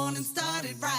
morning started right.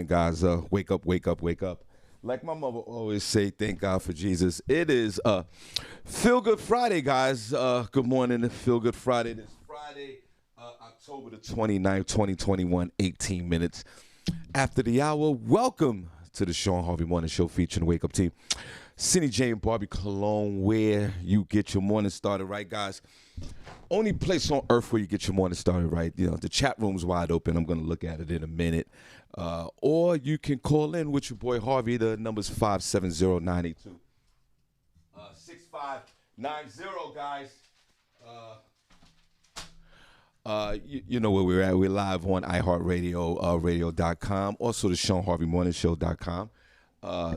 Guys, wake up, wake up, wake up. Like my mother always say, thank God for Jesus. It is Feel Good Friday, guys. Good morning, Feel Good Friday. This Friday, October the 29th, 2021, 18 minutes after the hour. Welcome to the Shawn Harvey Morning Show featuring the Wake Up Team. Senny J and Barbi Cologne, where you get your morning started right, guys. Only place on earth where you get your morning started right. You know, the chat room's wide open. I'm going to look at it in a minute. Or you can call in with your boy Harvey. The number's 570-982. 6590, guys. You know where we're at. We're live on iHeartRadio, radio.com. Also the ShawnHarveyMorningShow.com.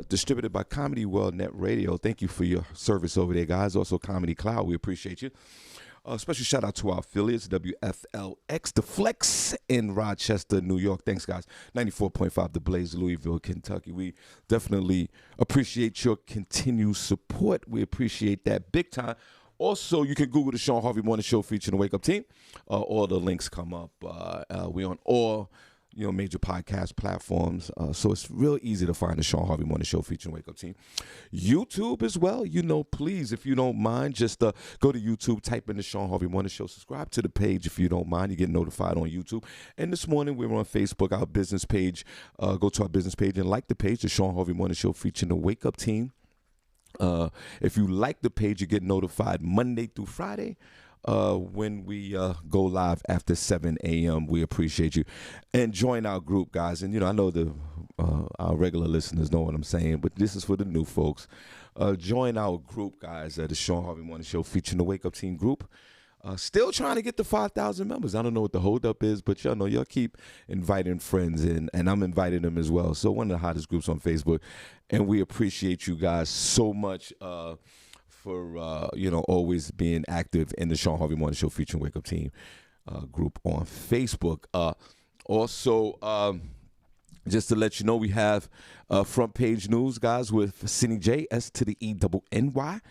Distributed by Comedy World Net Radio. Thank you for your service over there, guys. Also Comedy Cloud. We appreciate you. Special shout out to our affiliates, WFLX, The Flex in Rochester, New York. Thanks, guys. 94.5 The Blaze, Louisville, Kentucky. We definitely appreciate your continued support. We appreciate that big time. Also, you can Google the Shawn Harvey Morning Show featuring the Wake Up Team. All the links come up. We're on all major podcast platforms. So it's real easy to find the Shawn Harvey Morning Show featuring Wake Up Team. YouTube as well. Please, if you don't mind, just go to YouTube, type in the Shawn Harvey Morning Show. Subscribe to the page if you don't mind. You get notified on YouTube. And this morning, we were on Facebook, our business page. Go to our business page and like the page, the Shawn Harvey Morning Show featuring the Wake Up Team. If you like the page, you get notified Monday through Friday. When we go live after 7 a.m. We appreciate you. And join our group, guys. And, I know our regular listeners know what I'm saying, but this is for the new folks. Join our group, guys, at the Shawn Harvey Morning Show featuring the Wake Up Team group. Still trying to get to 5,000 members. I don't know what the holdup is, but y'all keep inviting friends in, and I'm inviting them as well. So one of the hottest groups on Facebook, and we appreciate you guys so much for always being active in the Shawn Harvey Morning Show featuring Wake Up Team group on Facebook. Also, just to let you know, we have front page news, guys, with Senny J, S to the E-double-N-Y.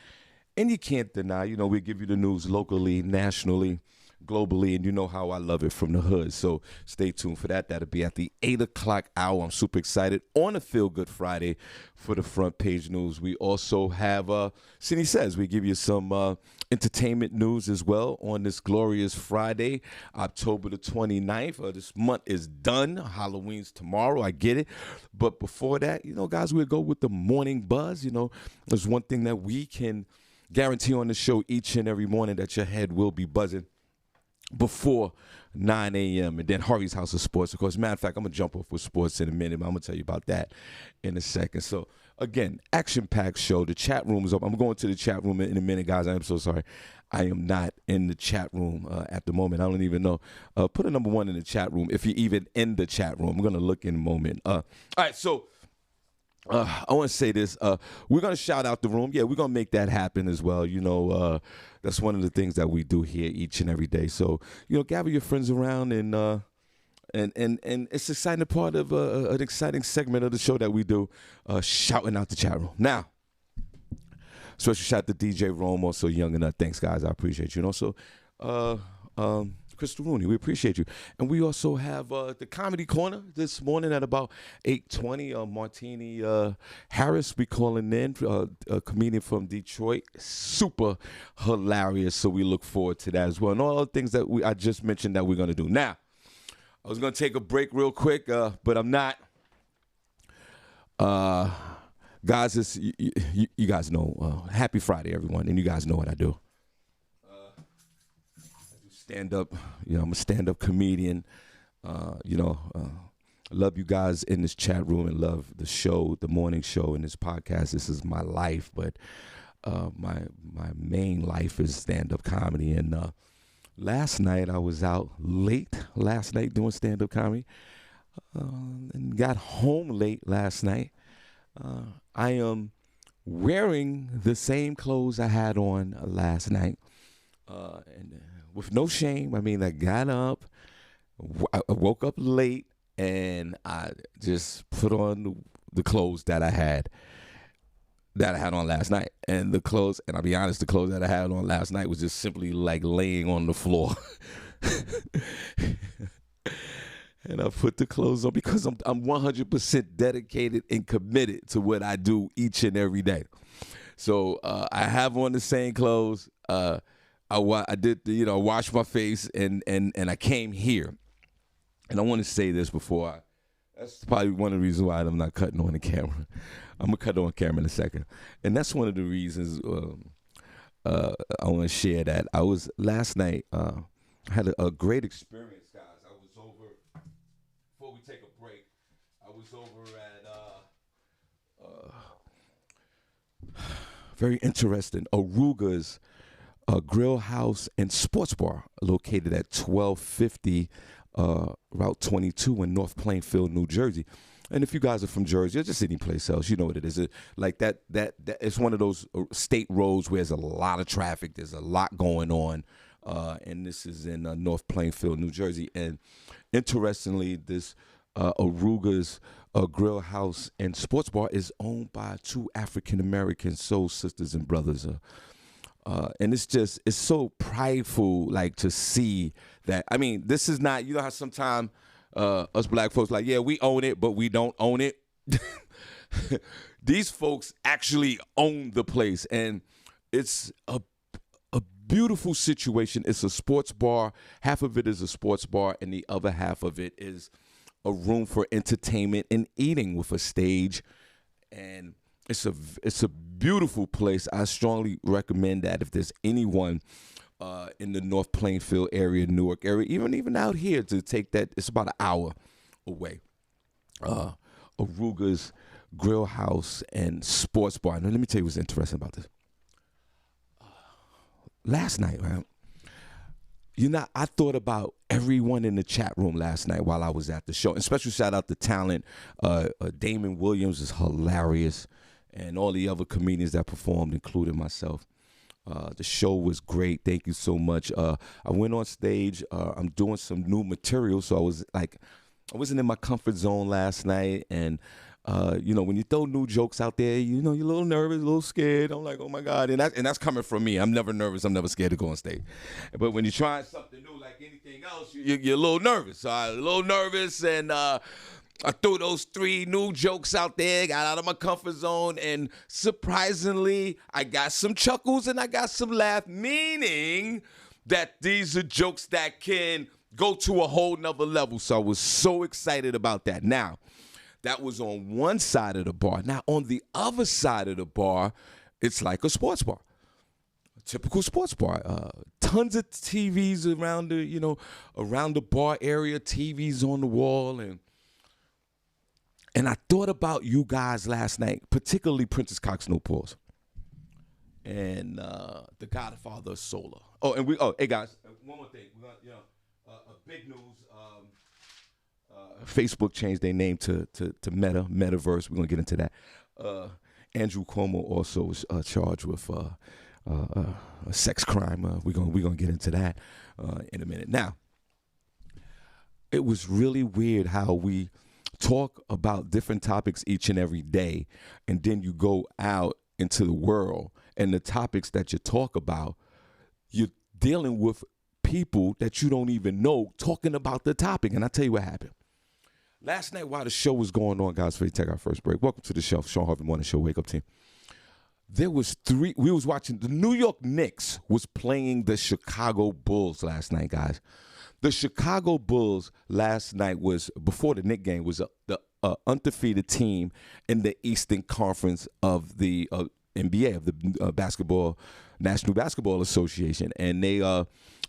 And you can't deny, we give you the news locally, nationally, globally, and you know how I love it from the hood. So stay tuned for that. That'll be at the 8 o'clock hour. I'm super excited on a Feel Good Friday for the front page news. We also have, Senny Says, we give you some entertainment news as well on this glorious Friday, October the 29th. This month is done. Halloween's tomorrow. I get it. But before that, guys, we'll go with the morning buzz. There's one thing that we can guarantee on the show each and every morning, that your head will be buzzing before 9 a.m. And then Harvey's House of Sports. Of course, matter of fact, I'm going to jump off with sports in a minute, but I'm going to tell you about that in a second. So, again, action-packed show. The chat room is up. I'm going to the chat room in a minute, guys. I am so sorry. I am not in the chat room at the moment. I don't even know. Put a number 1 in the chat room if you're even in the chat room. I'm going to look in a moment. All right, so I want to say this. We're going to shout out the room. Yeah, we're going to make that happen as well. That's one of the things that we do here each and every day. So, gather your friends around and it's an exciting part of an exciting segment of the show that we do, shouting out the chat room. Now, special shout out to DJ Rome, also Young and Thanks, guys. I appreciate you. And also, Crystal Rooney, we appreciate you. And we also have the Comedy Corner this morning at about 8:20. Martini Harris be calling in, a comedian from Detroit. Super hilarious, so we look forward to that as well. And all the things that I just mentioned that we're going to do. Now, I was going to take a break real quick, but I'm not. Guys, you guys know, happy Friday, everyone, and you guys know what I do. I do stand-up, I'm a stand-up comedian. I love you guys in this chat room and love the show, the morning show, and this podcast. This is my life, but my main life is stand-up comedy. And last night, I was out late doing stand-up comedy and got home late last night. I am wearing the same clothes I had on last night, and with no shame. I mean, I got up, I woke up late, and I just put on the clothes that I had on last night. And I'll be honest, the clothes that I had on last night was just simply like laying on the floor. And I put the clothes on because I'm 100% dedicated and committed to what I do each and every day. So I have on the same clothes. I did, wash my face and I came here. And I want to say this before that's probably one of the reasons why I'm not cutting on the camera. I'm going to cut on camera in a second. And that's one of the reasons I want to share that. Last night, I had a great experience. Before we take a break, I was over at very interesting Aruga's Grill House and Sports Bar, located at 1250 Route 22 in North Plainfield, New Jersey. And if you guys are from Jersey or just any place else, you know what it is. Like that it's one of those state roads where there's a lot of traffic. There's a lot going on. And this is in North Plainfield, New Jersey. And interestingly, this Aruga's Grill House and Sports Bar is owned by 2 African-American soul sisters and brothers. And it's so prideful, like, to see that. I mean, this is not, how sometimes us black folks like, yeah, we own it, but we don't own it. These folks actually own the place, and it's a beautiful situation. It's a sports bar. Half of it is a sports bar, and the other half of it is a room for entertainment and eating with a stage. And it's a beautiful place. I strongly recommend that if there's anyone in the North Plainfield area, Newark area, even out here, to take that. It's about an hour away. Aruga's Grill House and Sports Bar. Now, let me tell you what's interesting about this. Last night, right? I thought about everyone in the chat room last night while I was at the show. And special shout out to talent. Damon Williams is hilarious, and all the other comedians that performed, including myself. The show was great. Thank you so much. I went on stage. I'm doing some new material, so I wasn't in my comfort zone last night, and when you throw new jokes out there, you're a little nervous, a little scared. I'm like, oh my God. And that's coming from me. I'm never nervous. I'm never scared to go on stage. But when you're trying something new, like anything else, you're a little nervous. So I was a little nervous, and I threw those 3 new jokes out there, got out of my comfort zone, and surprisingly, I got some chuckles and I got some laugh, meaning that these are jokes that can go to a whole nother level. So I was so excited about that. Now, that was on one side of the bar. Now, on the other side of the bar, it's like a sports bar, a typical sports bar. Tons of TVs around the bar area, TVs on the wall. And I thought about you guys last night, particularly Princess Cox No Pause. and the Godfather of Solar. Oh, and hey guys, one more thing. We got big news. Facebook changed their name to Metaverse. We're gonna get into that. Andrew Cuomo also was charged with a sex crime. We're gonna get into that in a minute. Now, it was really weird how we talk about different topics each and every day, and then you go out into the world, and the topics that you talk about, you're dealing with people that you don't even know talking about the topic. And I'll tell you what happened. Last night while the show was going on, guys, before we take our first break, welcome to the show, Shawn Harvey Morning Show, Wake Up Team. We was watching, the New York Knicks was playing the Chicago Bulls last night, guys. The Chicago Bulls last night was, before the Knicks game, was the undefeated team in the Eastern Conference of the NBA, of the National Basketball Association. And they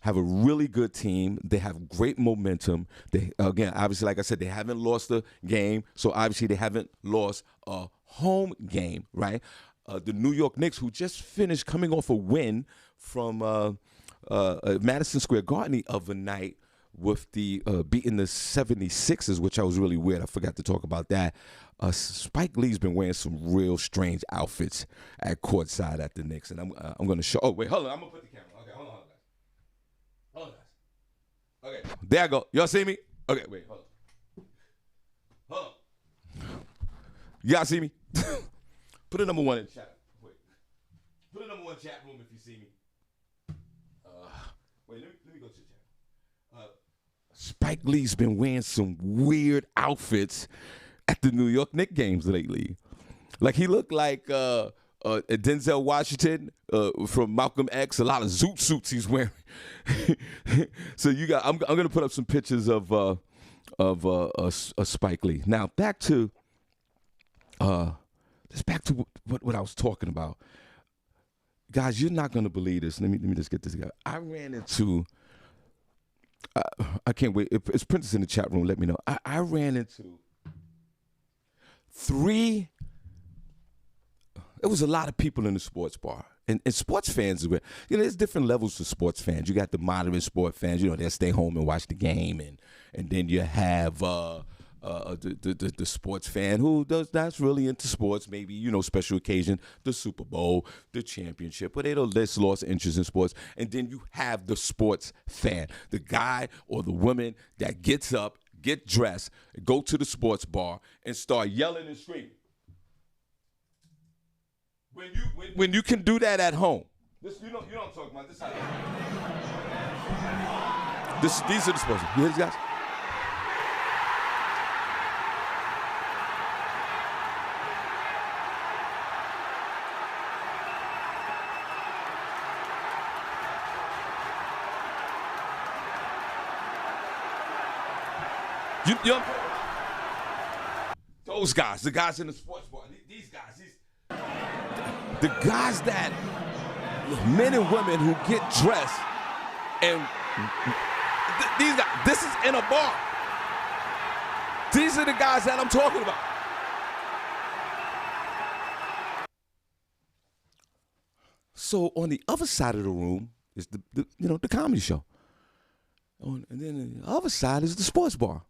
have a really good team. They have great momentum. They, again, obviously, like I said, they haven't lost a game. So obviously they haven't lost a home game, right? The New York Knicks, who just finished coming off a win from Madison Square Garden the other night with the beating the 76ers, which I was really weird. I forgot to talk about that. Spike Lee's been wearing some real strange outfits at courtside at the Knicks, and I'm going to show. Oh wait, hold on. I'm gonna put the camera. Okay, hold on, guys. Hold on, guys. Okay, there I go. Y'all see me? Okay, wait, hold on. Hold on. Y'all see me? Put a number one in the chat. Wait. Put a number one chat room if you see me. Wait, let me go to the chat. Spike Lee's been wearing some weird outfits at the New York Knicks games lately. Like he looked like Denzel Washington from Malcolm X. A lot of zoot suits he's wearing. So I'm gonna put up some pictures of Spike Lee. Now back to what I was talking about. Guys, you're not gonna believe this. Let me just get this together. I ran into. I can't wait. It's Princess in the chat room. Let me know. I ran into three. It was a lot of people in the sports bar. And sports fans, there's different levels to sports fans. You got the moderate sport fans, they'll stay home and watch the game. And then you have the sports fan that's really into sports, maybe, special occasion, the Super Bowl, the championship, but they don't lost interest in sports. And then you have the sports fan, the guy or the woman that gets up, get dressed, go to the sports bar and start yelling and screaming. When you can do that at home, this you know what I'm talking about. These are the sports. You hear these guys? Those guys, the guys in the sports bar, these guys, the guys that, men and women who get dressed, and these guys, this is in a bar. These are the guys that I'm talking about. So on the other side of the room is the comedy show. And then the other side is the sports bar.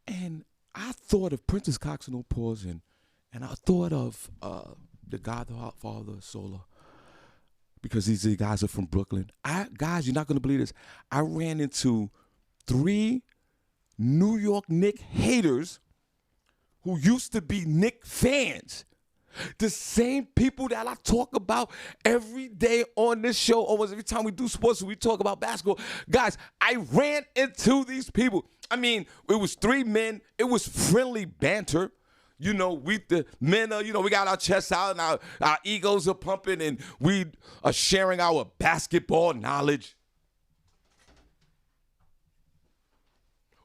And I thought of Princess Cox and Paws, and I thought of the Godfather of Solar, because these guys are from Brooklyn. Guys, you're not going to believe this. I ran into 3 New York Knicks haters who used to be Knicks fans. The same people that I talk about every day on this show, almost every time we do sports, we talk about basketball. Guys, I ran into these people. I mean, it was 3 men. It was friendly banter. We the men are, we got our chests out and our egos are pumping, and we are sharing our basketball knowledge.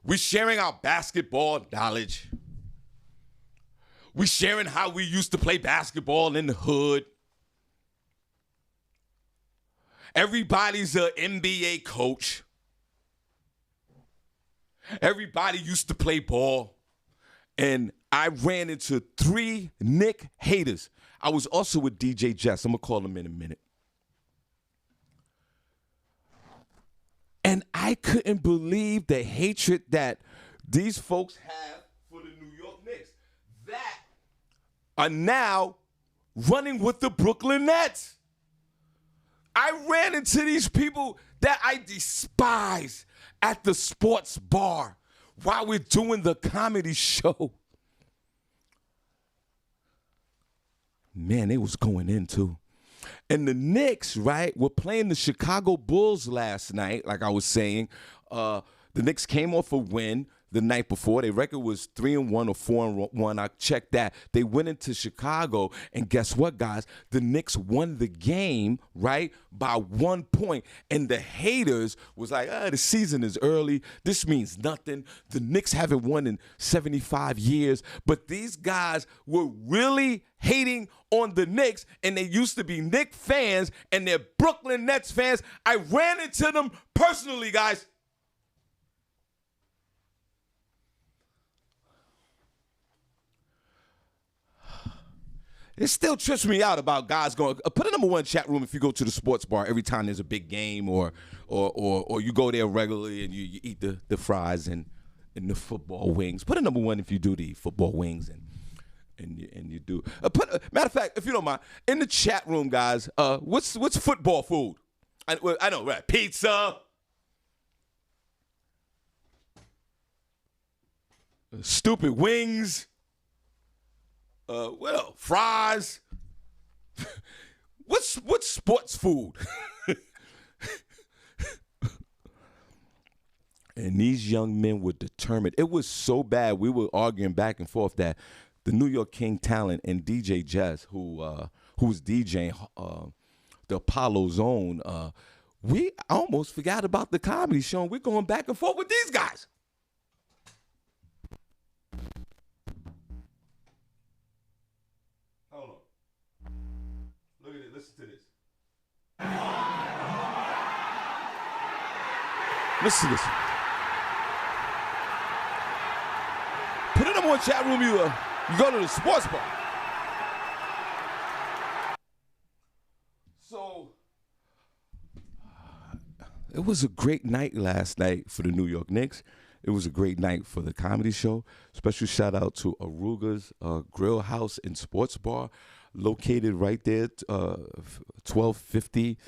We're sharing our basketball knowledge. We sharing how we used to play basketball in the hood. Everybody's an NBA coach. Everybody used to play ball. And I ran into 3 Nick haters. I was also with DJ Jess. I'm going to call him in a minute. And I couldn't believe the hatred that these folks have for the New York Knicks that are now running with the Brooklyn Nets. I ran into these people that I despise at the sports bar while we're doing the comedy show. Man, they was going in too. And the Knicks, right, were playing the Chicago Bulls last night, like I was saying. The Knicks came off a win the night before. Their record was 3-1 or 4-1. I checked that. They went into Chicago, and guess what, guys? The Knicks won the game, right, by 1 point. And the haters was like, the season is early. This means nothing. The Knicks haven't won in 75 years. But these guys were really hating on the Knicks, and they used to be Knicks fans, and they're Brooklyn Nets fans. I ran into them personally, guys. It still trips me out about guys going. Put a number 1 chat room if you go to the sports bar every time there's a big game, or you go there regularly and you eat the fries and the football wings. Put a number 1 if you do the football wings and you do. Matter of fact, if you don't mind, in the chat room, guys, what's football food? I know, right? Pizza, stupid wings. Fries. What's sports food? And these young men were determined. It was so bad. We were arguing back and forth that the New York King talent and DJ Jazz, who was DJing the Apollo Zone, we almost forgot about the comedy show. And we're going back and forth with these guys. Listen to this. Listen to this. Put it in one chat room. You go to the sports bar. So it was a great night last night for the New York Knicks. It was a great night for the comedy show. Special shout out to Aruga's Grill House and Sports Bar, located right there, 1250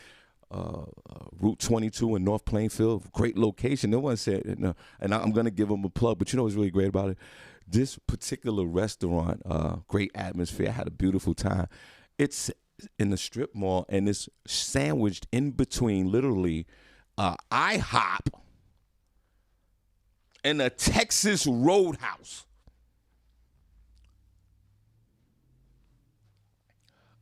Route 22 in North Plainfield. Great location. No one said, no, and I'm going to give them a plug, but you know what's really great about it? This particular restaurant, great atmosphere. I had a beautiful time. It's in the strip mall, and it's sandwiched in between literally IHOP and a Texas Roadhouse.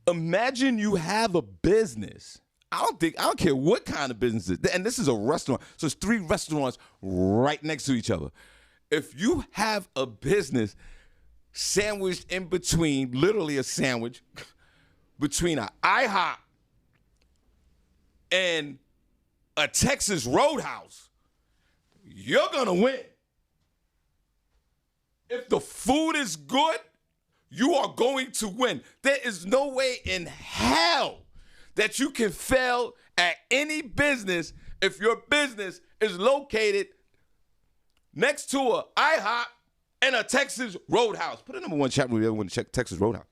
Imagine you have a business. I don't care what kind of business it is. And this is a restaurant. So it's 3 restaurants right next to each other. If you have a business sandwiched in between, literally a sandwich, between an IHOP and a Texas Roadhouse, you're going to win. If the food is good, you are going to win. There is no way in hell that you can fail at any business if your business is located next to a IHOP and a Texas Roadhouse. Put a number 1 chat room if you ever want to check Texas Roadhouse.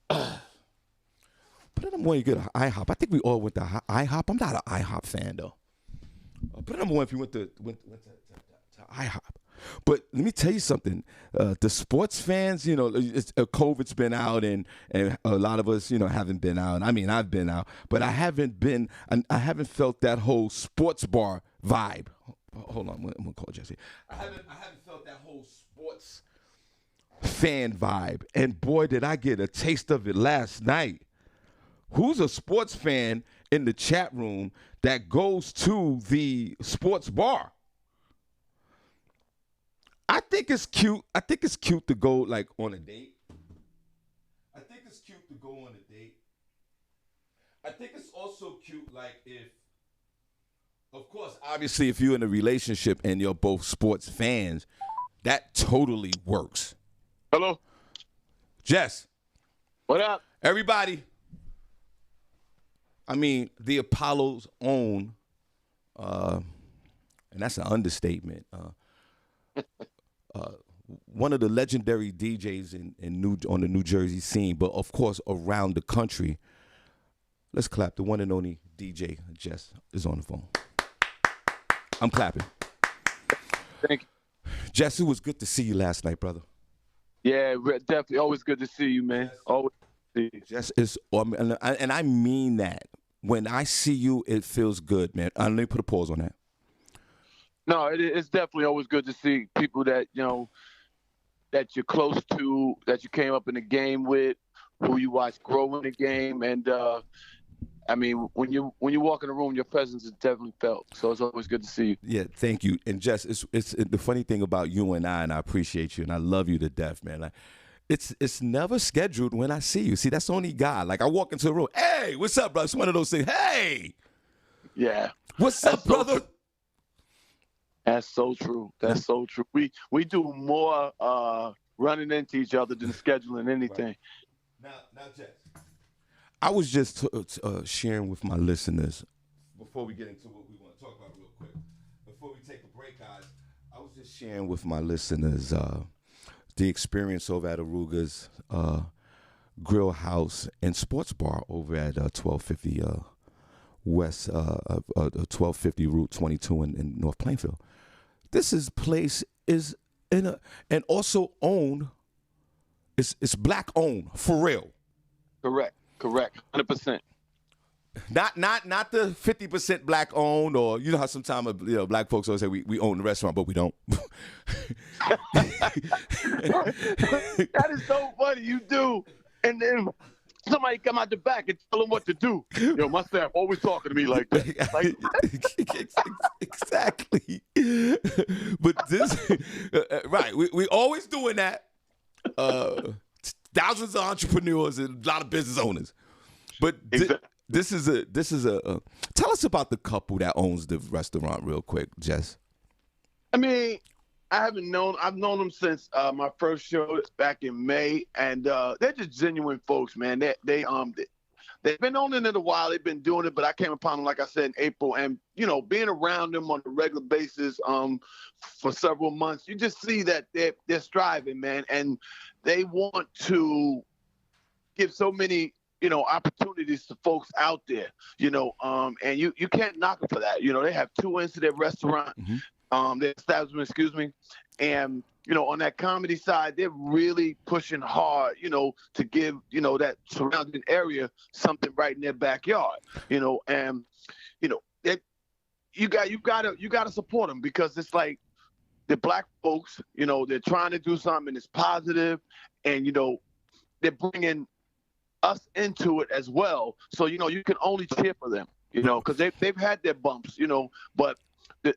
Put a number 1 you get an IHOP. I think we all went to IHOP. I'm not an IHOP fan though. Put a number 1 if you went to IHOP. But let me tell you something. The sports fans, COVID's been out, and a lot of us, haven't been out. I mean, I've been out, but I haven't felt that whole sports bar vibe. Hold on, I'm gonna call Jesse. I haven't felt that whole sports fan vibe, and boy, did I get a taste of it last night. Who's a sports fan in the chat room that goes to the sports bar? I think it's cute. I think it's cute to go like on a date. I think it's cute to go on a date. I think it's also cute like if Of course, obviously, if you're in a relationship and you're both sports fans, that totally works. Hello. Jess, What up? everybody. I mean, the Apollo's own, and that's an understatement. One of the legendary DJs on the New Jersey scene, but of course around the country. Let's clap. The one and only DJ Jess is on the phone. I'm clapping. Thank you. Jess, it was good to see you last night, brother. Yeah, definitely. Always good to see you, man. Always good to see you. Jess is, and I mean that. When I see you, it feels good, man. Let me put a pause on that. No, it's definitely always good to see people that, that you're close to, that you came up in the game with, who you watch grow in the game. And, I mean, when you walk in the room, your presence is definitely felt. So it's always good to see you. Yeah, thank you. And Jess, it's the funny thing about you and I appreciate you, and I love you to death, man. Like, it's never scheduled when I see you. See, that's the only guy. Like, I walk into the room, hey, what's up, bro? It's one of those things. Hey, Yeah. what's up, brother? That's so true. That's so true. We do more running into each other than scheduling anything. Right. Now, Jess, I was just sharing with my listeners before we get into what we want to talk about real quick. Before we take a break, guys, I was just sharing with my listeners the experience over at Aruga's Grill House and Sports Bar over at 1250 West 1250 Route 22 in North Plainfield. This place is and also owned. It's black owned for real. Correct. 100%. Not the 50% black owned, or you know how sometimes black folks always say we own the restaurant, but we don't. That is so funny. You do, and then somebody come out the back and tell them what to do. My staff always talking to me like that. Like, exactly. But this, right? We always doing that. Thousands of entrepreneurs and a lot of business owners, but this is a tell us about the couple that owns the restaurant real quick, Jess. I mean, I've known them since my first show back in May, and they're just genuine folks, man. They've been owning it a while. They've been doing it, but I came upon them, like I said, in April, and being around them on a regular basis for several months, you just see that they're striving, man, and they want to give so many opportunities to folks out there, and you can't knock them for that. They have 2 ends to their restaurant, their establishment, excuse me, and on that comedy side, they're really pushing hard, to give, that surrounding area something right in their backyard, and you gotta support them, because it's like the black folks, they're trying to do something that's positive, and they're bringing us into it as well. So you can only cheer for them, because they've had their bumps, but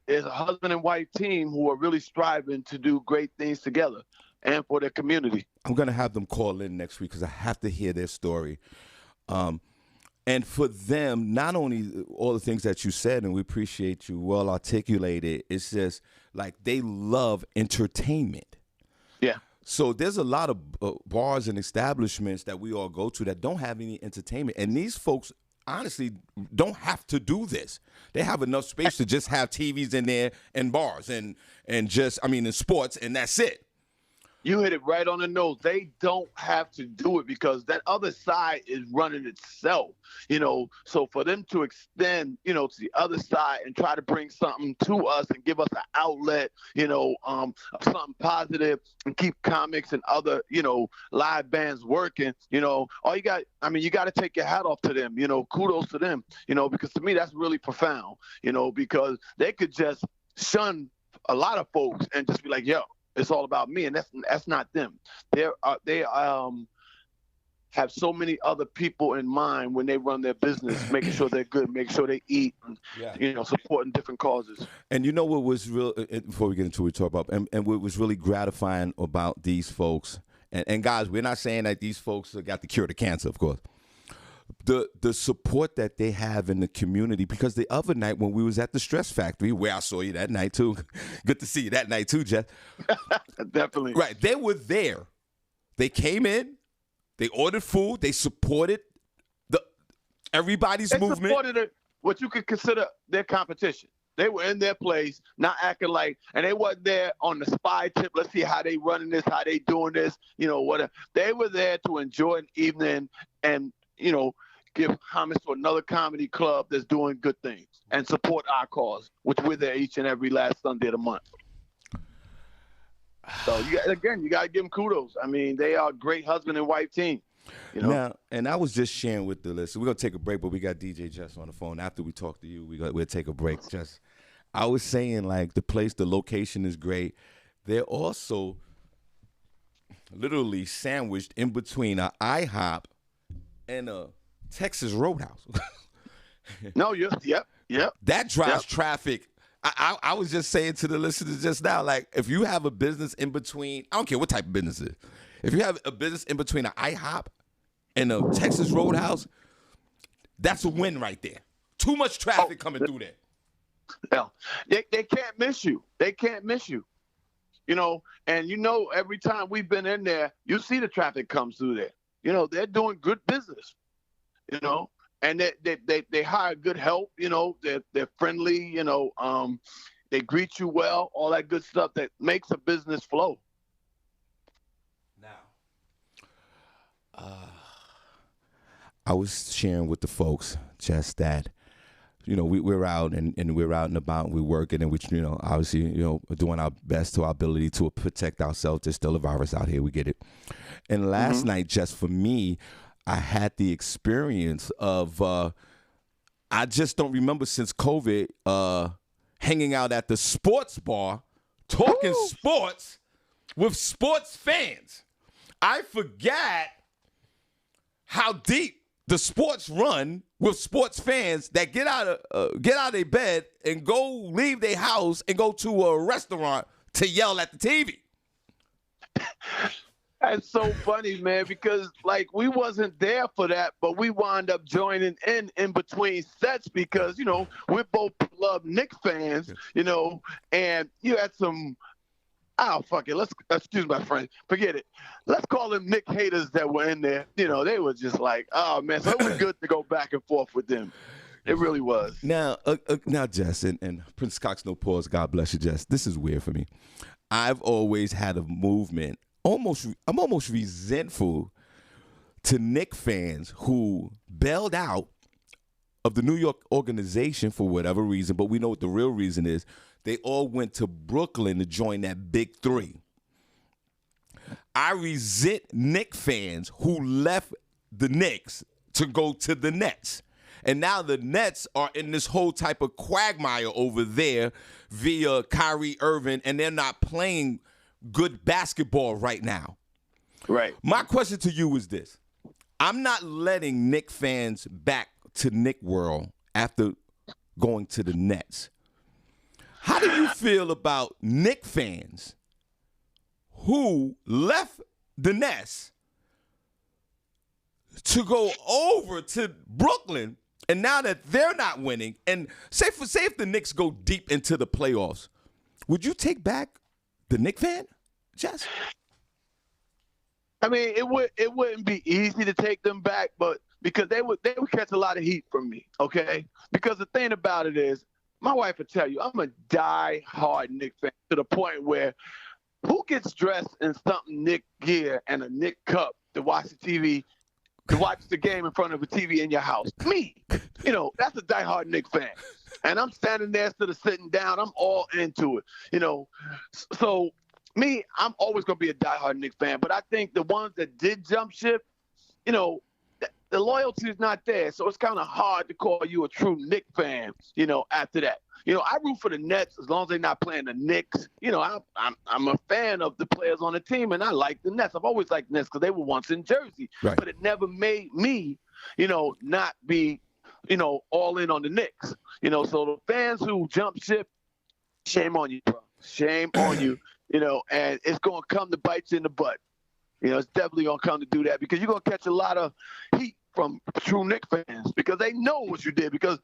there's a husband and wife team who are really striving to do great things together and for their community. I'm gonna have them call in next week because I have to hear their story. And for them, not only all the things that you said, and we appreciate you well articulated, it's just like they love entertainment. Yeah. So there's a lot of bars and establishments that we all go to that don't have any entertainment. And these folks honestly don't have to do this. They have enough space to just have TVs in there and bars and just, in sports, and that's it. You hit it right on the nose. They don't have to do it because that other side is running itself, So for them to extend, to the other side and try to bring something to us and give us an outlet, of something positive, and keep comics and other, live bands working, all you got to take your hat off to them, kudos to them, because to me that's really profound, because they could just shun a lot of folks and just be like, yo, it's all about me, and that's not them. They have so many other people in mind when they run their business, making sure they're good, making sure they eat, and, supporting different causes. And what was real, before we get into what we talk about, and what was really gratifying about these folks, and guys, we're not saying that these folks got the cure to cancer, of course, the support that they have in the community. Because the other night when we was at the Stress Factory, where I saw you that night too, good to see you that night too, Jeff. Definitely. Right, they were there. They came in, they ordered food, they supported everybody's movement. They supported what you could consider their competition. They were in their place, not acting like, and they wasn't there on the spy tip. Let's see how they running this, how they doing this, whatever. They were there to enjoy an evening and, give homage to another comedy club that's doing good things and support our cause, which we're there each and every last Sunday of the month. So, you got to give them kudos. I mean, they are a great husband and wife team. Now, and I was just sharing with the list. We're gonna take a break, but we got DJ Jess on the phone. After we talk to you, we'll take a break. Just, I was saying, like, the location is great. They're also literally sandwiched in between an IHOP and a Texas Roadhouse. No, yep. That drives traffic. I was just saying to the listeners just now, like, if you have a business in between, I don't care what type of business it is. If you have a business in between an IHOP and a Texas Roadhouse, that's a win right there. Too much traffic coming through there. Hell, they can't miss you. They can't miss you. And every time we've been in there, you see the traffic comes through there. They're doing good business. And they hire good help. They're friendly. They greet you well. All that good stuff that makes a business flow. I was sharing with the folks just that, we're out and we're out and about and we're working and we, obviously, doing our best to our ability to protect ourselves. There's still a virus out here. We get it. And last night, just for me, I had the experience of, I just don't remember since COVID, hanging out at the sports bar, talking sports with sports fans. I forgot how deep the sports run with sports fans that get out of their bed and leave their house and go to a restaurant to yell at the TV. That's so funny, man, because we wasn't there for that, but we wound up joining in between sets because, we both love Knicks fans, and you had some, fuck it. Excuse my friend. Forget it. Let's call them Nick haters that were in there. They were just like, oh, man. So it was good to go back and forth with them. It really was. Now, Jess, and Prince Cox, no pause. God bless you, Jess. This is weird for me. I've always had a movement. I'm almost resentful to Knicks fans who bailed out of the New York organization for whatever reason, but we know what the real reason is. They all went to Brooklyn to join that big three. I resent Knicks fans who left the Knicks to go to the Nets. And now the Nets are in this whole type of quagmire over there via Kyrie Irving, and they're not playing good basketball right now. Right. My question to you is this. I'm not letting Knicks fans back to Knicks World after going to the Nets. How do you feel about Knicks fans who left the Nets to go over to Brooklyn, and now that they're not winning, and say if the Knicks go deep into the playoffs, would you take back the Knicks fan, Jess? I mean, it wouldn't be easy to take them back, but because they would catch a lot of heat from me, okay? Because the thing about it is, my wife will tell you, I'm a die-hard Knicks fan to the point where who gets dressed in something Knicks gear and a Knicks cup to watch the TV, to watch the game in front of a TV in your house? Me. That's a die-hard Knicks fan. And I'm standing there instead of sitting down. I'm all into it, So me, I'm always going to be a die-hard Knicks fan. But I think the ones that did jump ship, the loyalty is not there. So it's kind of hard to call you a true Knicks fan, after that. I root for the Nets as long as they're not playing the Knicks. I'm a fan of the players on the team, and I like the Nets. I've always liked the Nets because they were once in Jersey. Right. But it never made me, not be, all in on the Knicks. So the fans who jump ship, shame on you, bro. Shame on you, and it's going to come to bite you in the butt. It's definitely going to come to do that because you're going to catch a lot of heat from true Knicks fans because they know what you did. Because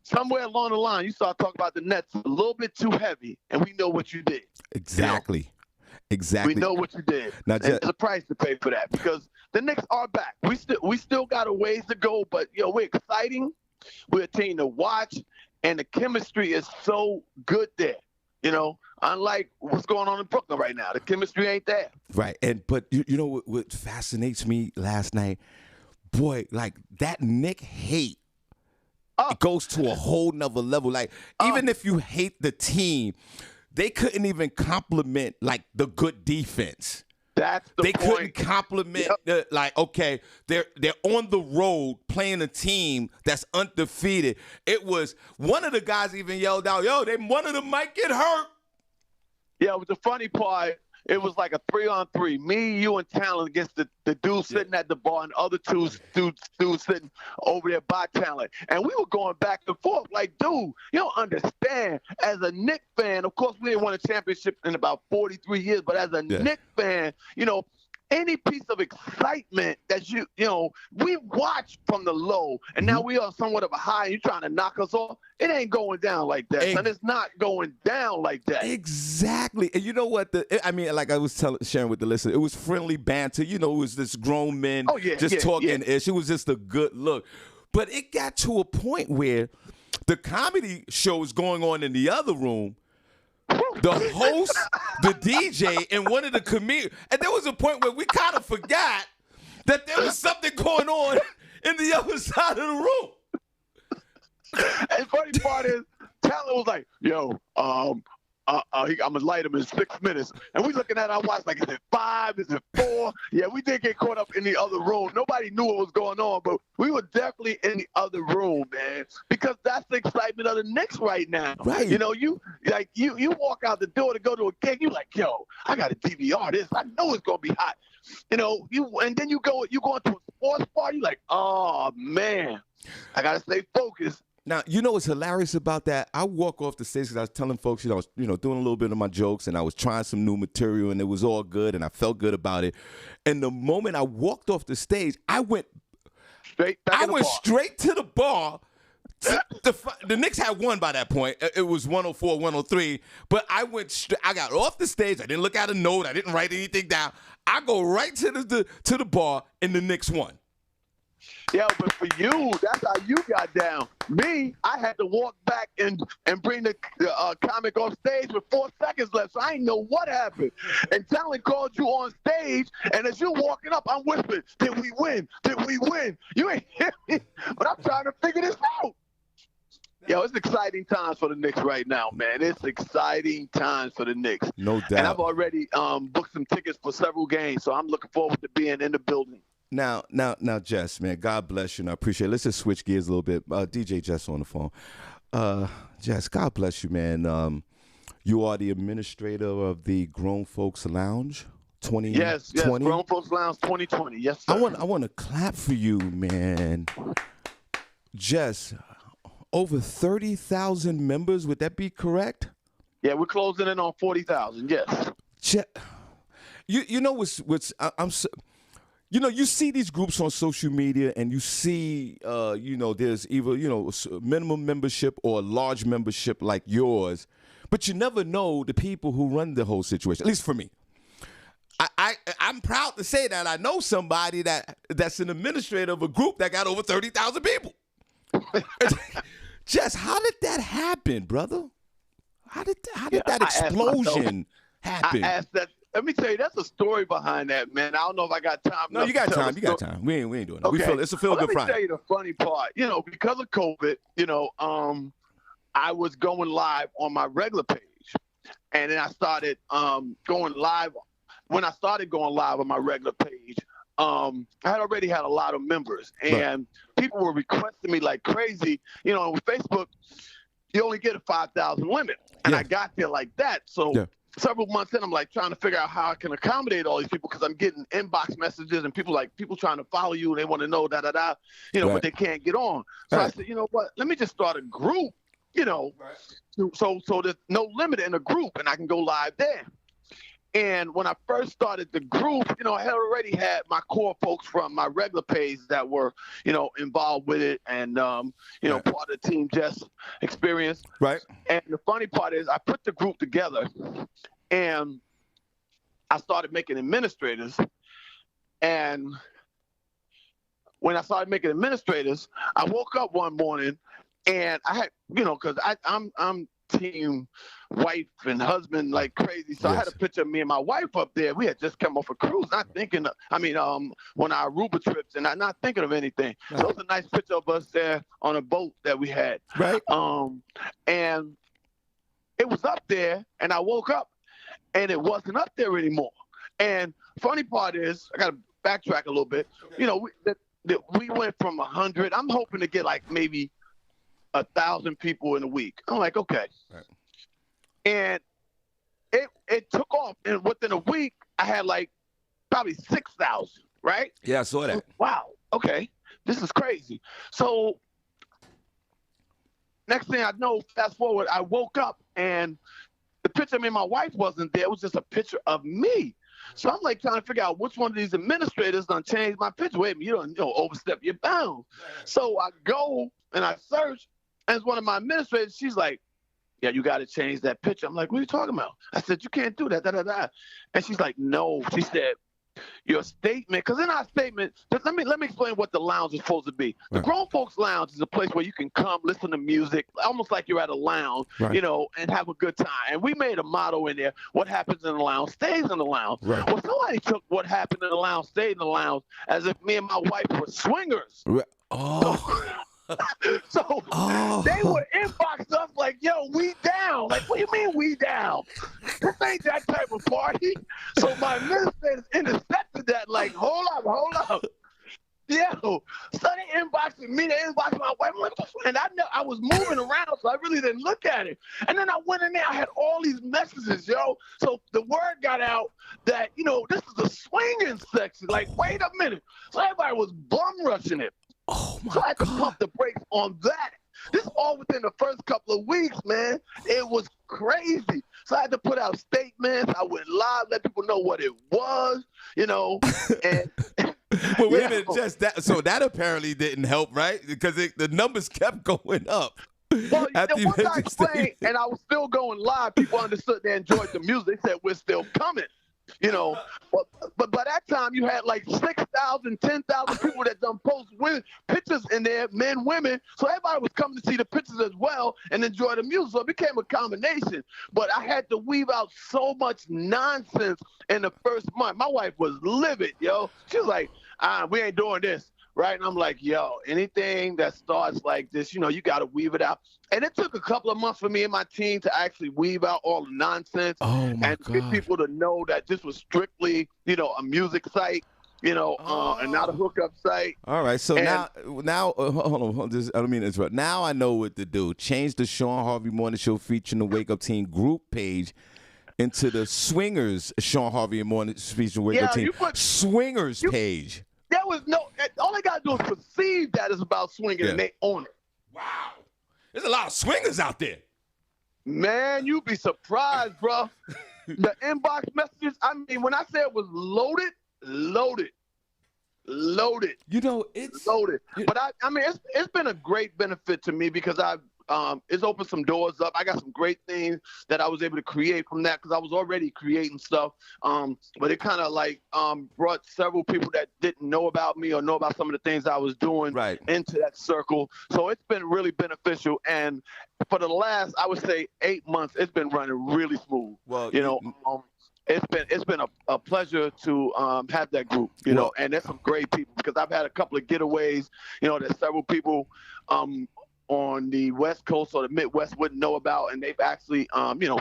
somewhere along the line, you start talking about the Nets a little bit too heavy, and we know what you did. Exactly. You know? Exactly. We know what you did. Now, and there's a price to pay for that because the Knicks are back. We still got a ways to go, but we're exciting. We're a team to watch, and the chemistry is so good there. Unlike what's going on in Brooklyn right now, the chemistry ain't there. Right, but you know what fascinates me last night, boy, like that Knick hate. It goes to a whole nother level. Like even if you hate the team, they couldn't even compliment like the good defense. That's the they point. Couldn't compliment like, okay, they're on the road playing a team that's undefeated. It was one of the guys even yelled out, one of them might get hurt. Yeah, it was the funny part. It was like a 3-on-3. Me, you, and Talent against the dude sitting at the bar and the other two dudes sitting over there by Talent. And we were going back and forth like, dude, you don't understand. As a Knicks fan, of course, we didn't win a championship in about 43 years, but as a Knicks fan, any piece of excitement that we watch from the low, and now we are somewhat of a high, and you're trying to knock us off. It ain't going down like that, and it's not going down like that. Exactly. And you know what? Like I was sharing with the listener, it was friendly banter. It was this grown men talking ish. It was just a good look. But it got to a point where the comedy show is going on in the other room. The host, the DJ, and one of the comedians. And there was a point where we kind of forgot that there was something going on in the other side of the room. And the funny part is, Talent was like, I'm going to light him in 6 minutes. And we looking at our watch like, is it 5? Is it 4? Yeah, we did get caught up in the other room. Nobody knew what was going on, but we were definitely in the other room, man, because that's the excitement of the Knicks right now. Right. You walk out the door to go to a gig, you like, I got to DVR this. I know it's going to be hot. And then you go into a sports bar, you like, oh, man, I got to stay focused. Now, what's hilarious about that? I walk off the stage because I was telling folks, I was, doing a little bit of my jokes, and I was trying some new material, and it was all good, and I felt good about it. And the moment I walked off the stage, I went straight to the bar. The Knicks had won by that point. It was 104, 103. But I got off the stage. I didn't look at a note. I didn't write anything down. I go right to the bar, and the Knicks won. Yeah, but for you, that's how you got down. Me, I had to walk back and bring the comic off stage with 4 seconds left, so I didn't know what happened. And Talent called you on stage, and as you're walking up, I'm whispering, did we win? Did we win? You ain't hear me, but I'm trying to figure this out. It's exciting times for the Knicks right now, man. It's exciting times for the Knicks. No doubt. And I've already booked some tickets for several games, so I'm looking forward to being in the building. Now, Jess, man, God bless you, and I appreciate it. Let's just switch gears a little bit. DJ Jess on the phone. Jess, God bless you, man. You are the administrator of the Grown Folks Lounge 2020. Yes, Grown Folks Lounge 2020. Yes, sir. I want to clap for you, man. Jess, over 30,000 members. Would that be correct? Yeah, we're closing in on 40,000. Yes. You know what's you see these groups on social media, and you see, there's either, minimum membership or a large membership like yours, but you never know the people who run the whole situation, at least for me. I'm proud to say that I know somebody that's an administrator of a group that got over 30,000 people. Jess, how did that happen, brother? How did that explosion happen? I asked that. Let me tell you, that's a story behind that, man. I don't know if I got time. No, you got time. You got time. We ain't doing that. Okay. It's a feel-good Friday. Let me tell you the funny part. Because of COVID, I was going live on my regular page. And then I started going live. When I started going live on my regular page, I had already had a lot of members. And people were requesting me like crazy. With Facebook, you only get a 5,000 limit. And I got there like that. So several months in, I'm like trying to figure out how I can accommodate all these people because I'm getting inbox messages and people trying to follow you and they want to know but they can't get on. So I said, you know what? Let me just start a group, so there's no limit in a group and I can go live there. And when I first started the group, I had already had my core folks from my regular page that were, involved with it and, Right. part of the Team Jess experience. Right. And the funny part is I put the group together and I started making administrators. And when I started making administrators, I woke up one morning and I had, because I'm team wife and husband like crazy. So I had a picture of me and my wife up there. We had just come off a cruise, not thinking, when our Aruba trips, and I'm not thinking of anything. So it was a nice picture of us there on a boat that we had. Right. And it was up there, and I woke up, and it wasn't up there anymore. And funny part is, I got to backtrack a little bit. We went from 100. I'm hoping to get like maybe 1,000 people in a week. I'm like, okay. Right. And it took off. And within a week, I had like probably 6,000, right? Yeah, I saw that. Wow. Okay. This is crazy. So next thing I know, fast forward, I woke up and the picture of me and my wife wasn't there. It was just a picture of me. So I'm like trying to figure out which one of these administrators done changed my picture. Wait a minute, you don't overstep your bounds. So I go and I search, and it's one of my administrators. She's like, yeah, you got to change that picture. I'm like, what are you talking about? I said, you can't do that, da-da-da. And she's like, no. She said, your statement, because in our statement, let me explain what the lounge is supposed to be. The Grown Folks Lounge is a place where you can come, listen to music, almost like you're at a lounge, and have a good time. And we made a motto in there, what happens in the lounge stays in the lounge. Right. Well, somebody took what happened in the lounge, stayed in the lounge, as if me and my wife were swingers. Right. Oh. So they would inbox us like, yo, we down. Like, what do you mean we down? This ain't that type of party. So my administrators intercepted that like, hold up. Yo, so they inboxing me, they inboxed my wife, and I was moving around, so I really didn't look at it. And then I went in there, I had all these messages, yo. So the word got out that, this is a swinging section. Like, wait a minute. So everybody was bum rushing it. Oh my So I had to God. pump the brakes on that. This all within the first couple of weeks, man. It was crazy. So I had to put out statements. I went live, let people know what it was, And well, wait a minute, just that. So that apparently didn't help, right? Because the numbers kept going up. Well, once I explained, and I was still going live, people understood they enjoyed the music. They said, we're still coming. But by that time you had like 6,000, 10,000 people that done post with pictures in there, men, women. So everybody was coming to see the pictures as well and enjoy the music. So it became a combination. But I had to weave out so much nonsense in the first month. My wife was livid, yo. She was like, we ain't doing this. Right. And I'm like, yo, anything that starts like this, you got to weave it out. And it took a couple of months for me and my team to actually weave out all the nonsense and get people to know that this was strictly, a music site, and not a hookup site. All right. So now, hold on. I don't mean to interrupt. Now I know what to do. Change the Shawn Harvey Morning Show featuring the Wake Up Team group page into the Swingers Shawn Harvey Morning featuring Wake Up Team Swingers page. There was all they got to do is perceive that it's about swinging and they own it. Wow. There's a lot of swingers out there. Man, you'd be surprised, bro. The inbox messages, when I say it was loaded. It's loaded. But it's been a great benefit to me because it's opened some doors up. I got some great things that I was able to create from that because I was already creating stuff. But it kind of brought several people that didn't know about me or know about some of the things I was doing into that circle. So it's been really beneficial. And for the last, I would say 8 months, it's been running really smooth. Well, it's been a pleasure to have that group, and there's some great people because I've had a couple of getaways, that several people on the West Coast or the Midwest wouldn't know about, and they've actually,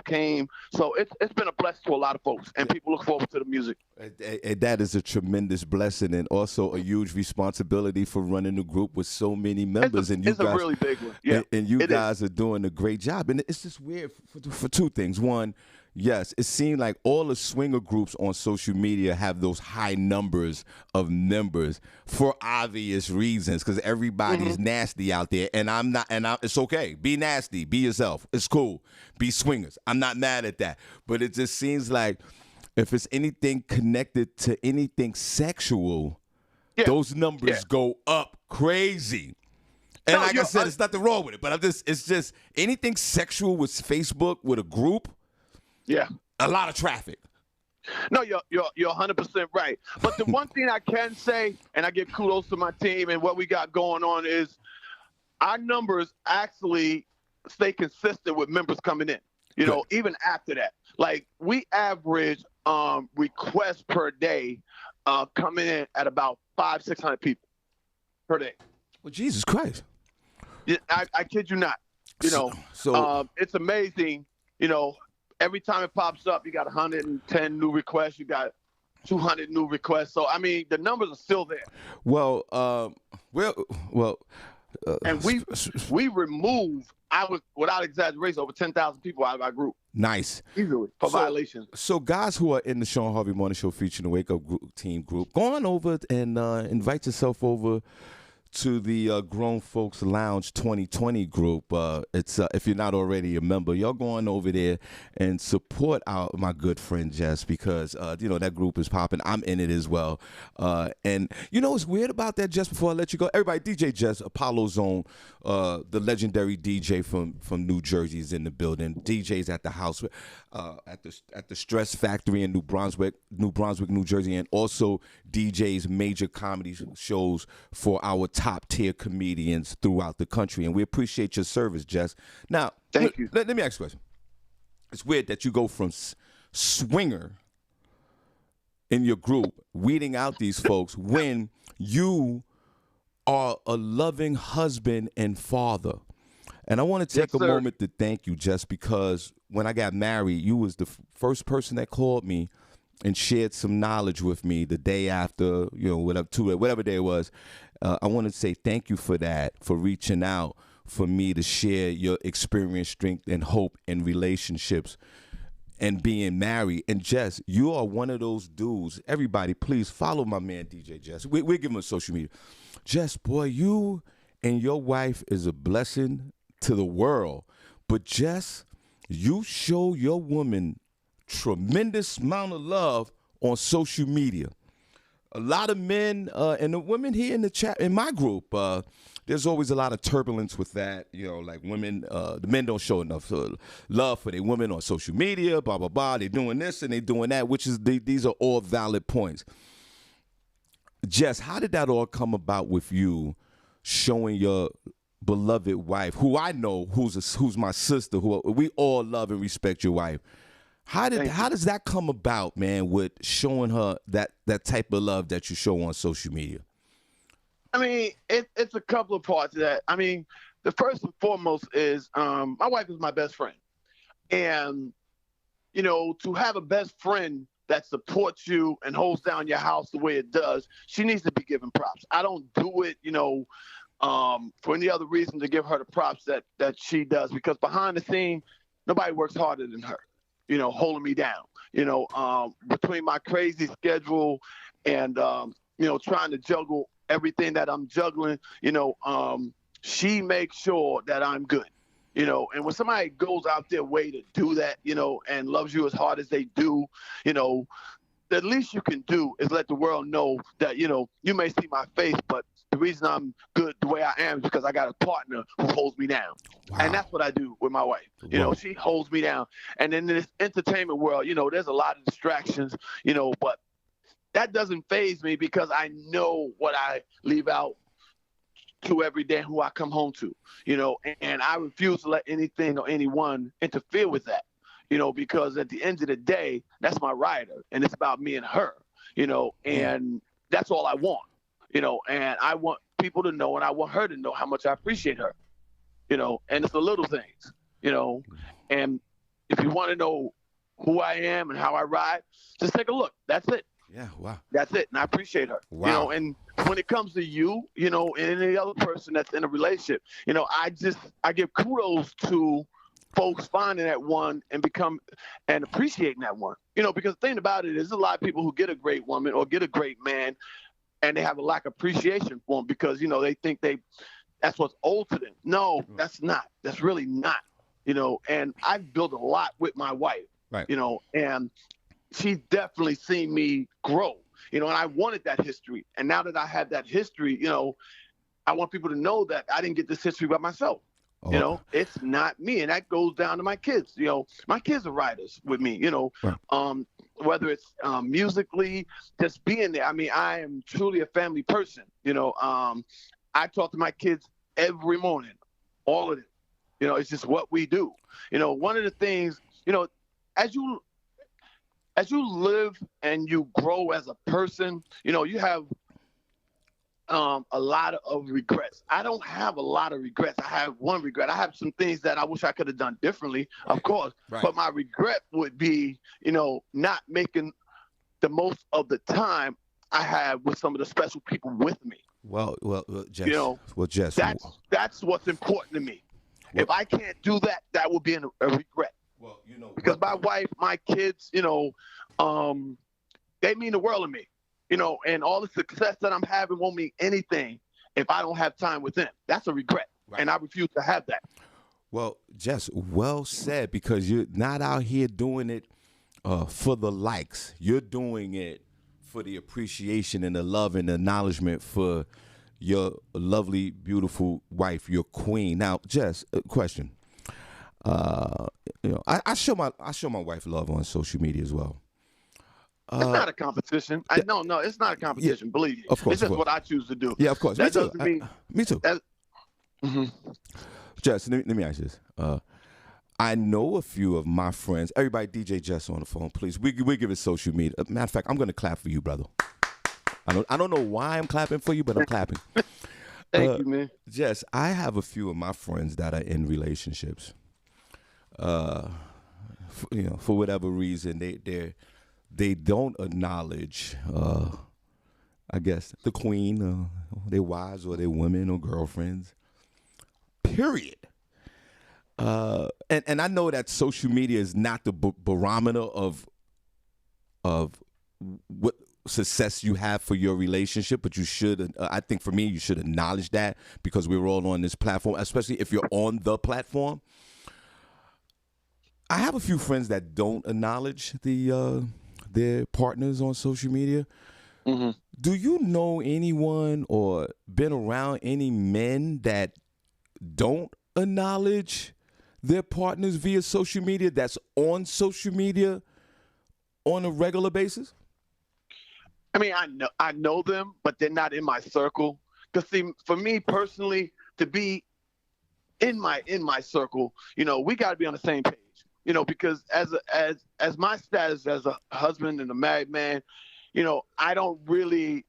came. So it's been a blessing to a lot of folks, and people look forward to the music. And that is a tremendous blessing, and also a huge responsibility for running a group with so many members. It's a really big one. Yeah, and you guys are doing a great job. And it's just weird for two things. One, yes, it seemed like all the swinger groups on social media have those high numbers of members for obvious reasons because everybody's nasty out there. And it's okay. Be nasty. Be yourself. It's cool. Be swingers. I'm not mad at that. But it just seems like if it's anything connected to anything sexual, Yeah. those numbers go up crazy. And No, like I said, it's nothing wrong with it, but it's just anything sexual with Facebook, with a group, yeah. a lot of traffic. No, you're 100% right. But the one thing I can say, and I give kudos to my team and what we got going on, is our numbers actually stay consistent with members coming in. You know, even after that, like we average requests per day coming in at about 500-600 people per day. Well, Jesus Christ! Yeah, I kid you not. You know, it's amazing. You know, every time it pops up, you got 110 new requests. You got 200 new requests. So I mean, the numbers are still there. Well, and we remove, without exaggeration, over 10,000 people out of our group. Nice. Easily for violations. So guys who are in the Shawn Harvey Morning Show featuring the Wake Up Team group, go on over and invite yourself over to the Grown Folks Lounge 2020 group. It's if you're not already a member, y'all go on over there and support my good friend Jess, because that group is popping. I'm in it as well. And you know what's weird about that, Jess, before I let you go? Everybody, DJ Jess, Apollo Zone, the legendary DJ from New Jersey, is in the building. DJ's at the house, at the Stress Factory in New Brunswick, New Jersey, and also DJ's major comedy shows for our top tier comedians throughout the country. And we appreciate your service, Jess. Now, thank you. Let me ask you a question. It's weird that you go from swinger in your group, weeding out these folks, when you are a loving husband and father. And I want to take a moment to thank you, Jess, because when I got married, you was the first person that called me and shared some knowledge with me the day after, whatever day it was. I want to say thank you for that, for reaching out for me to share your experience, strength, and hope in relationships and being married. And Jess, you are one of those dudes. Everybody, please follow my man, DJ Jess. We'll give him a social media. Jess, boy, you and your wife is a blessing to the world. But Jess, you show your woman tremendous amount of love on social media. A lot of men and the women here in the chat, in my group, there's always a lot of turbulence with that. Like women, the men don't show enough love for their women on social media, blah, blah, blah. They're doing this and they're doing that, which is, these are all valid points. Jess, how did that all come about with you showing your beloved wife, who I know who's my sister, who we all love and respect your wife? How does that come about, man, with showing her that type of love that you show on social media? I mean, it's a couple of parts of that. I mean, the first and foremost is my wife is my best friend. And, to have a best friend that supports you and holds down your house the way it does, she needs to be given props. I don't do it, for any other reason to give her the props that she does, because behind the scene, nobody works harder than her. Holding me down, between my crazy schedule and, trying to juggle everything that I'm juggling, she makes sure that I'm good, and when somebody goes out their way to do that, and loves you as hard as they do, the least you can do is let the world know that, you may see my face, but the reason I'm good the way I am is because I got a partner who holds me down. Wow. And that's what I do with my wife. She holds me down. And in this entertainment world, there's a lot of distractions, but that doesn't faze me, because I know what I leave out to every day, who I come home to, and I refuse to let anything or anyone interfere with that, because at the end of the day, that's my rider, and it's about me and her, and that's all I want. And I want people to know, and I want her to know how much I appreciate her, and it's the little things, and if you want to know who I am and how I ride, just take a look. That's it. Yeah, wow. That's it. And I appreciate her. Wow. And when it comes to you, and any other person that's in a relationship, I give kudos to folks finding that one and appreciating that one, because the thing about it is, there's a lot of people who get a great woman or get a great man, and they have a lack of appreciation for them, because, they think that's what's owed to them. No, that's not. That's really not, and I've built a lot with my wife, right. And, she's definitely seen me grow, and I wanted that history. And now that I have that history, I want people to know that I didn't get this history by myself. It's not me. And that goes down to my kids. My kids are writers with me, Right. whether it's musically, just being there. I mean, I am truly a family person. I talk to my kids every morning, all of it. It's just what we do. One of the things, as you live and you grow as a person, you have a lot of regrets. I don't have a lot of regrets. I have one regret. I have some things that I wish I could have done differently, of course. Right. But my regret would be, not making the most of the time I have with some of the special people with me. Well, Jess. That's what's important to me. If I can't do that, that would be a regret. Well, because my wife, my kids, they mean the world to me. And all the success that I'm having won't mean anything if I don't have time with them. That's a regret, right. And I refuse to have that. Well, Jess, well said, because you're not out here doing it for the likes. You're doing it for the appreciation and the love and the acknowledgement for your lovely, beautiful wife, your queen. Now, Jess, a question. I show my wife love on social media as well. It's not a competition. No, it's not a competition. Yeah, believe me. Of course, it's just what I choose to do. Yeah, of course. That doesn't mean. Me too. Jess, let me ask you this. I know a few of my friends. Everybody, DJ Jess on the phone, please. We give it social media. Matter of fact, I'm going to clap for you, brother. I don't know why I'm clapping for you, but I'm clapping. Thank you, man. Jess, I have a few of my friends that are in relationships. For whatever reason, they don't acknowledge, I guess, the queen, their wives or their women or girlfriends, period. And I know that social media is not the barometer of what success you have for your relationship, but you should, I think for me, you should acknowledge that, because we're all on this platform, especially if you're on the platform. I have a few friends that don't acknowledge their partners on social media. Mm-hmm. Do you know anyone or been around any men that don't acknowledge their partners via social media, that's on social media on a regular basis? I mean, I know them, but they're not in my circle. Because see, for me personally, to be in my circle, we got to be on the same page. Because as my status as a husband and a married man, I don't really,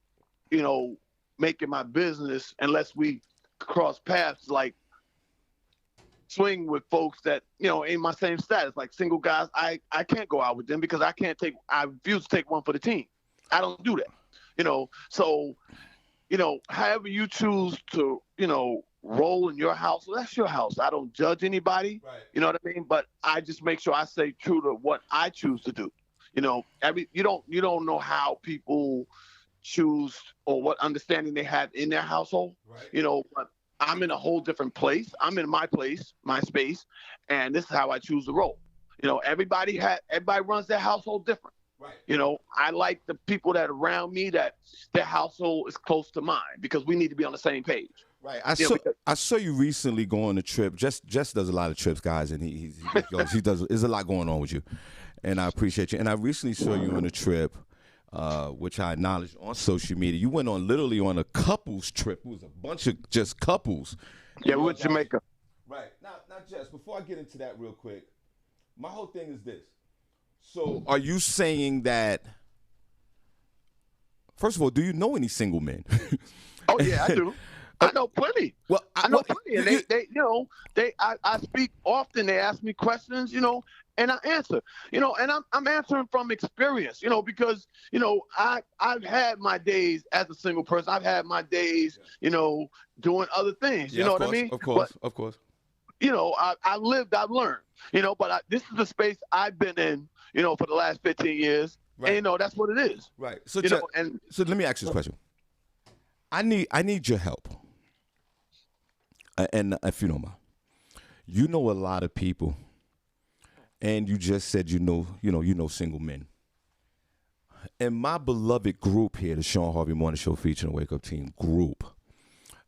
make it my business unless we cross paths, like swing with folks that, in my same status, like single guys. I can't go out with them because I refuse to take one for the team. I don't do that, so, however you choose to, roll in your house, well, that's your house. I don't judge anybody, right. You know what I mean? But I just make sure I stay true to what I choose to do. You don't know how people choose or what understanding they have in their household, right. But I'm in a whole different place. I'm in my place, my space, and this is how I choose to roll. Everybody runs their household different. Right. I like the people that are around me that their household is close to mine, because we need to be on the same page. Right. I saw you recently go on a trip. Jess does a lot of trips, guys, and he does. There's a lot going on with you, and I appreciate you. And I recently saw you on a trip, which I acknowledged on social media. You went literally on a couples trip. It was a bunch of just couples. Yeah, we went to Jamaica. Right. Now, Jess, before I get into that real quick, my whole thing is this. So, are you saying that? First of all, do you know any single men? Oh yeah, I do. I know plenty. Well, I know plenty, and I speak often. They ask me questions, and I answer, and I'm answering from experience, because I've had my days as a single person. I've had my days, doing other things. Yeah, you know what I mean? Of course. I lived, I've learned. But this is the space I've been in, for the last 15 years. Right. And that's what it is. Right. So, so let me ask you this question. I need your help. And if you don't mind, you know a lot of people, and you just said you know single men. in my beloved group here, the Shawn Harvey Morning Show featuring the Wake Up Team group,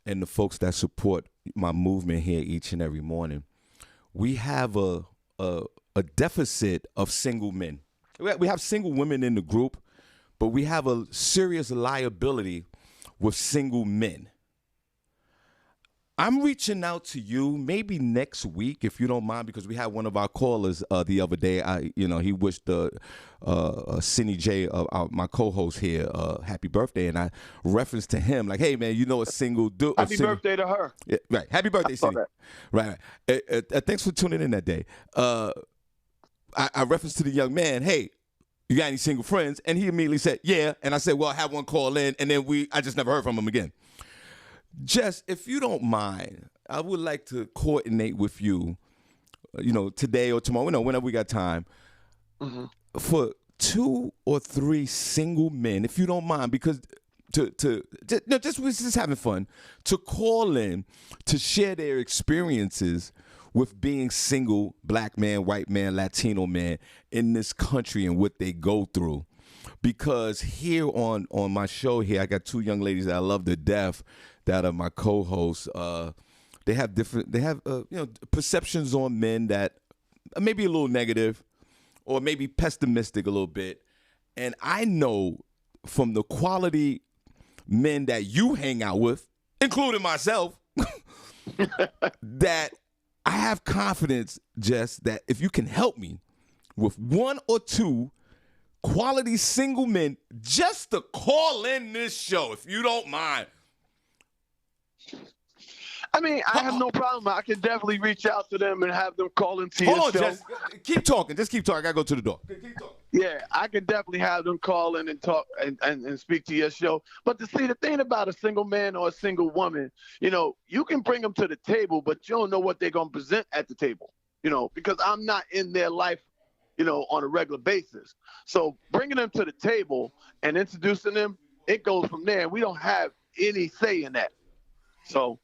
and the folks that support my movement here each and every morning, we have a deficit of single men. We have single women in the group, but we have a serious liability with single men. I'm reaching out to you maybe next week, if you don't mind, because we had one of our callers the other day. He wished Senny J, my co-host here, happy birthday, and I referenced to him like, "Hey man, a single dude." Happy birthday to her. Yeah, right. Happy birthday, Senny. Right. Thanks for tuning in that day. I referenced to the young man, "Hey, you got any single friends?" And he immediately said, "Yeah." And I said, "Well, I have one call in," and then I just never heard from him again. Jess, if you don't mind, I would like to coordinate with you, today or tomorrow, whenever we got time, for 2 or 3 single men, if you don't mind, because we're just having fun, to call in to share their experiences with being single, black man, white man, Latino man in this country and what they go through. Because here on my show here, I got 2 young ladies that I love to death that are my co-hosts. They have perceptions on men that may be a little negative or maybe pessimistic a little bit. And I know from the quality men that you hang out with, including myself, that I have confidence, Jess, that if you can help me with 1 or 2 quality single men just to call in this show, if you don't mind. I mean, I have no problem. I can definitely reach out to them and have them call into your show. Hold on, Jess. Keep talking. Just keep talking. I got to go to the door. Keep talking. Yeah, I can definitely have them call in and talk and speak to your show. But to see, the thing about a single man or a single woman, you can bring them to the table, but you don't know what they're going to present at the table, because I'm not in their life, on a regular basis. So bringing them to the table and introducing them, it goes from there. We don't have any say in that. So,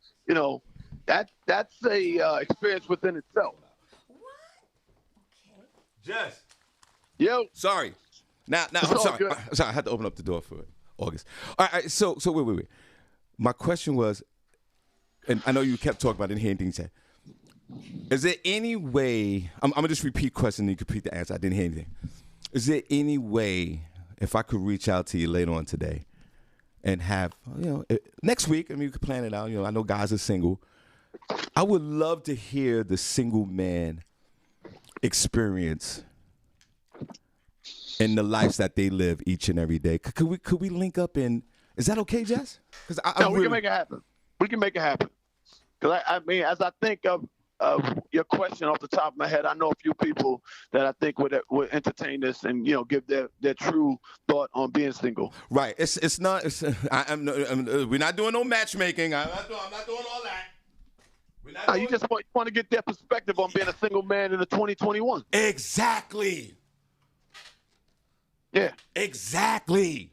that's a experience within itself. What? Okay. Jess. Yo. Sorry. Now I'm sorry. I had to open up the door for August. All right. So wait. My question was, and I know you kept talking about it, didn't hear anything you said. Is there any way, I'm going to just repeat the question and you can repeat the answer. I didn't hear anything. Is there any way, if I could reach out to you later on today and have, next week, we could plan it out. I know guys are single. I would love to hear the single man experience in the lives that they live each and every day. Could we link up in, is that okay, Jess? Because we can make it happen. We can make it happen. Because I mean, as I think of your question off the top of my head, I know a few people that I think would entertain this and give their true thought on being single. Right. It's not. We're not doing no matchmaking. I'm not doing all that. You just want to get their perspective on being a single man in the 2021. Exactly. Yeah. Exactly.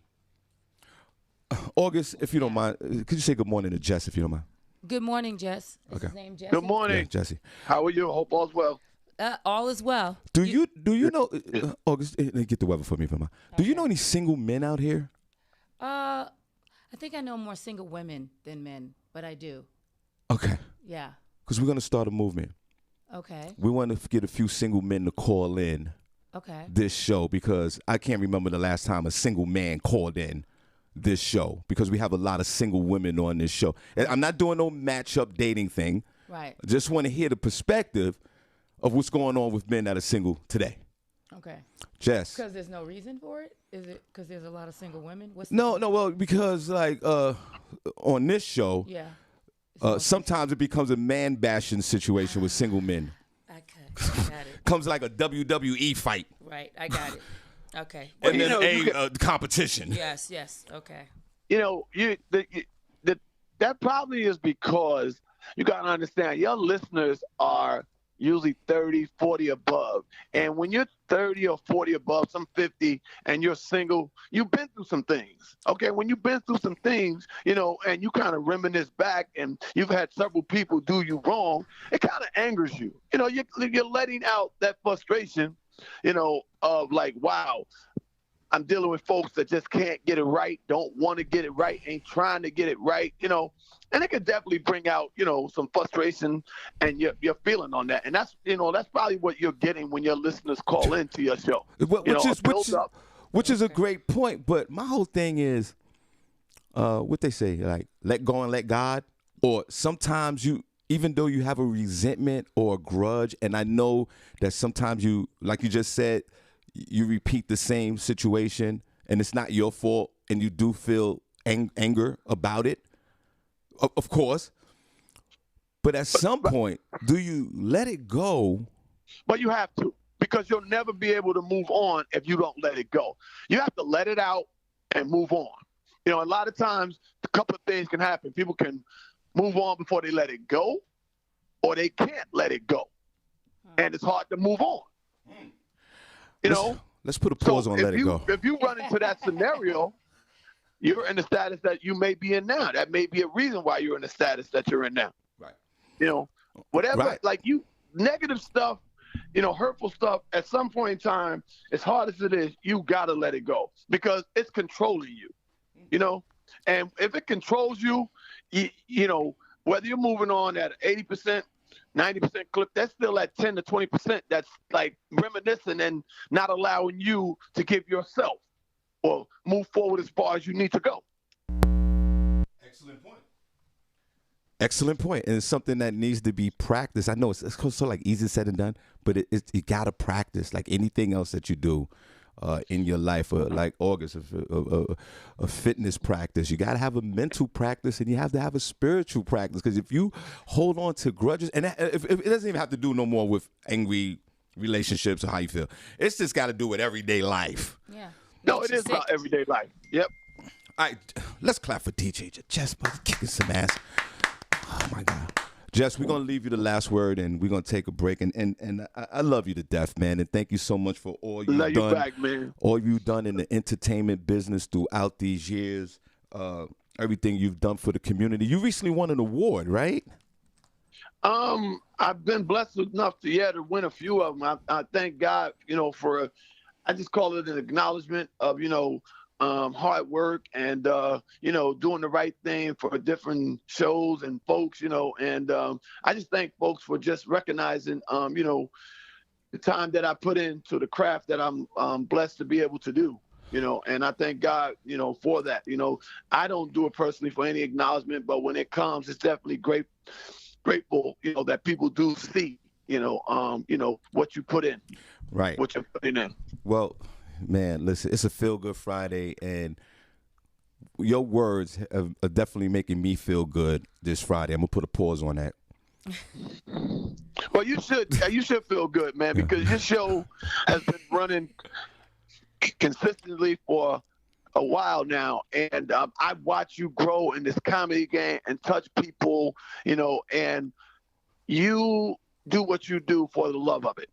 August, if you don't mind, could you say good morning to Jess, if you don't mind? Good morning, Jess. Okay. His name Jesse. Good morning, yeah, Jesse. How are you? Hope all's well. All is well. Do you know August? Get the weather for me, if you don't mind. Do you know any single men out here? I think I know more single women than men, but I do. Okay. Yeah. Because we're gonna start a movement. Okay. We want to get a few single men to call in. Okay. This show, because I can't remember the last time a single man called in this show, because we have a lot of single women on this show. And I'm not doing no match-up dating thing. Right. I just want to hear the perspective of what's going on with men that are single today. Okay. Jess. Because there's no reason for it? Is it because there's a lot of single women? Well, because on this show, yeah. sometimes it becomes a man-bashing situation with single men. I got it. Comes like a WWE fight. Right. I got it. Okay. And then competition. Yes. Okay. That probably is because you got to understand your listeners are usually 30, 40 above. And when you're 30 or 40 above, some 50, and you're single, you've been through some things. Okay, when you've been through some things, and you kind of reminisce back and you've had several people do you wrong, it kind of angers you. You're letting out that frustration, of like, wow, I'm dealing with folks that just can't get it right, don't want to get it right, ain't trying to get it right, and it could definitely bring out, some frustration and your feeling on that. And that's probably what you're getting when your listeners call into your show. Which is a great point. But my whole thing is, what they say, like, let go and let God. Or sometimes even though you have a resentment or a grudge, and I know that sometimes you, like you just said, you repeat the same situation and it's not your fault and you do feel anger about it, of course. But at some point, do you let it go? But you have to, because you'll never be able to move on if you don't let it go. You have to let it out and move on. A lot of times, a couple of things can happen. People can move on before they let it go, or they can't let it go. And it's hard to move on. Let's put a pause on let it go. If you run into that scenario, you're in the status that you may be in now. That may be a reason why you're in the status that you're in now. Right. Whatever, right. Like negative stuff, hurtful stuff, at some point in time, as hard as it is, you got to let it go because it's controlling you, And if it controls you, whether you're moving on at 80%, 90% clip, that's still at 10 to 20%. That's like reminiscing and not allowing you to give yourself or move forward as far as you need to go. Excellent point. And it's something that needs to be practiced. I know it's so like easy said and done, but you got to practice like anything else that you do in your life, like August, a fitness practice. You got to have a mental practice and you have to have a spiritual practice. Because if you hold on to grudges, and if it doesn't even have to do no more with angry relationships or how you feel. It's just got to do with everyday life. Yeah. No, it is about everyday life. Yep. All right, let's clap for DJ Jess, kicking some ass. Oh, my God. Jess, we're going to leave you the last word, and we're going to take a break. And I love you to death, man, and thank you so much for all you've done. You back, man. All you've done in the entertainment business throughout these years, everything you've done for the community. You recently won an award, right? I've been blessed enough to win a few of them. I thank God, I just call it an acknowledgement of, hard work and, doing the right thing for different shows and folks, and I just thank folks for just recognizing, the time that I put into the craft that I'm blessed to be able to do, and I thank God, for that. I don't do it personally for any acknowledgement, but when it comes, it's definitely grateful, that people do see, what you put in, right? What you're putting in. Well, man, listen, it's a Feel Good Friday, and your words are definitely making me feel good this Friday. I'm gonna put a pause on that. Well, you should feel good, man, because your show has been running consistently for a while now, and I watch you grow in this comedy game and touch people, and you do what you do for the love of it.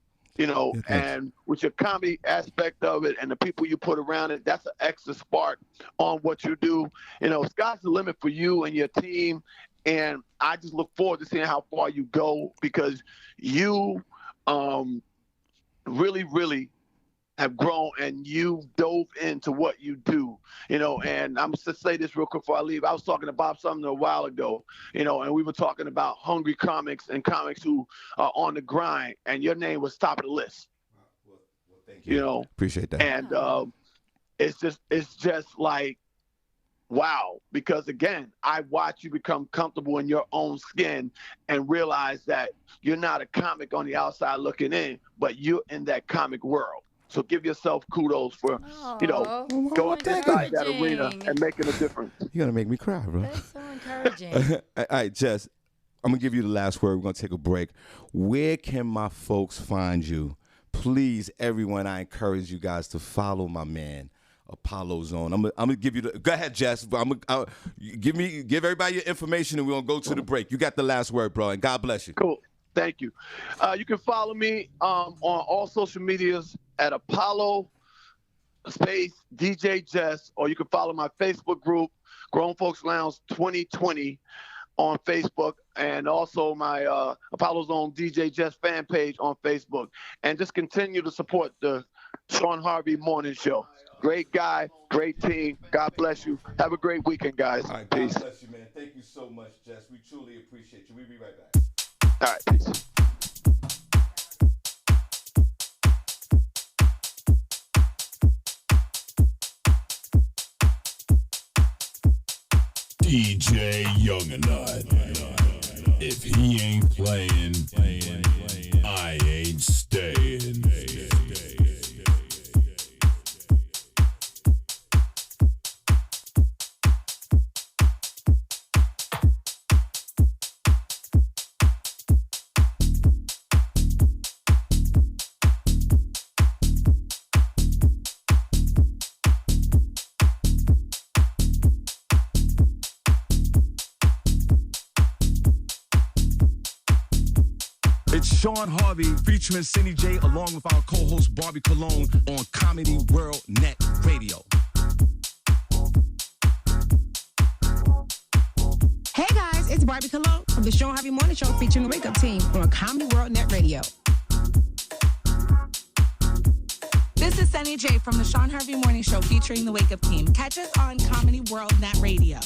And with your comedy aspect of it and the people you put around it, that's an extra spark on what you do. Sky's the limit for you and your team. And I just look forward to seeing how far you go because you really, really have grown and you dove into what you do, and I'm just say this real quick before I leave. I was talking to Bob Sumner a while ago, and we were talking about hungry comics and comics who are on the grind, and your name was top of the list. Well, thank you. Appreciate that. And it's just like, wow, because again, I watch you become comfortable in your own skin and realize that you're not a comic on the outside looking in, but you're in that comic world. So give yourself kudos for, going inside that arena and making a difference. You're going to make me cry, bro. That's so encouraging. All right, Jess, I'm going to give you the last word. We're going to take a break. Where can my folks find you? Please, everyone, I encourage you guys to follow my man, Apollo Zone. I'm gonna give you the. Go ahead, Jess. Give everybody your information, and we're gonna go to the break. You got the last word, bro, and God bless you. Cool. Thank you. You can follow me on all social medias at Apollo space DJ Jess, or you can follow my Facebook group, Grown Folks Lounge 2020, on Facebook, and also my Apollo Zone DJ Jess fan page on Facebook. And just continue to support the Shawn Harvey Morning Show. Great guy, great team. God bless you. Have a great weekend, guys. All right, God Peace. bless you, man. Thank you so much, Jess. We truly appreciate you. We'll be right back. All right, peace. DJ Youngnut. If he ain't playing, I ain't staying. It's Shawn Harvey featuring Senny J along with our co-host Barbi Cologne on Comedy World Net Radio. Hey guys, it's Barbi Cologne from the Shawn Harvey Morning Show featuring the Wake Up Team on Comedy World Net Radio. This is Senny J from the Shawn Harvey Morning Show featuring the Wake Up Team. Catch us on Comedy World Net Radio.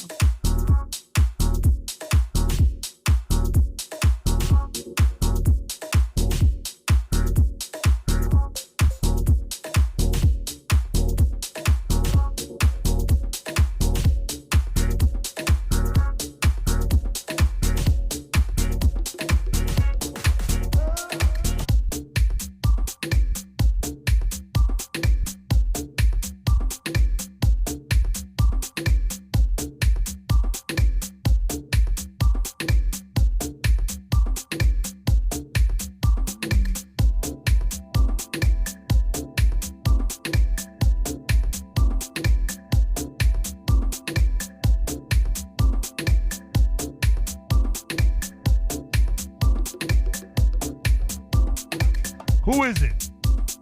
Who is it?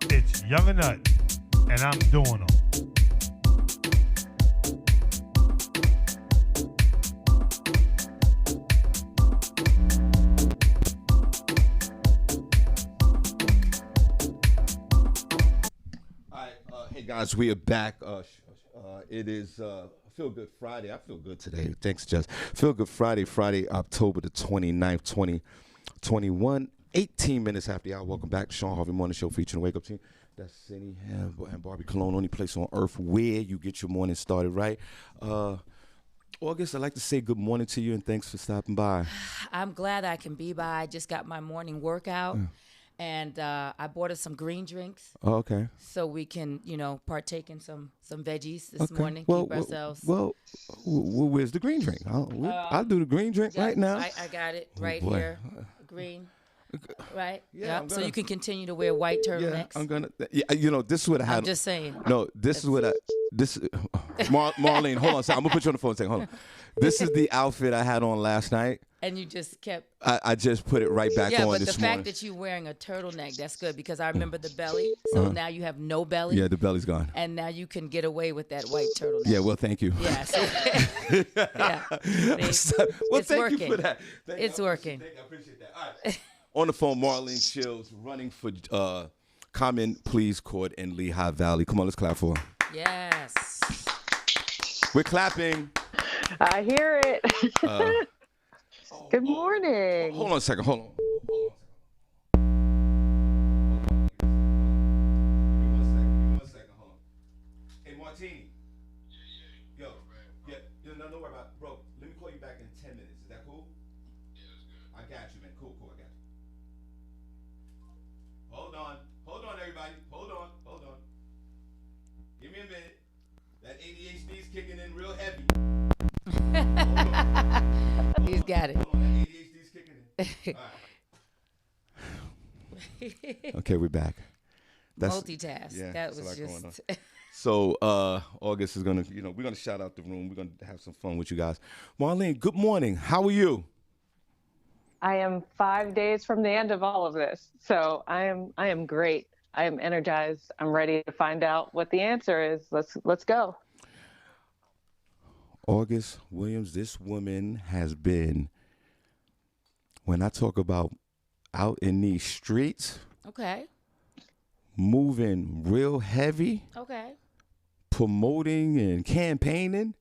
It's Young and Nut, and I'm doing them. All right, hey guys, we are back. It is Feel Good Friday. I feel good today. Thanks, Jess. Feel Good Friday, October the 29th, 2021. 18 minutes after the hour. Welcome back to Shawn Harvey Morning Show featuring the Wake Up Team. That's Senny and Barbi Cologne, only place on earth where you get your morning started right. August, I'd like to say good morning to you and thanks for stopping by. I'm glad I can be by. I just got my morning workout. And I bought us some green drinks. Oh, okay. So we can, partake in some veggies this morning. Well, keep ourselves. Where's the green drink? I'll do the green drink right now. I got it right boy. here. Green. Right? Yeah. Yep. So you can continue to wear white turtlenecks. Yeah, I'm gonna. Yeah, this is what I had. I'm just saying. No, this is what I. Marlene, hold on a second. I'm gonna put you on the phone. Hold on. This is the outfit I had on last night. And you just kept. I just put it right back on this morning. Yeah, but the fact that you're wearing a turtleneck, that's good because I remember the belly. So now you have no belly. Yeah, the belly's gone. And now you can get away with that white turtleneck. Yeah, well, thank you. Yeah. So, yeah. Well, it's thank working. you for that. It's working. I appreciate that. All right. On the phone, Marlene Shields, running for Common Pleas Court in Lehigh Valley. Come on, let's clap for her. Yes. We're clapping. I hear it. Good morning. Hold on a second. Hold on. Give me 1 second. Hold on. Hey, Martini. Yo, no, don't worry about it. Bro, let me call you back in 10 minutes. Is that cool? Yeah, that's good. I got you, man. Cool. I got you. Hold on, everybody. Hold on. Give me a minute. That ADHD's kicking in real heavy. He's got it. Hold on. That ADHD's kicking in. All right. Okay, we're back. Multitask. Yeah, that that's was a lot going just. on. So August is gonna, we're gonna shout out the room. We're gonna have some fun with you guys. Marlene, good morning. How are you? I am 5 days from the end of all of this, so I am great. I am energized. I'm ready to find out what the answer is. Let's go. August Williams, this woman has been, when I talk about out in these streets, Okay. moving real heavy, Okay. promoting and campaigning.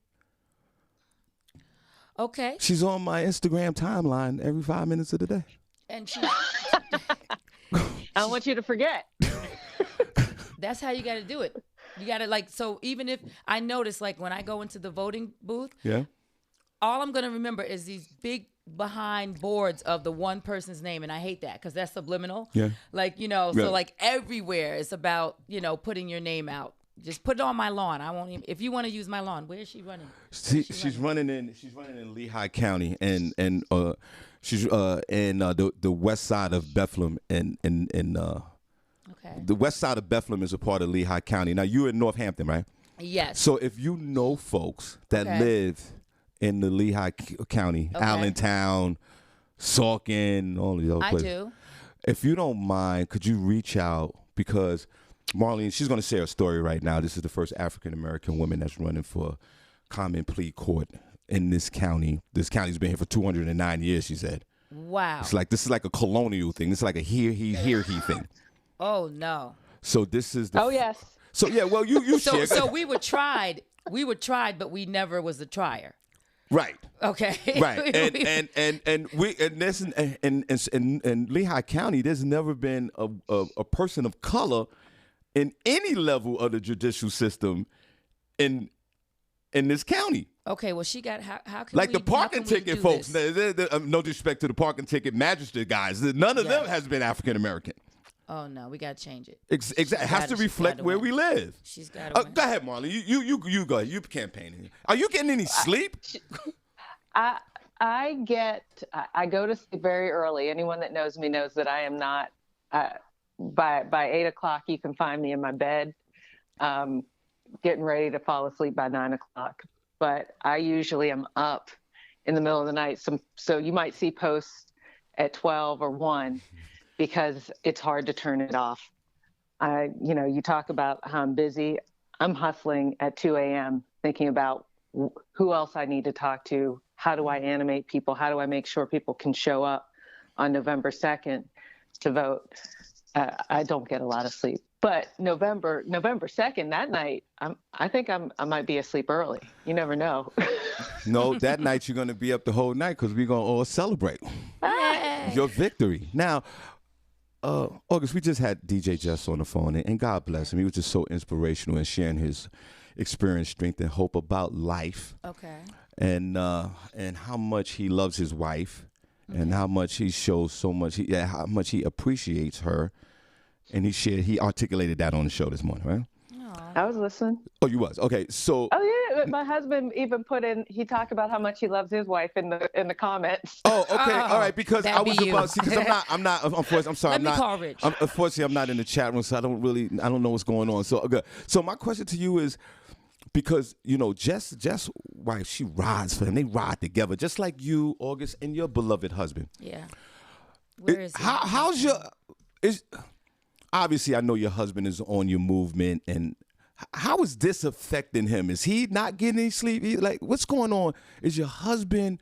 Okay. She's on my Instagram timeline every 5 minutes of the day. And she. I don't want you to forget. That's how you got to do it. You got to so even if I notice when I go into the voting booth, yeah, all I'm going to remember is these big behind boards of the one person's name. And I hate that because that's subliminal. Yeah. So everywhere it's about, putting your name out. Just put it on my lawn. I won't even, if you want to use my lawn, where is she running? She's running in Lehigh County and she's in the west side of Bethlehem okay. The west side of Bethlehem is a part of Lehigh County. Now you're in Northampton, right? Yes. So if you know folks that live in the Lehigh County, Allentown, Saucon, all these other places. I do. If you don't mind, could you reach out? Because Marlene, she's going to share a story right now. This is the first African-American woman that's running for common plea court in this county. This county's been here for 209 years, she said. Wow. This is like a colonial thing. It's like a here he thing. Oh, no. So this is the... Oh, yes. So, yeah, well, you share. So we were tried, but we never was the trier. Right. Okay. Right. In Lehigh County, there's never been a person of color in any level of the judicial system in this county. Okay, well, she got how can like we, the parking ticket folks. No disrespect to the parking ticket magistrate guys. None of them has been African American. Oh no, we gotta change it. Exactly, it has to reflect where we live. She's got to. Go ahead, Marley. You go. You campaigning. Are you getting any sleep? I go to sleep very early. Anyone that knows me knows that I am not. By 8 o'clock, you can find me in my bed, getting ready to fall asleep by 9 o'clock. But I usually am up in the middle of the night. So you might see posts at 12 or 1 because it's hard to turn it off. You talk about how I'm busy. I'm hustling at 2 a.m. thinking about who else I need to talk to. How do I animate people? How do I make sure people can show up on November 2nd to vote? I don't get a lot of sleep. But November 2nd, that night, I think I might be asleep early. You never know. No, that night you're going to be up the whole night because we're going to all celebrate your victory. Now, August, we just had DJ Jess on the phone, and God bless him. He was just so inspirational in sharing his experience, strength, and hope about life. Okay. And how much he loves his wife, and how much he shows so much, how much he appreciates her. And he articulated that on the show this morning, right? I was listening. Oh, you was? Okay, so. Oh, yeah. My husband even he talked about how much he loves his wife in the comments. Oh, okay. All right. Because I was about to, because I'm not, unfortunately, I'm sorry. Let me call Rich. Unfortunately, I'm not in the chat room, so I don't know what's going on. So, okay. So my question to you is, because, Jess' wife, she rides for him. They ride together, just like you, August, and your beloved husband. Yeah. Where is he? How's obviously, I know your husband is on your movement, and how is this affecting him? Is he not getting any sleep? What's going on? Is your husband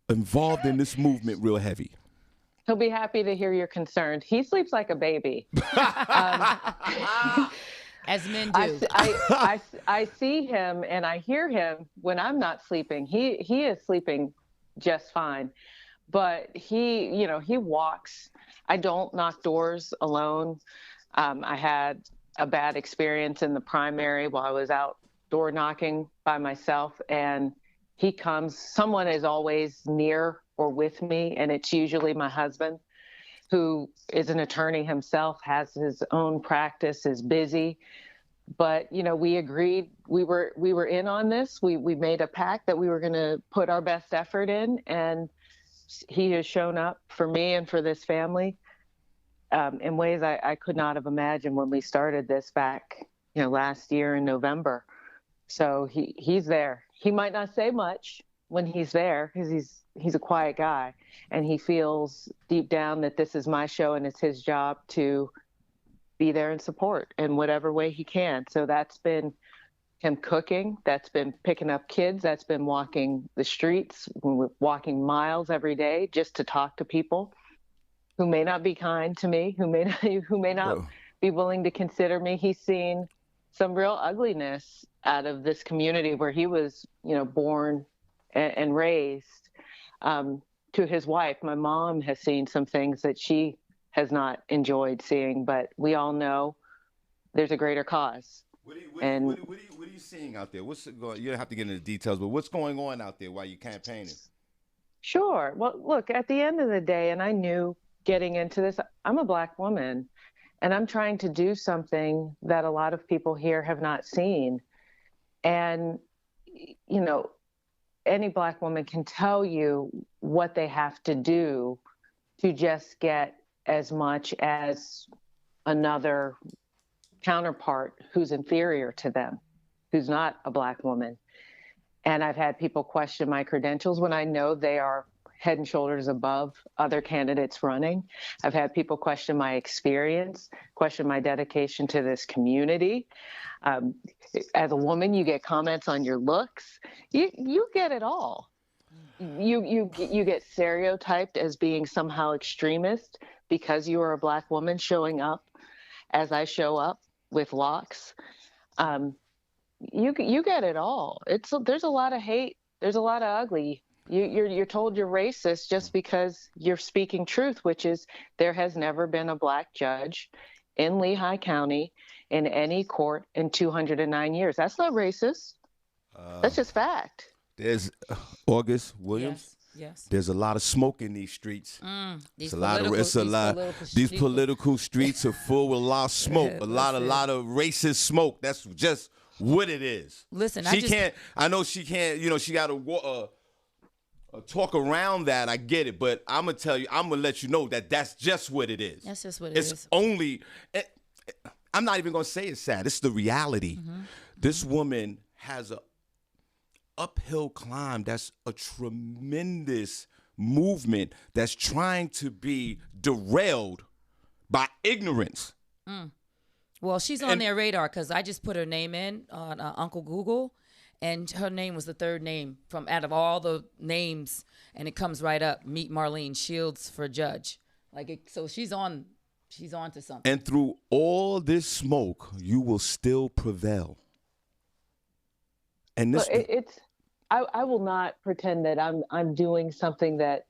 involved in this movement real heavy? He'll be happy to hear you're concerned. He sleeps like a baby. As men do. I see him and I hear him when I'm not sleeping. He is sleeping just fine. But he walks. I don't knock doors alone. I had a bad experience in the primary while I was out door knocking by myself, and he comes. Someone is always near or with me, and it's usually my husband, who is an attorney himself, has his own practice, is busy. But, we agreed, we were in on this. We made a pact that we were going to put our best effort in, and he has shown up for me and for this family in ways I could not have imagined when we started this back, last year in November. So he's there. He might not say much when he's there because he's a quiet guy, and he feels deep down that this is my show and it's his job to be there and support in whatever way he can. So that's been him cooking, that's been picking up kids, that's been walking the streets, walking miles every day just to talk to people who may not be kind to me, who may not be willing to consider me. He's seen some real ugliness out of this community where he was, born and raised. To his wife, my mom has seen some things that she has not enjoyed seeing, but we all know there's a greater cause. What are you seeing out there? What's going? You don't have to get into the details, but what's going on out there while you're campaigning? Sure. Well, look, at the end of the day, and I knew getting into this, I'm a Black woman, and I'm trying to do something that a lot of people here have not seen. And, any Black woman can tell you what they have to do to just get as much as another counterpart who's inferior to them, who's not a Black woman. And I've had people question my credentials when I know they are head and shoulders above other candidates running. I've had people question my experience, question my dedication to this community. As a woman, you get comments on your looks. You get it all. You get stereotyped as being somehow extremist because you are a Black woman showing up as I show up with locks. You get it all. There's a lot of hate. There's a lot of ugly. You're told you're racist just because you're speaking truth, which is there has never been a Black judge in Lehigh County in any court in 209 years. That's not racist. That's just fact. There's August Williams. Yes. There's a lot of smoke in these streets. These political streets are full with a lot of smoke. a lot of racist smoke. That's just what it is. Listen, I know she can't. She got to talk around that. I get it, but I'm gonna let you know that that's just what it is. That's just what it is. It's only. I'm not even gonna say it's sad. It's the reality. This woman has a uphill climb. That's a tremendous movement that's trying to be derailed by ignorance. Well, she's on their radar because I just put her name in on Uncle Google, and her name was the third name from out of all the names, and it comes right up. Meet Marlene Shields for judge. So she's on to something. And through all this smoke, you will still prevail. And this, I will not pretend that I'm doing something that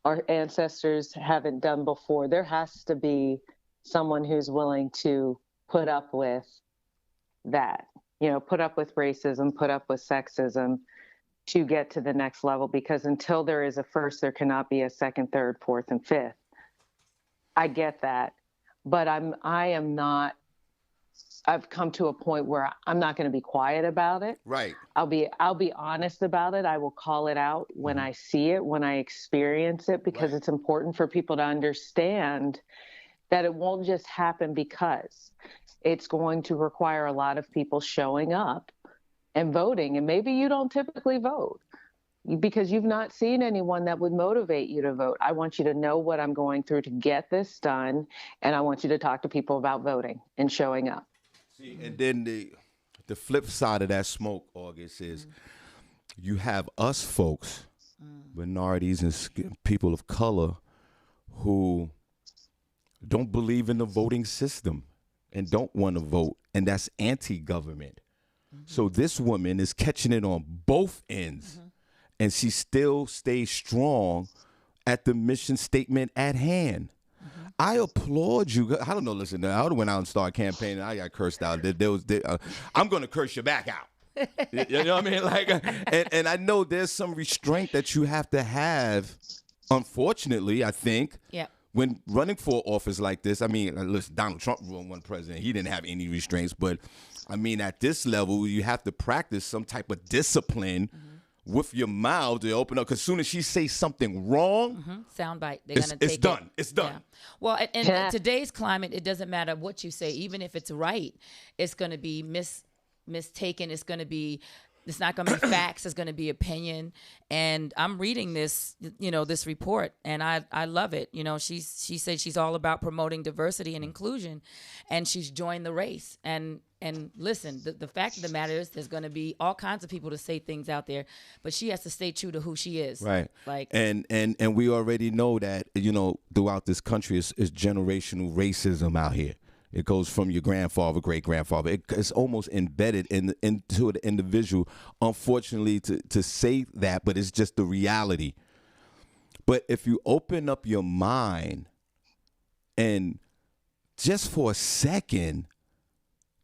our ancestors haven't done before. There has to be someone who's willing to put up with that, put up with racism, put up with sexism to get to the next level, because until there is a first, there cannot be a second, third, fourth, and fifth. I get that, but I've come to a point where I'm not going to be quiet about it. Right. I'll be honest about it. I will call it out when I see it, when I experience it, because it's important for people to understand that it won't just happen, because it's going to require a lot of people showing up and voting. And maybe you don't typically vote because you've not seen anyone that would motivate you to vote. I want you to know what I'm going through to get this done. And I want you to talk to people about voting and showing up. See, and then the flip side of that smoke, August, is you have us folks, minorities and people of color, who don't believe in the voting system and don't want to vote, and that's anti-government. So this woman is catching it on both ends, and she still stays strong at the mission statement at hand. I applaud you. I don't know. Listen, I would have went out and started campaigning. I got cursed out. I'm going to curse you back out. You know what I mean? And I know there's some restraint that you have to have. Unfortunately, I think. Yeah. When running for office like this, I mean, listen, Donald Trump won president. He didn't have any restraints, but I mean, at this level, you have to practice some type of discipline with your mouth to open up. Because as soon as she says something wrong, soundbite, they're gonna take it's done. It. It's done. Yeah. Well, in today's climate, it doesn't matter what you say, even if it's right, it's going to be mistaken. It's going to be. It's not going to be facts. It's going to be opinion. And I'm reading this, this report, and I love it. She said she's all about promoting diversity and inclusion, and she's joined the race. And listen, the fact of the matter is there's going to be all kinds of people to say things out there, but she has to stay true to who she is. Right. And we already know that, throughout this country is generational racism out here. It goes from your grandfather, great-grandfather. It's almost embedded into the individual, unfortunately, to say that, but it's just the reality. But if you open up your mind and just for a second,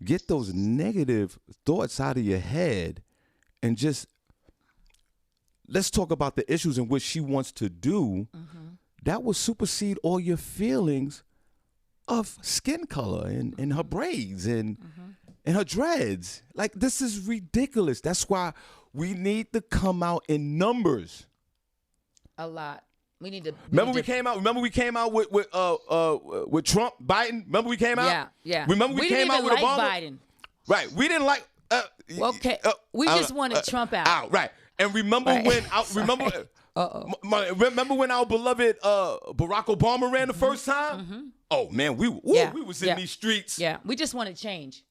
get those negative thoughts out of your head and just let's talk about the issues in which she wants to do, that will supersede all your feelings of skin color and her braids and her dreads. Like, this is ridiculous. That's why we need to come out in numbers. A lot. We need to. Remember we came out with Trump, Biden. Remember we came out. Yeah. Remember we came out with like Obama. Biden. Right. We didn't like. Okay. We just wanted Trump out. Right. And remember when? Remember when our beloved Barack Obama ran the first time? Oh man, we was in these streets. Yeah, we just want to change.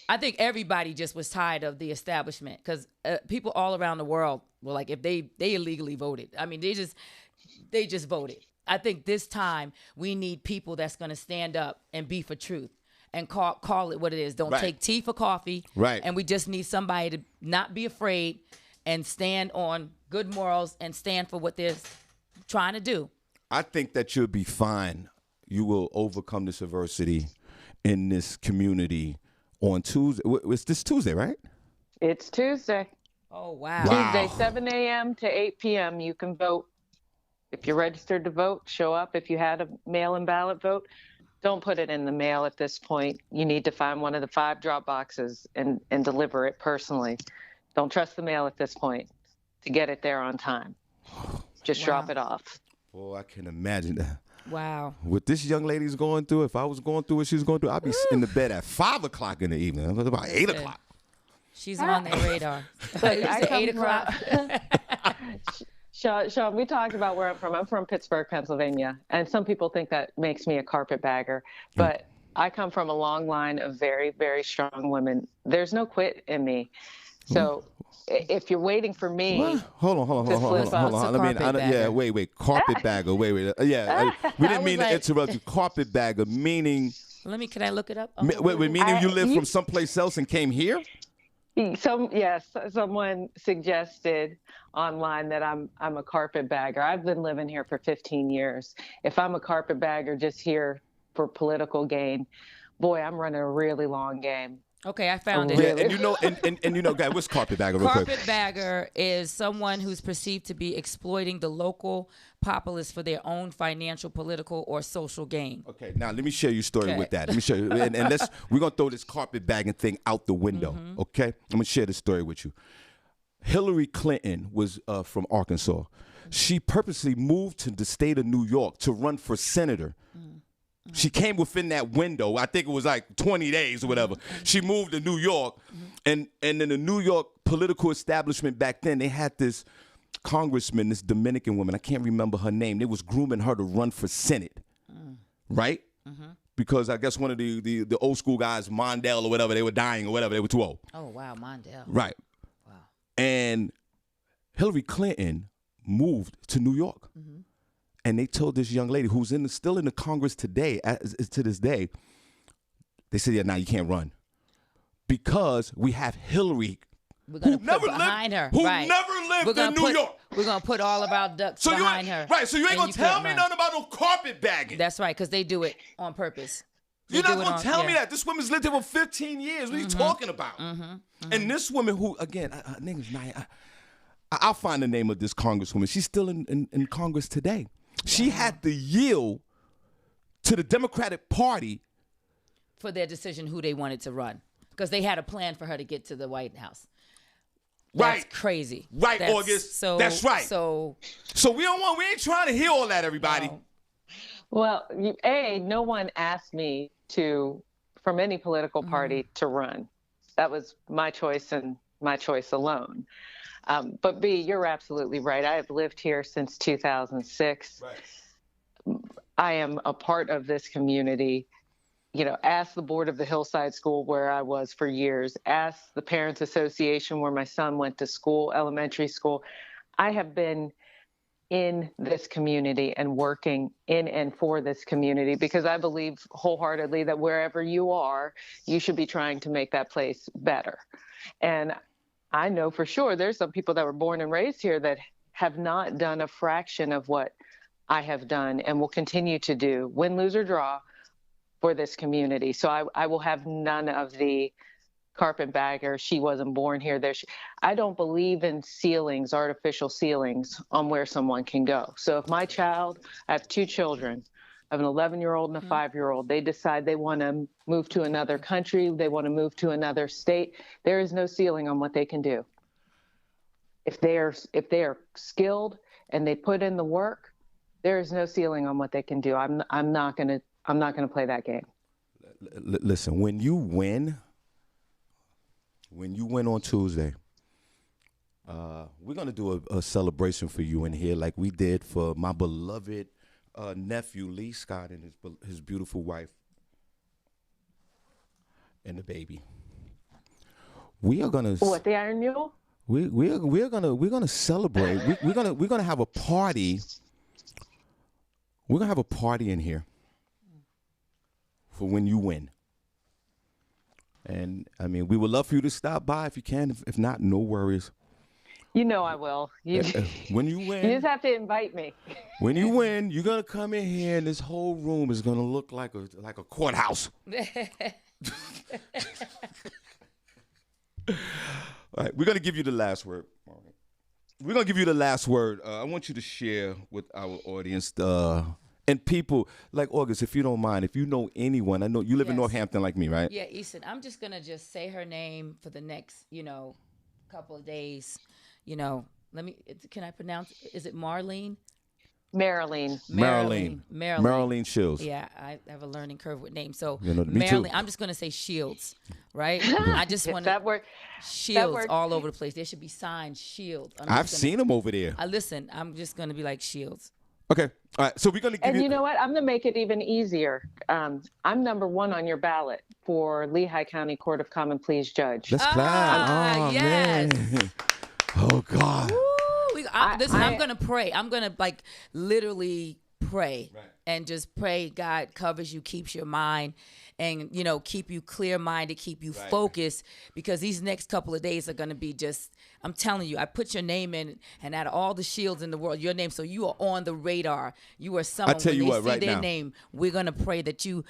I think everybody just was tired of the establishment because people all around the world were like, if they illegally voted. I mean, they just voted. I think this time we need people that's going to stand up and be for truth and call it what it is. Don't take tea for coffee. Right. And we just need somebody to not be afraid and stand on good morals and stand for what they're trying to do. I think that you'll be fine. You will overcome this adversity in this community on Tuesday. It's this Tuesday, right? It's Tuesday. Oh, wow. Tuesday, 7 a.m. to 8 p.m. You can vote. If you're registered to vote, show up. If you had a mail-in ballot vote, don't put it in the mail at this point. You need to find one of the 5 drop boxes and deliver it personally. Don't trust the mail at this point to get it there on time. Just drop it off. Oh, I can imagine that. Wow. What this young lady's going through, if I was going through what she's going through, I'd be in the bed at 5 o'clock in the evening. It was about 8 o'clock. She's on their radar. It's 8 o'clock. Shawn, we talked about where I'm from. I'm from Pittsburgh, Pennsylvania. And some people think that makes me a carpetbagger. But I come from a long line of very, very strong women. There's no quit in me. So if you're waiting for me, hold on. Wait, carpetbagger. Wait. We didn't mean to interrupt you. Carpetbagger meaning. Can I look it up? Meaning you live from someplace else and came here? Someone suggested online that I'm a carpetbagger. I've been living here for 15 years. If I'm a carpetbagger just here for political gain, boy, I'm running a really long game. Okay, I found it. Yeah, and you know, guys, what's carpetbagger? Real quick. Carpetbagger is someone who's perceived to be exploiting the local populace for their own financial, political, or social gain. Okay, now let me share your story with that. Let me show you, and we're gonna throw this carpetbagging thing out the window. Okay, I'm gonna share this story with you. Hillary Clinton was from Arkansas. She purposely moved to the state of New York to run for senator. She came within that window. I think it was like 20 days or whatever. She moved to New York. And in the New York political establishment back then, they had this congressman, this Dominican woman. I can't remember her name. They was grooming her to run for Senate. Right? Because I guess one of the old school guys, Mondale or whatever, they were dying or whatever. They were too old. Oh, wow, Mondale. Right. Wow. And Hillary Clinton moved to New York. And they told this young lady who's still in the Congress today, to this day, they said, now you can't run. Because we have Hillary, who never lived in New York. We're going to put all of our ducks behind her. Right, so you ain't going to tell me nothing about no carpetbagging. That's right, because they do it on purpose. You're not going to tell me that. This woman's lived here for 15 years. What are you talking about? And this woman who, again, her name is Naya. I'll find the name of this congresswoman. She's still in Congress today. She had to yield to the Democratic Party for their decision who they wanted to run, because they had a plan for her to get to the White House. That's crazy. Right, August. That's right. So we ain't trying to hear all that, everybody. No. Well, no one asked me from any political party to run. That was my choice and my choice alone. But B, you're absolutely right. I have lived here since 2006. Right. I am a part of this community. Ask the board of the Hillside School where I was for years. Ask the Parents Association where my son went to school, elementary school. I have been in this community and working in and for this community, because I believe wholeheartedly that wherever you are, you should be trying to make that place better. And I know for sure there's some people that were born and raised here that have not done a fraction of what I have done and will continue to do, win, lose, or draw, for this community. So I will have none of the carpetbagger, she wasn't born here. I don't believe in ceilings, artificial ceilings on where someone can go. So if my child, I have two children, I have an 11-year-old and a 5-year-old, they decide they want to move to another country, they want to move to another state, there is no ceiling on what they can do. If they are skilled and they put in the work, there is no ceiling on what they can do. I'm not going to play that game. Listen, when you win on Tuesday, we're going to do a celebration for you in here like we did for my beloved nephew, Lee Scott, and his beautiful wife and the baby. We are going to... What, the Iron Mule? We're gonna celebrate. We're gonna have a party. We're gonna have a party in here for when you win. And I mean, we would love for you to stop by if you can. If not, no worries. You know I will. When you win, you just have to invite me. When you win, you're gonna come in here, and this whole room is gonna look like a courthouse. All right, we're going to give you the last word. We're going to give you the last word. I want you to share with our audience and people like August, if you don't mind, if you know anyone. I know you live in Northampton like me, right? Yeah, Easton, I'm just going to just say her name for the next, couple of days. Can I pronounce, is it Marlene? Marilyn Shields. Yeah, I have a learning curve with names. So me Marilyn, too. I'm just going to say Shields, right? I just want that word. Shields all over the place. There should be signs Shields. I've seen them over there. Listen, I'm just going to be like Shields. Okay. All right. So we're going to give And you know what? I'm going to make it even easier. I'm number 1 on your ballot for Lehigh County Court of Common Pleas judge. Let's clap. Oh, yes. Man. Oh, God. Listen, I'm going to pray. I'm going to literally pray and just pray God covers you, keeps your mind, and, keep you clear-minded, keep you focused, because these next couple of days are going to be just, I'm telling you, I put your name in, and out of all the shields in the world, your name, so you are on the radar. You are someone, when they see their name, we're going to pray that you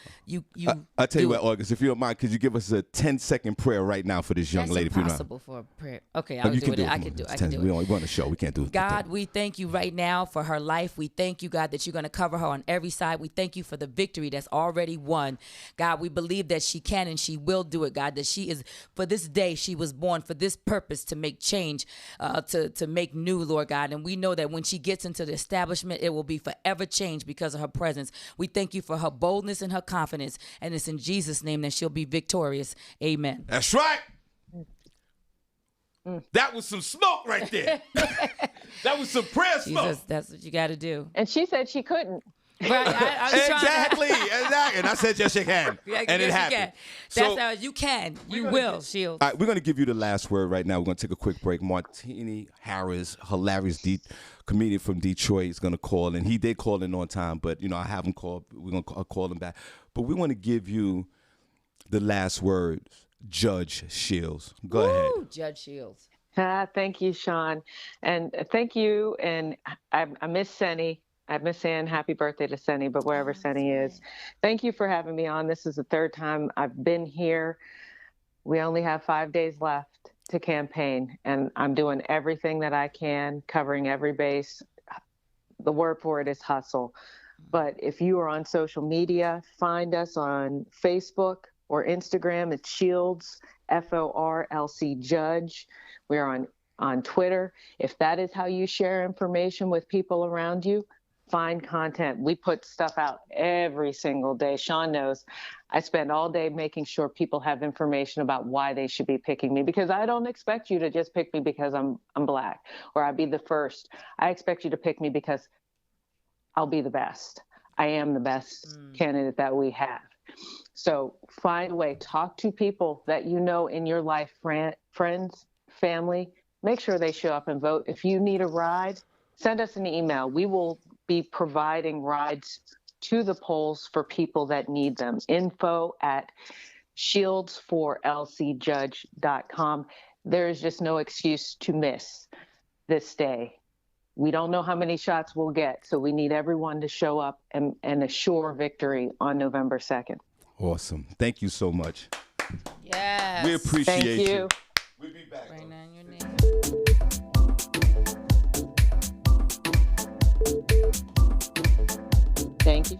I tell you what, August, if you don't mind, could you give us a 10-second prayer right now for this young lady? That's impossible for a prayer. Okay, I'll do it. I can do it. We're on the show. We can't do it. God, we thank you right now for her life. We thank you, God, that you're going to cover her on every side. We thank you for the victory that's already won. God, we believe that she can and she will do it, God, that she is, for this day, she was born for this purpose, to make change, to make new, Lord God. And we know that when she gets into the establishment, it will be forever changed because of her presence. We thank you for her boldness and her confidence. And it's in Jesus' name that she'll be victorious. Amen. That's right. That was some smoke right there. That was some prayer smoke. Jesus, that's what you got to do. And she said she couldn't. Right, exactly. And I said, yes, you can. And it happened. That's how you can. You will, Shields. All right, we're going to give you the last word right now. We're going to take a quick break. Martini Harris, hilarious comedian from Detroit, is going to call. And he did call in on time, but, I have him call. We're going to call him back. But we want to give you the last words, Judge Shields. Go ahead. Judge Shields. Thank you, Shawn. And thank you. And I miss Senny. I miss saying happy birthday to Senny, but wherever Senny is. Thank you for having me on. This is the third time I've been here. We only have 5 days left to campaign, and I'm doing everything that I can, covering every base. The word for it is hustle. But if you are on social media, find us on Facebook or Instagram. It's Shields, FORLC Judge. We are on Twitter. If that is how you share information with people around you, find content. We put stuff out every single day. Shawn knows I spend all day making sure people have information about why they should be picking me, because I don't expect you to just pick me because I'm Black or I'll be the first. I expect you to pick me because I'll be the best. I am the best candidate that we have. So find a way, talk to people that you know in your life, friends, family, make sure they show up and vote. If you need a ride, send us an email. We will be providing rides to the polls for people that need them. info@shieldsforlcjudge.com. There is just no excuse to miss this day. We don't know how many shots we'll get, so we need everyone to show up and assure victory on November 2nd. Awesome. Thank you so much. Yes. We appreciate Thank you. We'll be back. Bring down your name. Thank you.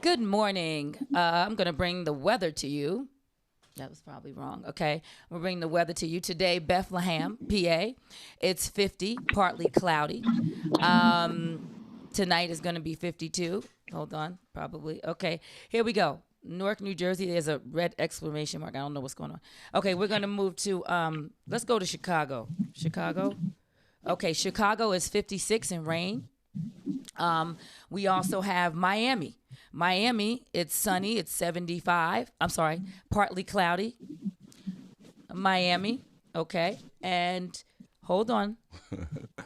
Good morning. I'm going to bring the weather to you. That was probably wrong. Okay. We'll bring the weather to you today, Bethlehem, PA. It's 50, partly cloudy. Tonight is going to be 52. Hold on. Probably. Okay. Here we go. Newark, New Jersey. There's a red exclamation mark. I don't know what's going on. Okay. We're going to move to, let's go to Chicago. Chicago. Okay. Chicago is 56 and rain. We also have Miami. Miami, it's sunny. It's 75. I'm sorry, partly cloudy. Miami, okay. And hold on.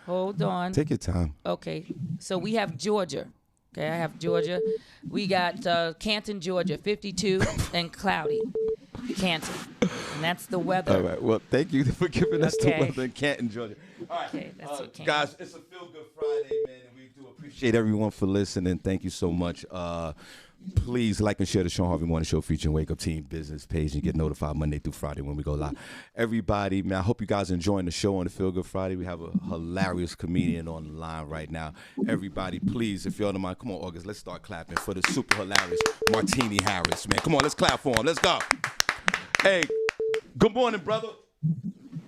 Hold on. Take your time. Okay. So we have Georgia. Okay, I have Georgia. We got Canton, Georgia, 52 and cloudy. Canton. And that's the weather. All right. Well, thank you for giving us the Okay. weather in Canton, Georgia. All right. Okay, that's okay. Guys, it's a Feel Good Friday, man, and we do appreciate everyone for listening. Thank you so much. Please like and share the Shawn Harvey Morning Show featuring Wake Up Team business page and get notified Monday through Friday when we go live. Everybody, man, I hope you guys are enjoying the show on the Feel Good Friday. We have a hilarious comedian on the line right now. Everybody, please, if you're on the mind, come on, August, let's start clapping for the super hilarious Martini Harris, man. Come on, let's clap for him. Let's go. Hey, good morning, brother.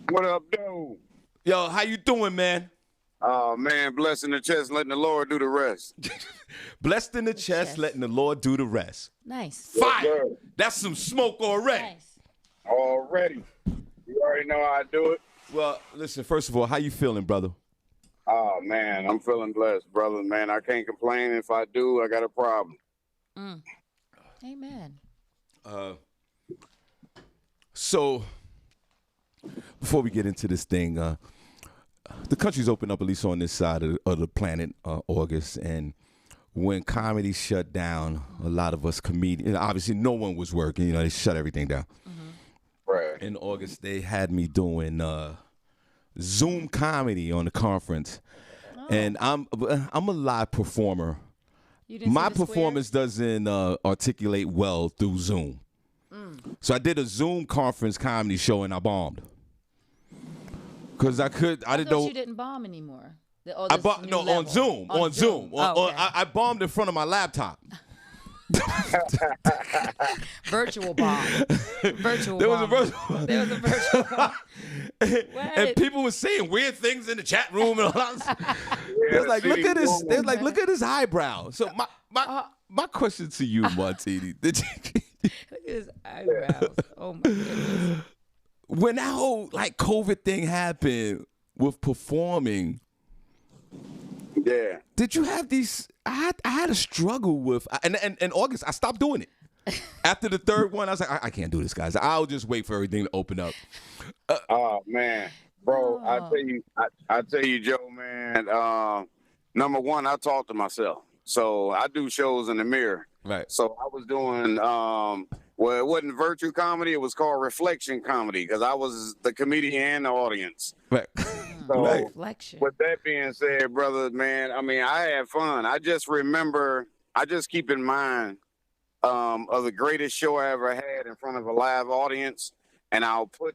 What up, dude? Yo, how you doing, man? Oh, man, blessed in the chest, letting the Lord do the rest. Blessed in the chest, letting the Lord do the rest. Nice. Fire. Yes, That's some smoke already. Nice. already. You already know how I do it. Well, listen, first of all, how you feeling, brother? Oh, man, I'm feeling blessed, brother. Man, I can't complain. If I do, I got a problem. Amen. So, before we get into this thing, the country's opened up, at least on this side of the planet, August, and when comedy shut down, a lot of us comedians, obviously no one was working, they shut everything down. Right. In August, they had me doing Zoom comedy on the conference, and I'm a live performer. My performance doesn't articulate well through Zoom. So I did a Zoom conference comedy show and I bombed. Cause I didn't know you didn't bomb anymore. On Zoom. On Zoom. Oh, okay. I bombed in front of my laptop. Virtual bomb. Virtual There bomb. was a virtual. There was a virtual bomb. And people were saying weird things in the chat room and all that. They're like, look at this. They're like, look at his eyebrow. So my question to you, Martini, Look at his eyebrows. Oh my goodness. when that whole COVID thing happened, with performing. Yeah. Did you have these? I had a struggle with, and in August I stopped doing it. After the third one, I was like, I can't do this, guys. I'll just wait for everything to open up. Oh man, bro, I tell you, Joe, man. Number one, I talk to myself, so I do shows in the mirror. Right. So I was doing, well, it wasn't virtue comedy; it was called reflection comedy because I was the comedian and the audience. Right. So, reflection. With that being said, brother, man, I mean, I had fun. I just keep in mind of the greatest show I ever had in front of a live audience, and I'll copy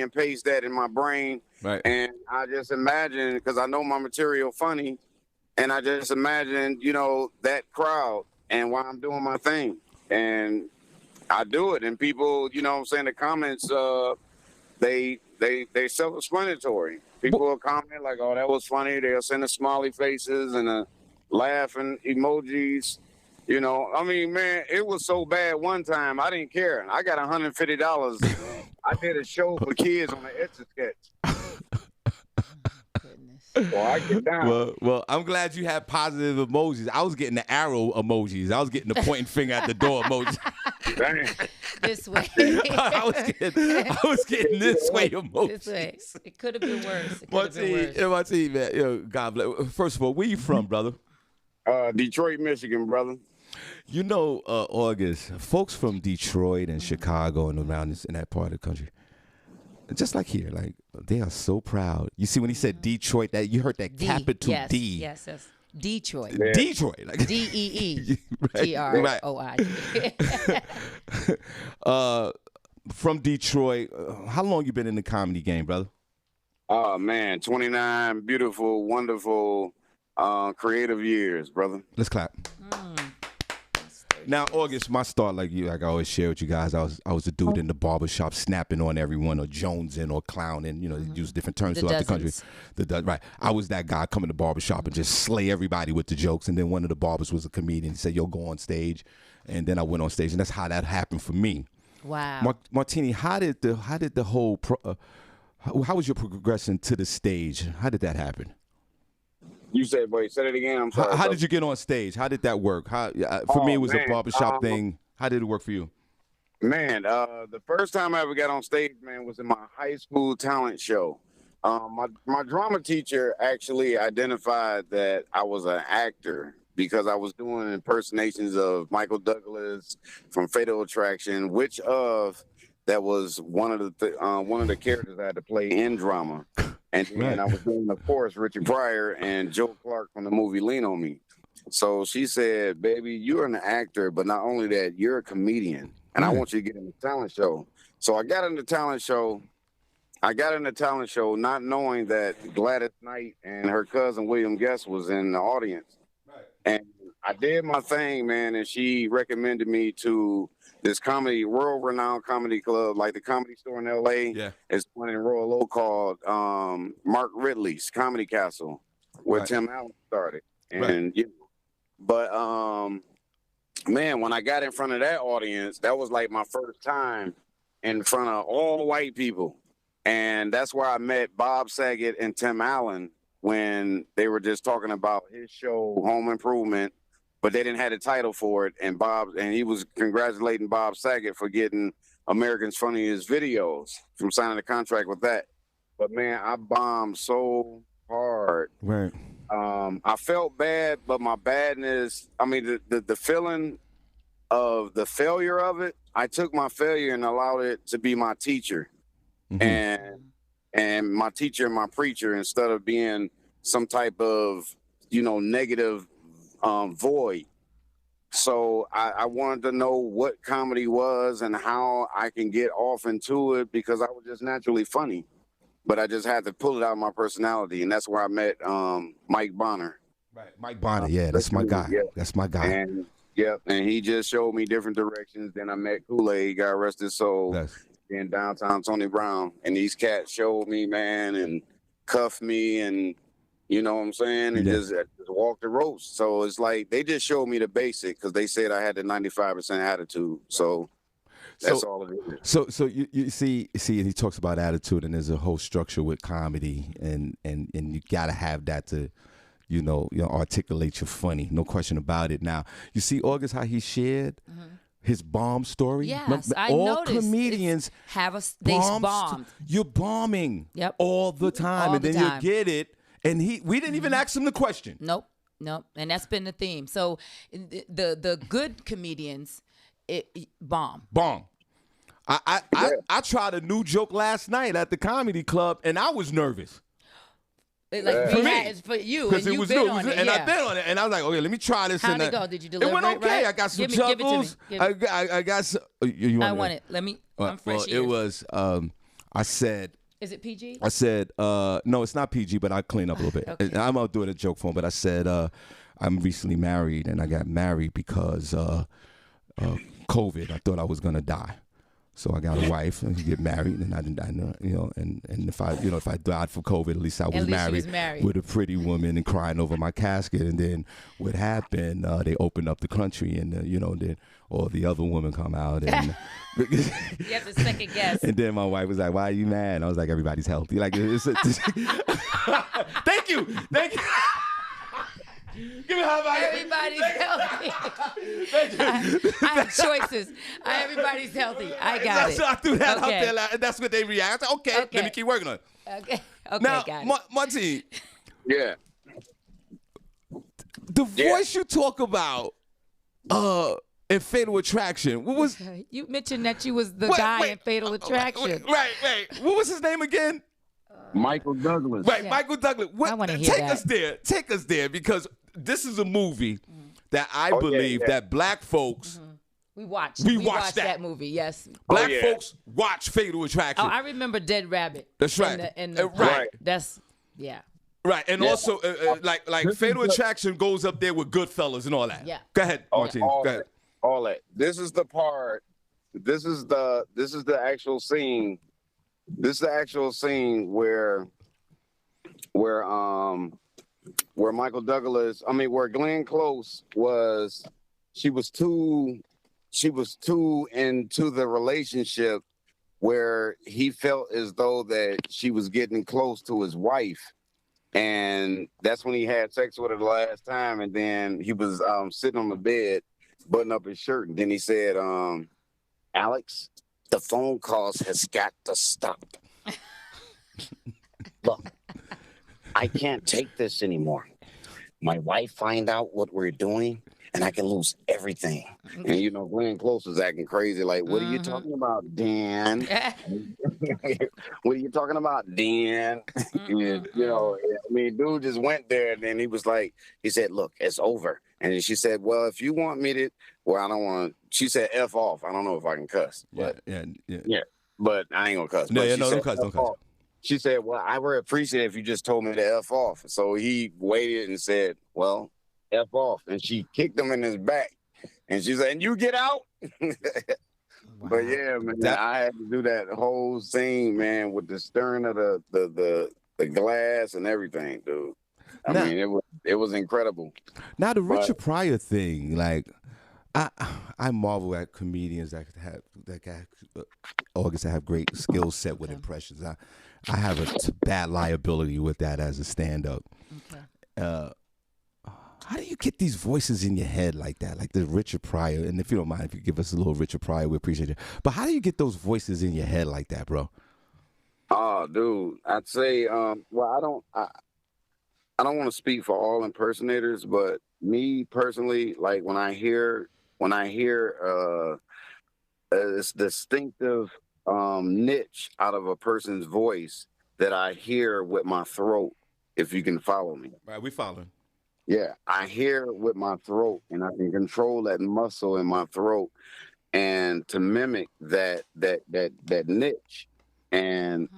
and paste that in my brain. Right. And I just imagine, because I know my material funny, and I just imagine, that crowd and why I'm doing my thing. And I do it, and people, the comments, they self-explanatory. People will comment like, "Oh, that was funny." They'll send the smiley faces and the laughing emojis. I mean, man, it was so bad one time. I didn't care. I got $150. I did a show for kids on an Etch-a-Sketch. Well, I get down. Well, I'm glad you had positive emojis. I was getting the arrow emojis. I was getting the pointing finger at the door emoji. Dang. This way. I was getting this way emojis. This way. It could have been worse. Martine, man, God bless. First of all, where you from, brother? Detroit, Michigan, brother. August, folks from Detroit and Chicago and around in that part of the country, just like here, like they are so proud. You see, when he said Detroit, that you heard that capital yes, D. Yes. Detroit. Yeah. Detroit. Like, DEETROIT. From Detroit, how long you been in the comedy game, brother? Oh, man, 29 beautiful, wonderful, creative years, brother. Let's clap. Now, August, my start, like I always share with you guys, I was a dude in the barbershop snapping on everyone or jonesing or clowning. They use different terms throughout the country. Right. I was that guy coming to the barbershop and just slay everybody with the jokes. And then one of the barbers was a comedian. He said, "Yo, go on stage." And then I went on stage, and that's how that happened for me. Wow. Martini, how was your progression to the stage? How did that happen? You said, wait, say it again. I'm sorry. How did you get on stage? How did that work? For me, it was a barbershop thing. How did it work for you? Man, the first time I ever got on stage, man, was in my high school talent show. My drama teacher actually identified that I was an actor because I was doing impersonations of Michael Douglas from Fatal Attraction, that was one of the characters I had to play in drama. And then I was doing, of course, Richard Pryor and Joe Clark from the movie Lean on Me. So she said, "Baby, you're an actor, but not only that, you're a comedian. And I want you to get in the talent show." So I got in the talent show. Not knowing that Gladys Knight and her cousin William Guest was in the audience. Right. And I did my thing, man, and she recommended me to this world-renowned comedy club, like the Comedy Store in L.A. Yeah. It's one in Royal Oak called Mark Ridley's Comedy Castle, where Tim Allen started. And man, when I got in front of that audience, that was like my first time in front of all white people. And that's where I met Bob Saget and Tim Allen when they were just talking about his show, Home Improvement, but they didn't have the title for it. And he was congratulating Bob Saget for getting America's Funniest Videos from signing a contract with that. But man, I bombed so hard. Right. I felt bad, but my badness, I mean, the feeling of the failure of it, I took my failure and allowed it to be my teacher. Mm-hmm. And my teacher and my preacher, instead of being some type of, negative void. So I wanted to know what comedy was and how I can get off into it because I was just naturally funny. But I just had to pull it out of my personality. And that's where I met Mike Bonner. Right. Mike Bonner, that's my guy. Yeah. That's my guy. And he just showed me different directions. Then I met Kool-Aid, God rest his soul, in downtown Tony Brown. And these cats showed me, man, and cuffed me and, you know what I'm saying? And just walk the ropes. So it's like they just showed me the basic because they said I had the 95% attitude. So That's all it is. So you see, he talks about attitude, and there's a whole structure with comedy, and you gotta have that to, articulate your funny. No question about it. Now, you see, August, how he shared his bomb story. Yes, I all noticed. comedians they bombed. You're bombing. Yep. All the time, All and the then time. you get it. And we didn't even ask him the question. Nope, and that's been the theme. So the good comedians, bomb. I tried a new joke last night at the comedy club, and I was nervous. It's for you, because and it was been new, on it, and I've been on it, and I was like, okay, let me try this. How'd it go? Did you deliver it? went okay. Right? I got some give it chuckles. to me. I got some. I want it. Let me. I'm fresh. Well, it was. I said. Is it PG? I said, no, it's not PG, but I'll clean up a little bit. Okay. I'm out doing a joke for him, but I said, I'm recently married, and I got married because COVID. I thought I was gonna die, so I got a wife and get married, and I didn't, and if I died from COVID, at least I was married with a pretty woman and crying over my casket. And then what happened? They opened up the country, and then all the other women come out and. You have to second guess. And then my wife was like, "Why are you mad?" And I was like, "Everybody's healthy." Like, thank you. Give me high five. Everybody's healthy. I have choices. Everybody's healthy. I got it. So I threw that out there, and that's what they react. Okay, let me keep working on it. Okay, now, got it. Monty. Yeah. The voice you talk about, in Fatal Attraction. What was you mentioned that you was the guy in Fatal Attraction? Right. What was his name again? Michael Douglas. Right, yeah. Michael Douglas. I want to hear that. Take us there, because this is a movie that I believe that black folks we watched that movie. Yes, black folks watch Fatal Attraction. Oh, I remember Dead Rabbit. That's right. Right. That's Right, and also like Fatal Attraction goes up there with Goodfellas and all that. Yeah. Go ahead, Martin. Go ahead. All that. This is the part. This is the actual scene. This is the actual scene where Michael Douglas. Where Glenn Close was. She was too into the relationship where he felt as though that she was getting close to his wife. And that's when he had sex with her the last time. And then he was sitting on the bed, button up his shirt, and then he said, Alex, the phone calls has got to stop. Look, I can't take this anymore. My wife find out what we're doing, and I can lose everything. And Glenn Close is acting crazy, like, what are you talking about, Dan? What are you talking about, Dan? Dude just went there, and then he said, look, it's over. And then she said, well, if you want me to, well, I don't want to, she said, F off. I don't know if I can cuss. But, yeah, but I ain't gonna cuss. No, don't cuss. She said, well, I would appreciate it if you just told me to F off. So he waited and said, well, F off. And she kicked him in his back. And she said, and you get out? Wow. But yeah, man, I had to do that whole scene, man, with the stirring of the glass and everything, dude. It was incredible. Now the Richard Pryor thing, like, I marvel at comedians that have great skill set with impressions. I have a bad liability with that as a stand-up. Okay. How do you get these voices in your head like that, like the Richard Pryor? And if you don't mind, if you give us a little Richard Pryor, we appreciate it. But how do you get those voices in your head like that, bro? Oh, dude, I'd say, I don't want to speak for all impersonators, but me personally, like when I hear this distinctive niche out of a person's voice that I hear with my throat, if you can follow me. Right, we following. Yeah, I hear with my throat, and I can control that muscle in my throat, and to mimic that niche. And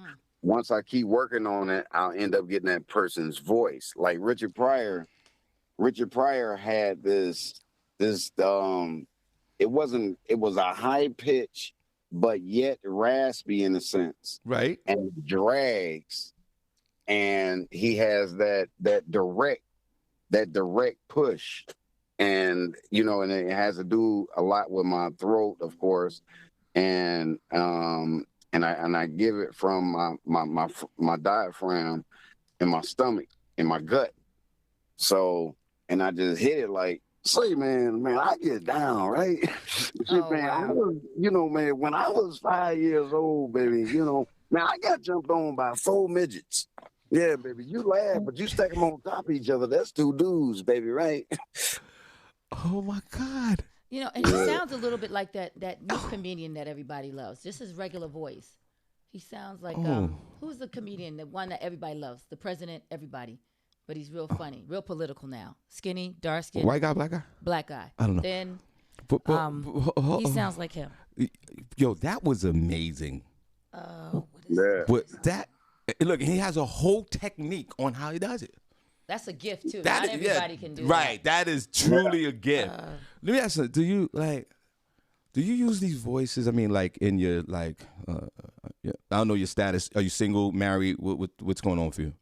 once I keep working on it, I'll end up getting that person's voice. Like Richard Pryor had this. It was a high pitch, but yet raspy in a sense, right? And drags, and he has that direct push, and and it has to do a lot with my throat, of course. and I give it from my diaphragm in my stomach, in my gut. So, and I just hit it like, say, man, I get down, right? Oh, Man, I wow. was, man, when I was 5 years old, baby, man, I got jumped on by 4 midgets. Yeah, baby, you laugh, but you stack them on top of each other. That's 2 dudes, baby, right? Oh my God. And he sounds a little bit like that new comedian that everybody loves. Just his regular voice. He sounds like who's the comedian, the one that everybody loves, the president, everybody. But he's real funny, real political now. Skinny, dark skin. White guy, black guy? Black guy. I don't know. Then He sounds like him. Yo, that was amazing. What is it? But look, he has a whole technique on how he does it. That's a gift too. Not everybody can do that. Right, that is truly a gift. Let me ask you, do you use these voices? I mean, like in your I don't know your status. Are you single, married? What's going on for you?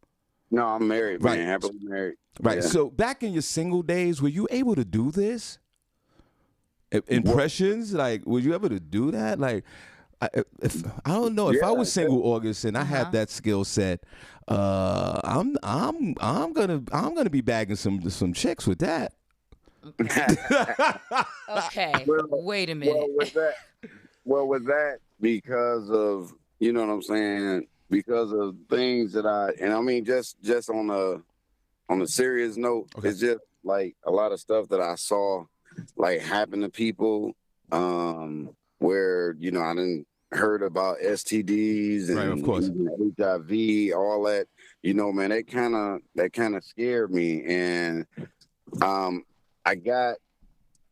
No, I'm married, right. Man. Happily married. Right. Yeah. So back in your single days, were you able to do this? Impressions? Like, were you able to do that? Like, I don't know. If I was single, August, and I had that skill set, I'm gonna be bagging some chicks with that. Okay. Wait a minute. With that, because of you know what I'm saying, because of things that I mean, just on a serious note, it's just like a lot of stuff that I saw like happen to people, where I didn't heard about STDs and right, of course. HIV, all that. Man, that kind of scared me, and I got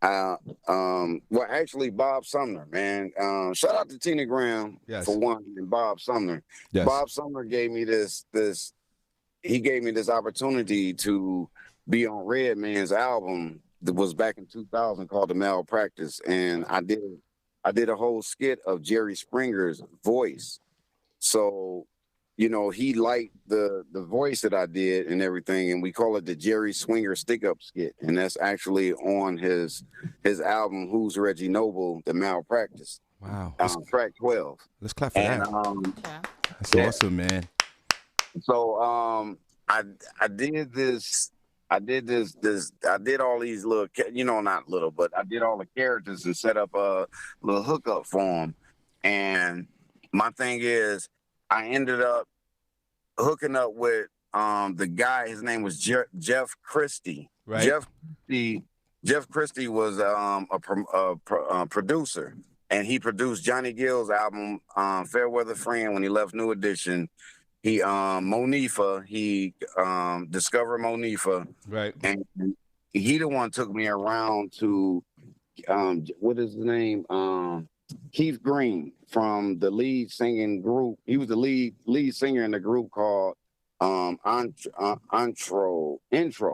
actually Bob Sumner, man. Shout out to Tina Graham for one, and Bob Sumner. Yes. Bob Sumner gave me this opportunity to be on Redman's album that was back in 2000 called The Malpractice, and I did a whole skit of Jerry Springer's voice. So, he liked the voice that I did and everything, and we call it the Jerry Swinger stick-up skit, and that's actually on his album Who's Reggie Noble, The Malpractice. Wow. Track 12. Let's clap for that. That's awesome, man. So I did this. I did all these little, not little, but I did all the characters and set up a little hookup for them. And my thing is, I ended up hooking up with the guy. His name was Jeff Christie. Right. Jeff Christie was a producer, and he produced Johnny Gill's album Fairweather Friend when he left New Edition. He Monifa, he discovered Monifa, right? And he the one took me around to what is his name? Keith Green from the lead singing group. He was the lead singer in the group called Intro.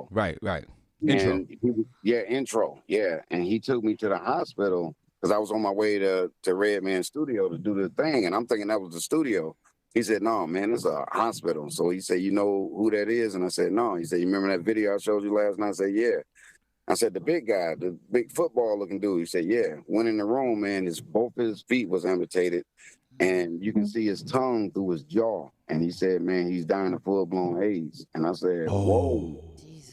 Right. Intro. Intro. Yeah, and he took me to the hospital because I was on my way to Redman Studio to do the thing, and I'm thinking that was the studio. He said, no, man, it's a hospital. So he said, you know who that is? And I said, no. He said, you remember that video I showed you last night? I said, yeah. I said, the big guy, the big football looking dude. He said, yeah. Went in the room, man, both his feet was amputated, and you can see his tongue through his jaw. And he said, man, he's dying of full-blown AIDS. And I said, whoa.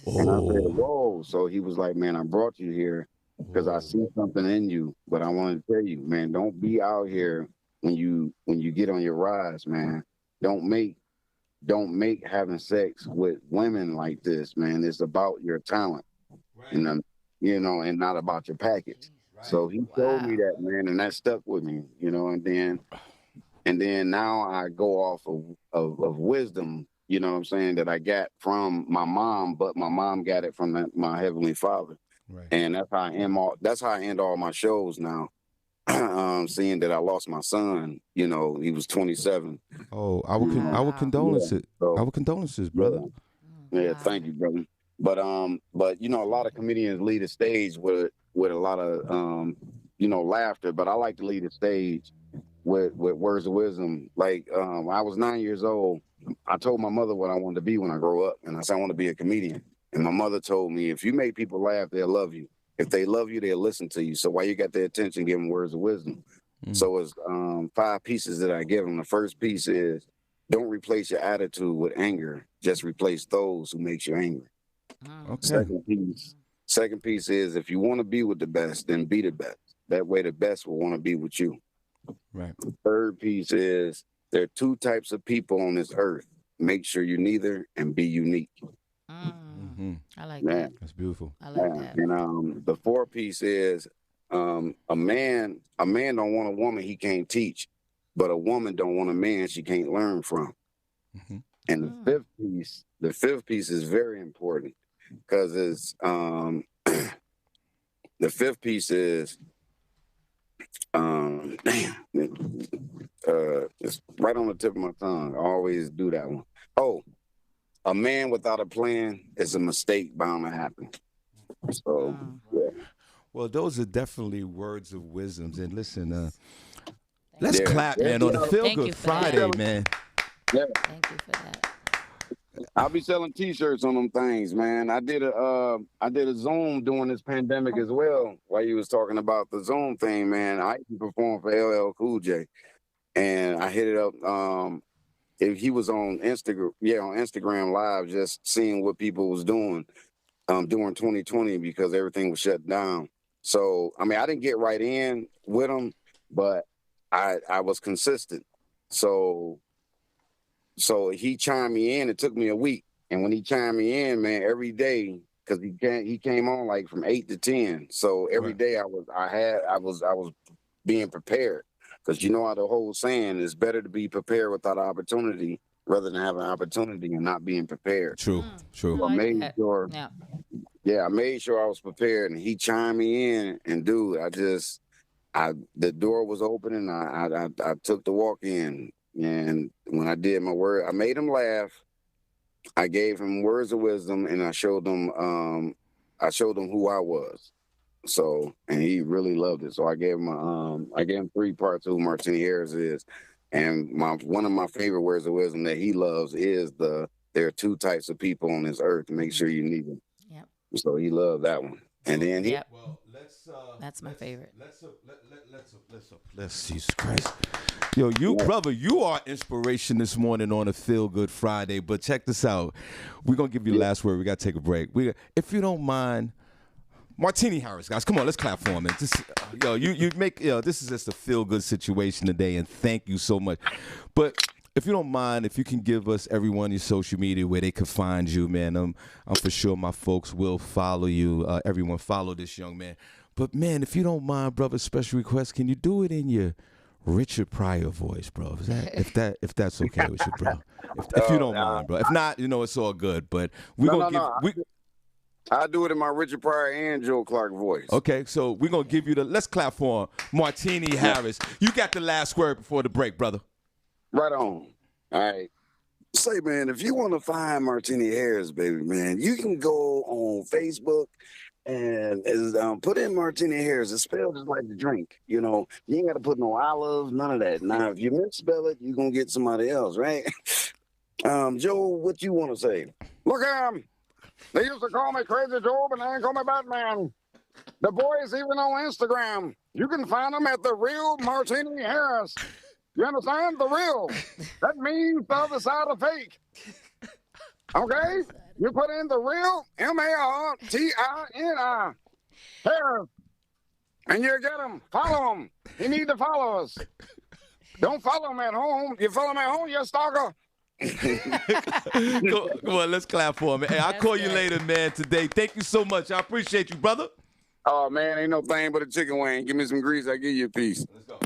And I said, whoa. So he was like, man, I brought you here because I see something in you. But I want to tell you, man, don't be out here when you get on your rise, man. Don't make having sex with women like this, man. It's about your talent, right. And not about your package. Right. So he told me that, man, and that stuck with me, and then now I go off of wisdom, what I'm saying, that I got from my mom, but my mom got it from my Heavenly Father. Right. And that's how I end all my shows now. Seeing that I lost my son, he was 27. Oh, our condolences. So, our condolences, brother. Yeah, thank you, brother. But a lot of comedians lead a stage with a lot of laughter, but I like to lead a stage with words of wisdom. Like when I was 9 years old, I told my mother what I wanted to be when I grow up, and I said I want to be a comedian. And my mother told me, if you make people laugh, they'll love you. If they love you, they'll listen to you. So why you got their attention, give them words of wisdom. So it's 5 pieces that I give them. The first piece is don't replace your attitude with anger. Just replace those who makes you angry. Okay. Second piece is if you want to be with the best, then be the best. That way the best will want to be with you. Right. The third piece is there are 2 types of people on this earth. Make sure you're neither and be unique. I like that. That's beautiful. I like that. And the fourth piece is a man don't want a woman he can't teach, but a woman don't want a man she can't learn from. And the fifth piece is very important because it's the fifth piece is it's right on the tip of my tongue. I always do that one. Oh, a man without a plan is a mistake bound to happen. So, yeah. Well, those are definitely words of wisdoms. And listen, let's clap, man, on a Feel Good Friday, man. Yeah. Thank you for that. I'll be selling T-shirts on them things, man. I did a Zoom during this pandemic as well. While you was talking about the Zoom thing, man, I used to perform for LL Cool J, and I hit it up. If he was on Instagram Live, just seeing what people was doing during 2020 because everything was shut down. So, I mean, I didn't get right in with him, but I was consistent. So he chimed me in. It took me a week, and when he chimed me in, man, every day, because he came on like from 8 to 10. So every day I was being prepared, because you know how the whole saying is better to be prepared without opportunity rather than have an opportunity and not being prepared. True. So I made sure. Yeah, I made sure I was prepared, and he chimed me in, and dude, the door was open, and I took the walk in. And when I did my word, I made him laugh. I gave him words of wisdom, and I showed him who I was. So, and he really loved it. So I gave him 3 parts of who Martini Harris is. And one of my favorite words of wisdom that he loves is there are 2 types of people on this earth. Make sure you need them. Yep. So he loved that one. And then that's my favorite. Let's Jesus Christ. Yo, brother, you are inspiration this morning on a Feel Good Friday. But check this out. We're going to give you the last word. We got to take a break. If you don't mind, Martini Harris, guys, come on, let's clap for him. Man. This is just a feel good situation today, and thank you so much. But if you don't mind, if you can give us everyone your social media where they can find you, man, I'm for sure my folks will follow you. Everyone follow this young man. But man, if you don't mind, brother, special request, can you do it in your Richard Pryor voice, bro? If that's okay with you, bro? If you don't mind, bro. If not, it's all good. But I do it in my Richard Pryor and Joe Clark voice. Okay, so we're going to give you let's clap for Martini Harris. You got the last word before the break, brother. Right on. All right. Say, man, if you want to find Martini Harris, baby, man, you can go on Facebook and put in Martini Harris. It's spelled just like the drink. You ain't got to put no olives, none of that. Now, if you misspell it, you're going to get somebody else, right? Joe, what you want to say? Look, they used to call me Crazy Joe, but they ain't call me Batman. The boys even on Instagram. You can find them at The Real Martini Harris. You understand? The real. That means the other side of fake. Okay? You put in The Real, Martini, Harris, and you get them. Follow them. You need to follow us. Don't follow them at home. You follow them at home, you're a stalker. Come on, let's clap for him. Hey, I'll call you later, man, today. Thank you so much. I appreciate you, brother. Oh, man, ain't no thing but a chicken wing. Give me some grease, I give you a piece. Let's go.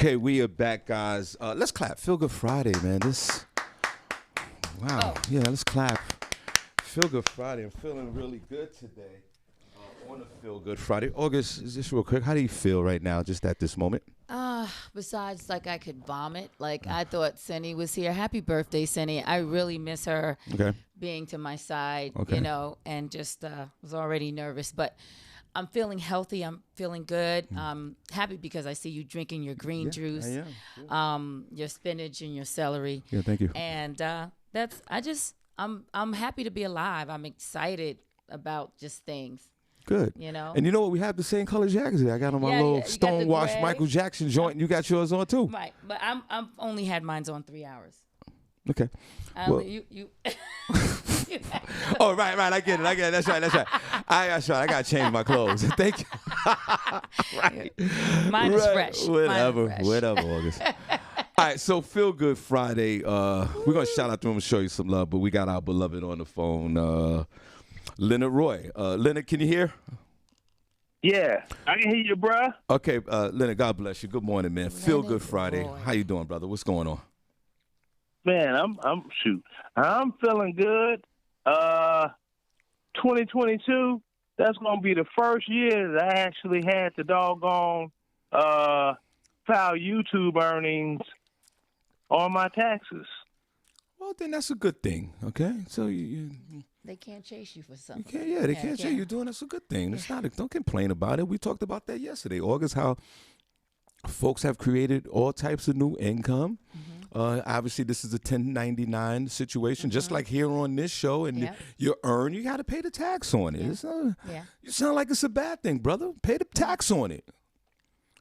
Okay, we are back, guys. Let's clap. Feel Good Friday, man. Wow. Yeah, let's clap. Feel Good Friday. I'm feeling really good today. On a Feel Good Friday. August, just real quick, how do you feel right now, just at this moment? Besides, like, I could vomit. Like, I thought Senny was here. Happy birthday, Senny. I really miss her being to my side, you know, and just was already nervous. But I'm feeling healthy. I'm feeling good. I'm happy because I see you drinking your green juice, your spinach and your celery. Yeah, thank you. And I'm happy to be alive. I'm excited about just things. Good. You know? And you know what? We have the same color jackets here. I got on my little stonewashed Michael Jackson joint, and you got yours on too. Right. But I'm only had mine's on 3 hours. Okay. Well, oh, right. I get it. That's right. I got to change my clothes. Thank you. Right. Mine is fresh. Whatever, August. All right, so Feel Good Friday. We're going to shout out to him and show you some love, but we got our beloved on the phone, Leonard Roy. Leonard, can you hear? Yeah, I can hear you, bruh. Okay, Leonard, God bless you. Good morning, man. Feel Good Friday. Roy. How you doing, brother? What's going on? Man, I'm feeling good. 2022, that's gonna be the first year that I actually had the doggone file YouTube earnings on my taxes. Well, then that's a good thing. Okay, so they can't chase you for something. They can't chase you doing. That's a good thing. It's not. Don't complain about it. We talked about that yesterday, August. How folks have created all types of new income. Obviously, this is a 1099 situation, just like here on this show. And you got to pay the tax on it. It's not, you sound like it's a bad thing, brother. Pay the tax on it.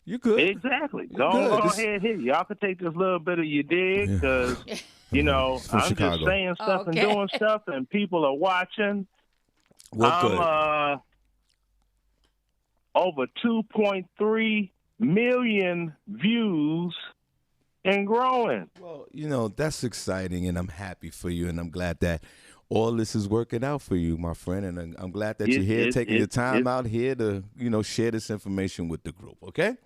You're good. Exactly. Go ahead here. Y'all can take this little bit of your dig because, you know, I'm Chicago. just saying stuff and doing stuff, and people are watching. I'm over 2.3 million views and growing. Well, you know, that's exciting, and I'm happy for you, and I'm glad that all this is working out for you, my friend, and I'm glad that you're here, taking your time out here to, you know, share this information with the group, okay?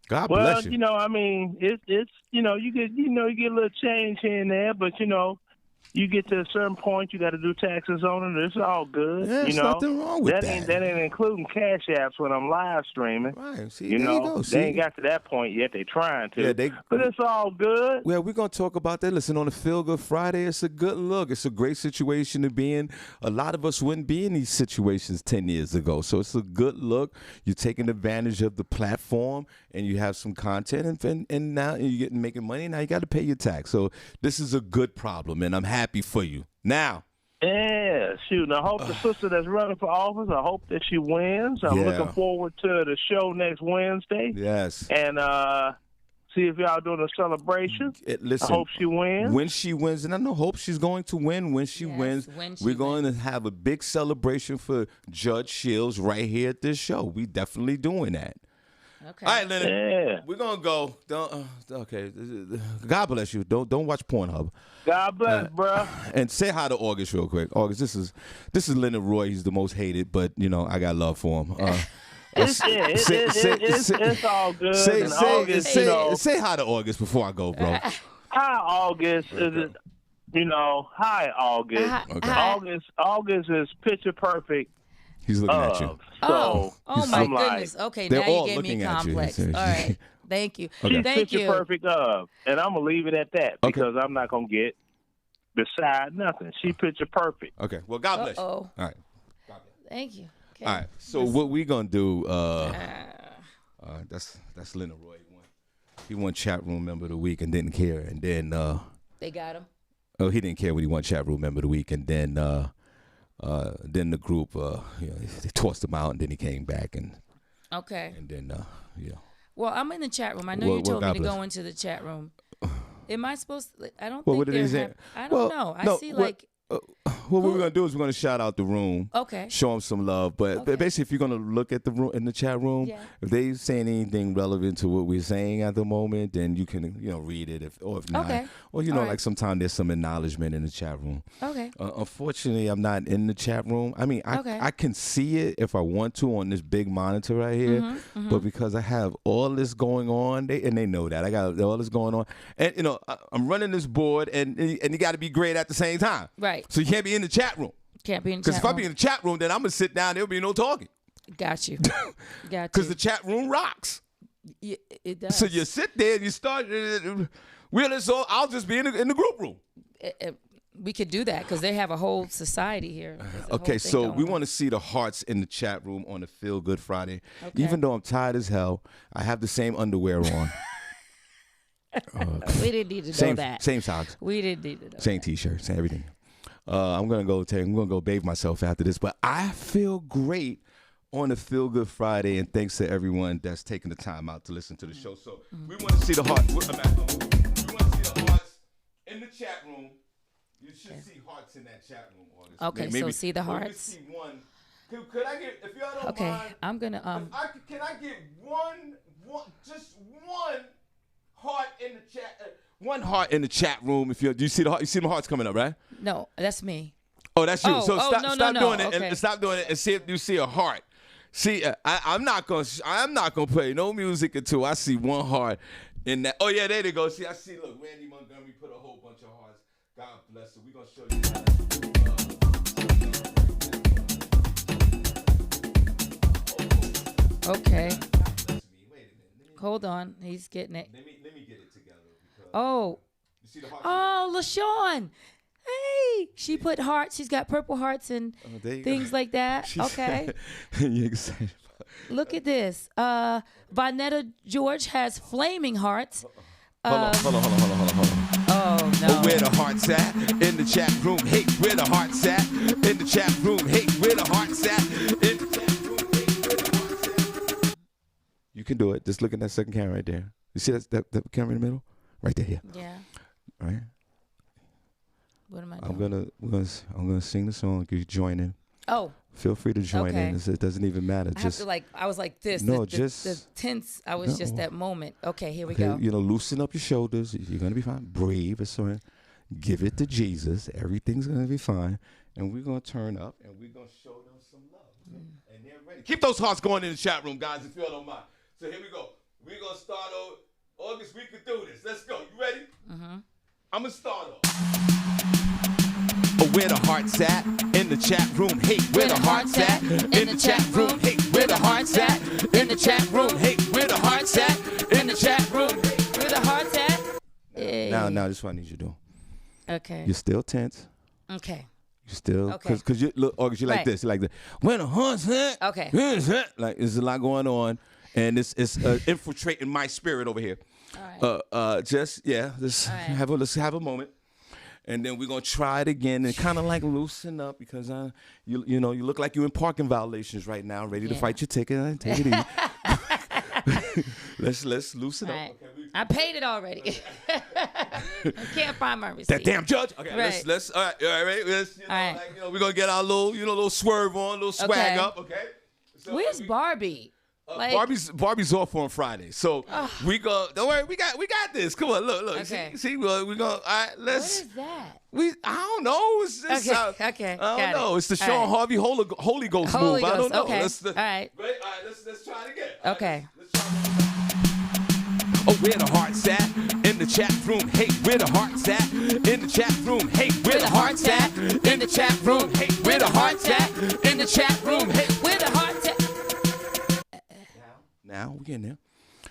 God bless you. Well, you know, I mean, it's you know, you get a little change here and there, but, you know, you get to a certain point, you got to do taxes on it. It's all good. Yeah, there's nothing wrong with that. That ain't including cash apps when I'm live streaming. Right. See, you know, you go. They ain't got to that point yet. They trying to. Yeah, but it's all good. Well, we're going to talk about that. Listen, on the Feel Good Friday, it's a good look. It's a great situation to be in. A lot of us wouldn't be in these situations 10 years ago. So it's a good look. You're taking advantage of the platform, and you have some content, and now you're making money. Now you got to pay your tax. So this is a good problem, and I'm happy for you. Now. Yeah, shoot. I hope the sister that's running for office, I hope that she wins. I'm looking forward to the show next Wednesday. Yes. And see if y'all doing a celebration. Listen, I hope she wins. When she wins, and I know hope she's going to win when she wins. We're going to have a big celebration for Judge Shields right here at this show. We definitely doing that. Okay. All right, Leonard. We're gonna go. Okay. God bless you. Don't watch Pornhub. God bless, bro. And say hi to August real quick. August, this is Leonard Roy. He's the most hated, but you know I got love for him. It's all good. Say hi to August before I go, bro. Hi, August. You know, hi, August. Okay. August is picture perfect. He's looking at you. Oh my goodness. Okay, now you gave me at complex. you. All right. Thank you. Okay. Thank you. Picture perfect of. And I'm going to leave it at that because I'm not going to get beside nothing. She picture perfect. Okay. Well, God bless you. All right. Thank you. Okay. All right. So what we going to do, that's Leonard Roy. He won chat room member of the week and didn't care. And then they got him. Oh, he didn't care when he won chat room member of the week. And then the group, they tossed him out, and then he came back and. Okay. And then, Well, I'm in the chat room. I know you told me to go into the chat room. Am I supposed to? I don't think they're. I don't know. I see like what we're gonna do is we're gonna shout out the room. Okay. Show them some love. But basically, if you're gonna look at the room in the chat room, if they saying anything relevant to what we're saying at the moment, then you can read it. If not, or like sometimes there's some acknowledgement in the chat room. Okay. Unfortunately, I'm not in the chat room. I mean, I can see it if I want to on this big monitor right here, but because I have all this going on, they know that I got all this going on, and I'm running this board, and you got to be great at the same time. Right. So you can't be in the chat room. Can't be in the chat room. Because if I be in the chat room, then I'm going to sit down. There'll be no talking. Got you. Because the chat room rocks. Yeah, it does. So you sit there and you start. So I'll just be in the group room. We could do that because they have a whole society here. Okay, so we want to see the hearts in the chat room on a Feel Good Friday. Okay. Even though I'm tired as hell, I have the same underwear on. We didn't need to know that. Same socks. We didn't need to know Same T-shirt, same everything. I'm gonna go bathe myself after this, but I feel great on a Feel Good Friday, and thanks to everyone that's taking the time out to listen to the show. So we want to see the hearts. We want to see the hearts in the chat room. You should see hearts in that chat room. August. Okay, maybe, so see the hearts. Maybe see one. Could I get, if y'all don't mind? I'm gonna can I get just one heart in the chat? One heart in the chat room. Do you see the heart? You see the hearts coming up, right? No, that's me. Oh, that's you. So stop doing it okay. and stop doing it and see if you see a heart. See, I'm not gonna play no music until I see one heart in that. Oh yeah, there they go. See, I see. Look, Randy Montgomery put a whole bunch of hearts. God bless her. We gonna show you that. Okay. Hold on, he's getting it. Let me get it together. Oh. You see the heart? Oh, LaShawn. Hey, she put hearts. She's got purple hearts and things like that. Okay. You excited? Look at this. Vonetta George has flaming hearts. Hold on. Oh, no. Where the hearts at? In the chat room. Hey, where the hearts at? In the chat room. Hey, where the hearts at? In the chat room. Hey, where the hearts at? You can do it. Just look at that second camera right there. You see that camera in the middle? Right there. Yeah. All right. What am I doing? I'm gonna sing the song. You join in. Oh. Feel free to join in. It doesn't even matter. I was like this. No, the tense. I was just that moment. Okay, here we go. Loosen up your shoulders. You're gonna be fine. Breathe. It's all right. Give it to Jesus. Everything's gonna be fine. And we're gonna turn up and we're gonna show them some love. Okay? And they're ready. Keep those hearts going in the chat room, guys, if you don't mind. So here we go. We're gonna start over. August, we can do this. Let's go. You ready? Mm-hmm. I'm gonna start off. Where the hearts at? In the chat room. Hey, where the hearts at? In the chat room. Hey, where the hearts at? In the chat room. Hey, where the hearts at? In the chat room. Where the hearts at? Hey. Now, this is what I need you to do. Okay. You're still tense. Okay. You still, because you look, August, you like this. You like this. Where the hearts at? Okay. Like, there's a lot going on, and it's infiltrating my spirit over here. All right. Let's have a moment. And then we're gonna try it again and kind of like loosen up because you look like you're in parking violations right now, ready to fight your ticket. Take it easy. let's loosen up. Right. Okay, I paid it already. I can't find my receipt. That damn judge. Okay, right. let's all right. Let's, all right. We're gonna get our little swerve on, little swag up. Okay. So, where's Barbi? Barbi's off on Friday, so we go. Don't worry, we got this. Come on, look. Okay. See, we go. All right, let's. What is that? I don't know. It's just, okay. I don't know. It's the Shawn Harvey Holy Ghost move. I don't know. Okay. All right. Let's try it again. Okay. Where the hearts at? In the chat room. Hey, where the hearts at? In the chat room. Hey, where the hearts at? In the chat room. Hey, where the hearts at? In the chat room. Hey, where the hearts at? Now we're getting there.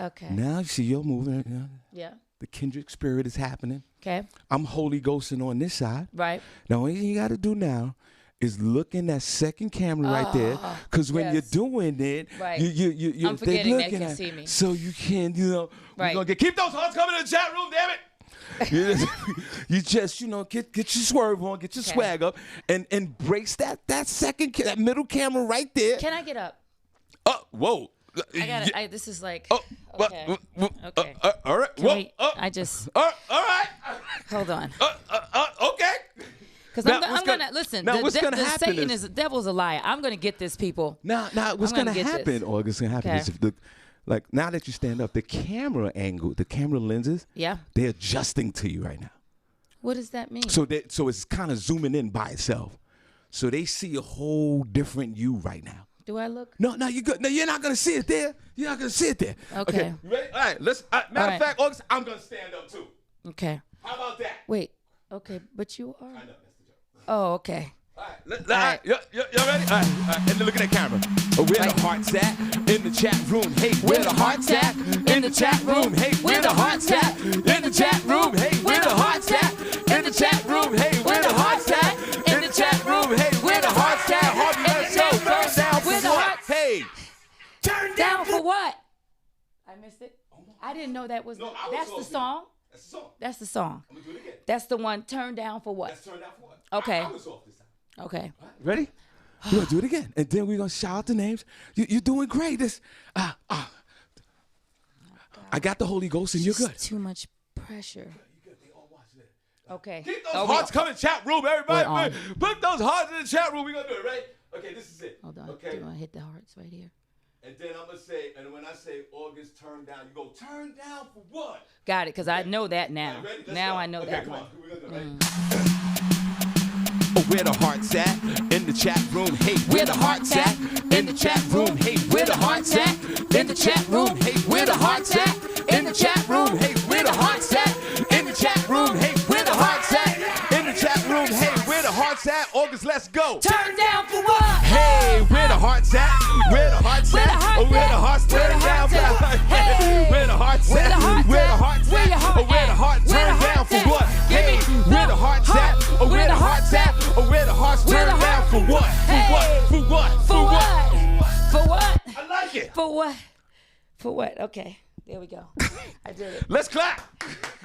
Okay. Now you see you're moving. Yeah. The kindred spirit is happening. Okay. I'm Holy Ghosting on this side. Right. Now, what you got to do now is look in that second camera right there, because when you're doing it, right. you I'm forgetting they can see me. So you can, right. We're gonna keep those hearts coming in the chat room, damn it. you just get your swerve on, get your swag up, and embrace that middle camera right there. Can I get up? Whoa. I got it. This is like. Okay. Okay. All right. All right. All right. Hold on. Okay. Because I'm gonna listen. Now, what's gonna happen? Satan is the devil's a liar. I'm gonna get this, people. Now, what's gonna happen? Or what's gonna happen Okay. is if like now that you stand up, the camera angle, the camera lenses, they're adjusting to you right now. What does that mean? So it's kind of zooming in by itself. So they see a whole different you right now. Do I look? No, you good. No, you're not gonna see it there. You're not gonna see it there. Okay. Ready? All right. Let's. Matter of fact, August, I'm gonna stand up too. Okay. How about that? Wait. Okay, but you are. I know that's the joke. Oh, okay. All right. You ready? All right. And then look at that camera. Where the hearts at? In the chat room. Hey, where the hearts at? In the chat room. Hey, where the hearts at? In the chat room. Hey, where the hearts at? In the chat room. Hey, where the hearts at? In the chat room. Hey, where the hearts at? Harvey, let's go. Turn down for what? Hey. Turn down for what? I missed it. I didn't know that was. That's the song. That's the song. That's the song. I'm gonna do it again. That's the one. Turn down for what? That's turn down for what? Okay. I was off this time. Okay. Ready? We're gonna do it again, and then we're gonna shout out the names. You're doing great. This, I got the Holy Ghost, and you're good. Too much pressure. Okay. Keep those hearts coming, chat room, everybody. Put those hearts in the chat room. We're gonna do it, right? Okay, this is it. Hold on. Okay. Do I hit the hearts right here? And then I'm gonna say, and when I say August, turn down, you go turn down for what? Got it, because I know that now. Ready? Let's Now go. I know Okay, that come one. on. We're gonna do it, where the hearts at? In the chat room. Hey, where the hearts at? In the chat room. Hey, where the hearts at? In the chat room. Hey, where the hearts at? In the chat room. Hey, where the hearts at? In the chat room. Hey, where the hearts at? In the chat room. Hey, where the hearts at? August, let's go. Turn down for what? Hey, where the hearts at? Where the hearts at? Oh, where the hearts turn down for what? Where the hearts at? Where the hearts at? Oh, where the heart turn down for what? Hey, where the hearts at? Oh, where the hearts at? Oh, where the hearts turn down for what? For what? For what? For what? For what? I like it. For what? For what? Okay. There we go. I did it. Let's clap.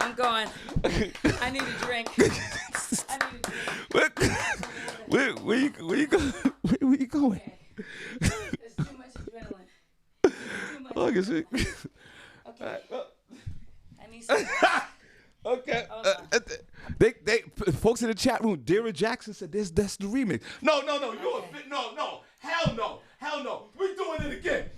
I'm going. I need a drink. I need a drink. Where you going? Where you going? There's too much adrenaline. Too much. August. Okay. I need some. Okay. They folks in the chat room, Dara Jackson said that's the remix. No. Hell no. We're doing it again.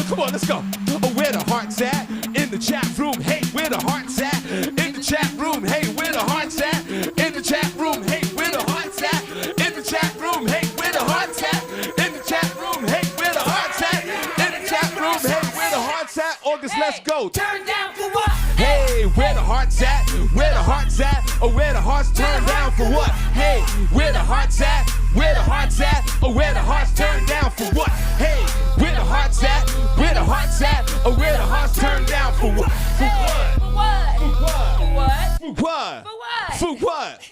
Come on, let's go. Oh, where the hearts at? In the chat room. Hey, where the hearts at? In the chat room. Hey, where the hearts at? In the chat room. Hey, where the hearts at? In the chat room. Hey, where the hearts at? In the chat room. Hey, where the hearts at? In the chat room. Hey, where the hearts at? August, let's go. Turn down for what? Hey, where the hearts at? Where the hearts at? Or where the hearts turn down for what? Hey, where the hearts at? Where the hearts at? Or where the hearts turn down for what? Hey, where the hearts at? Where the hearts at? Or where the hearts turn down for what? For what? For what? For what? For what? For what? For what?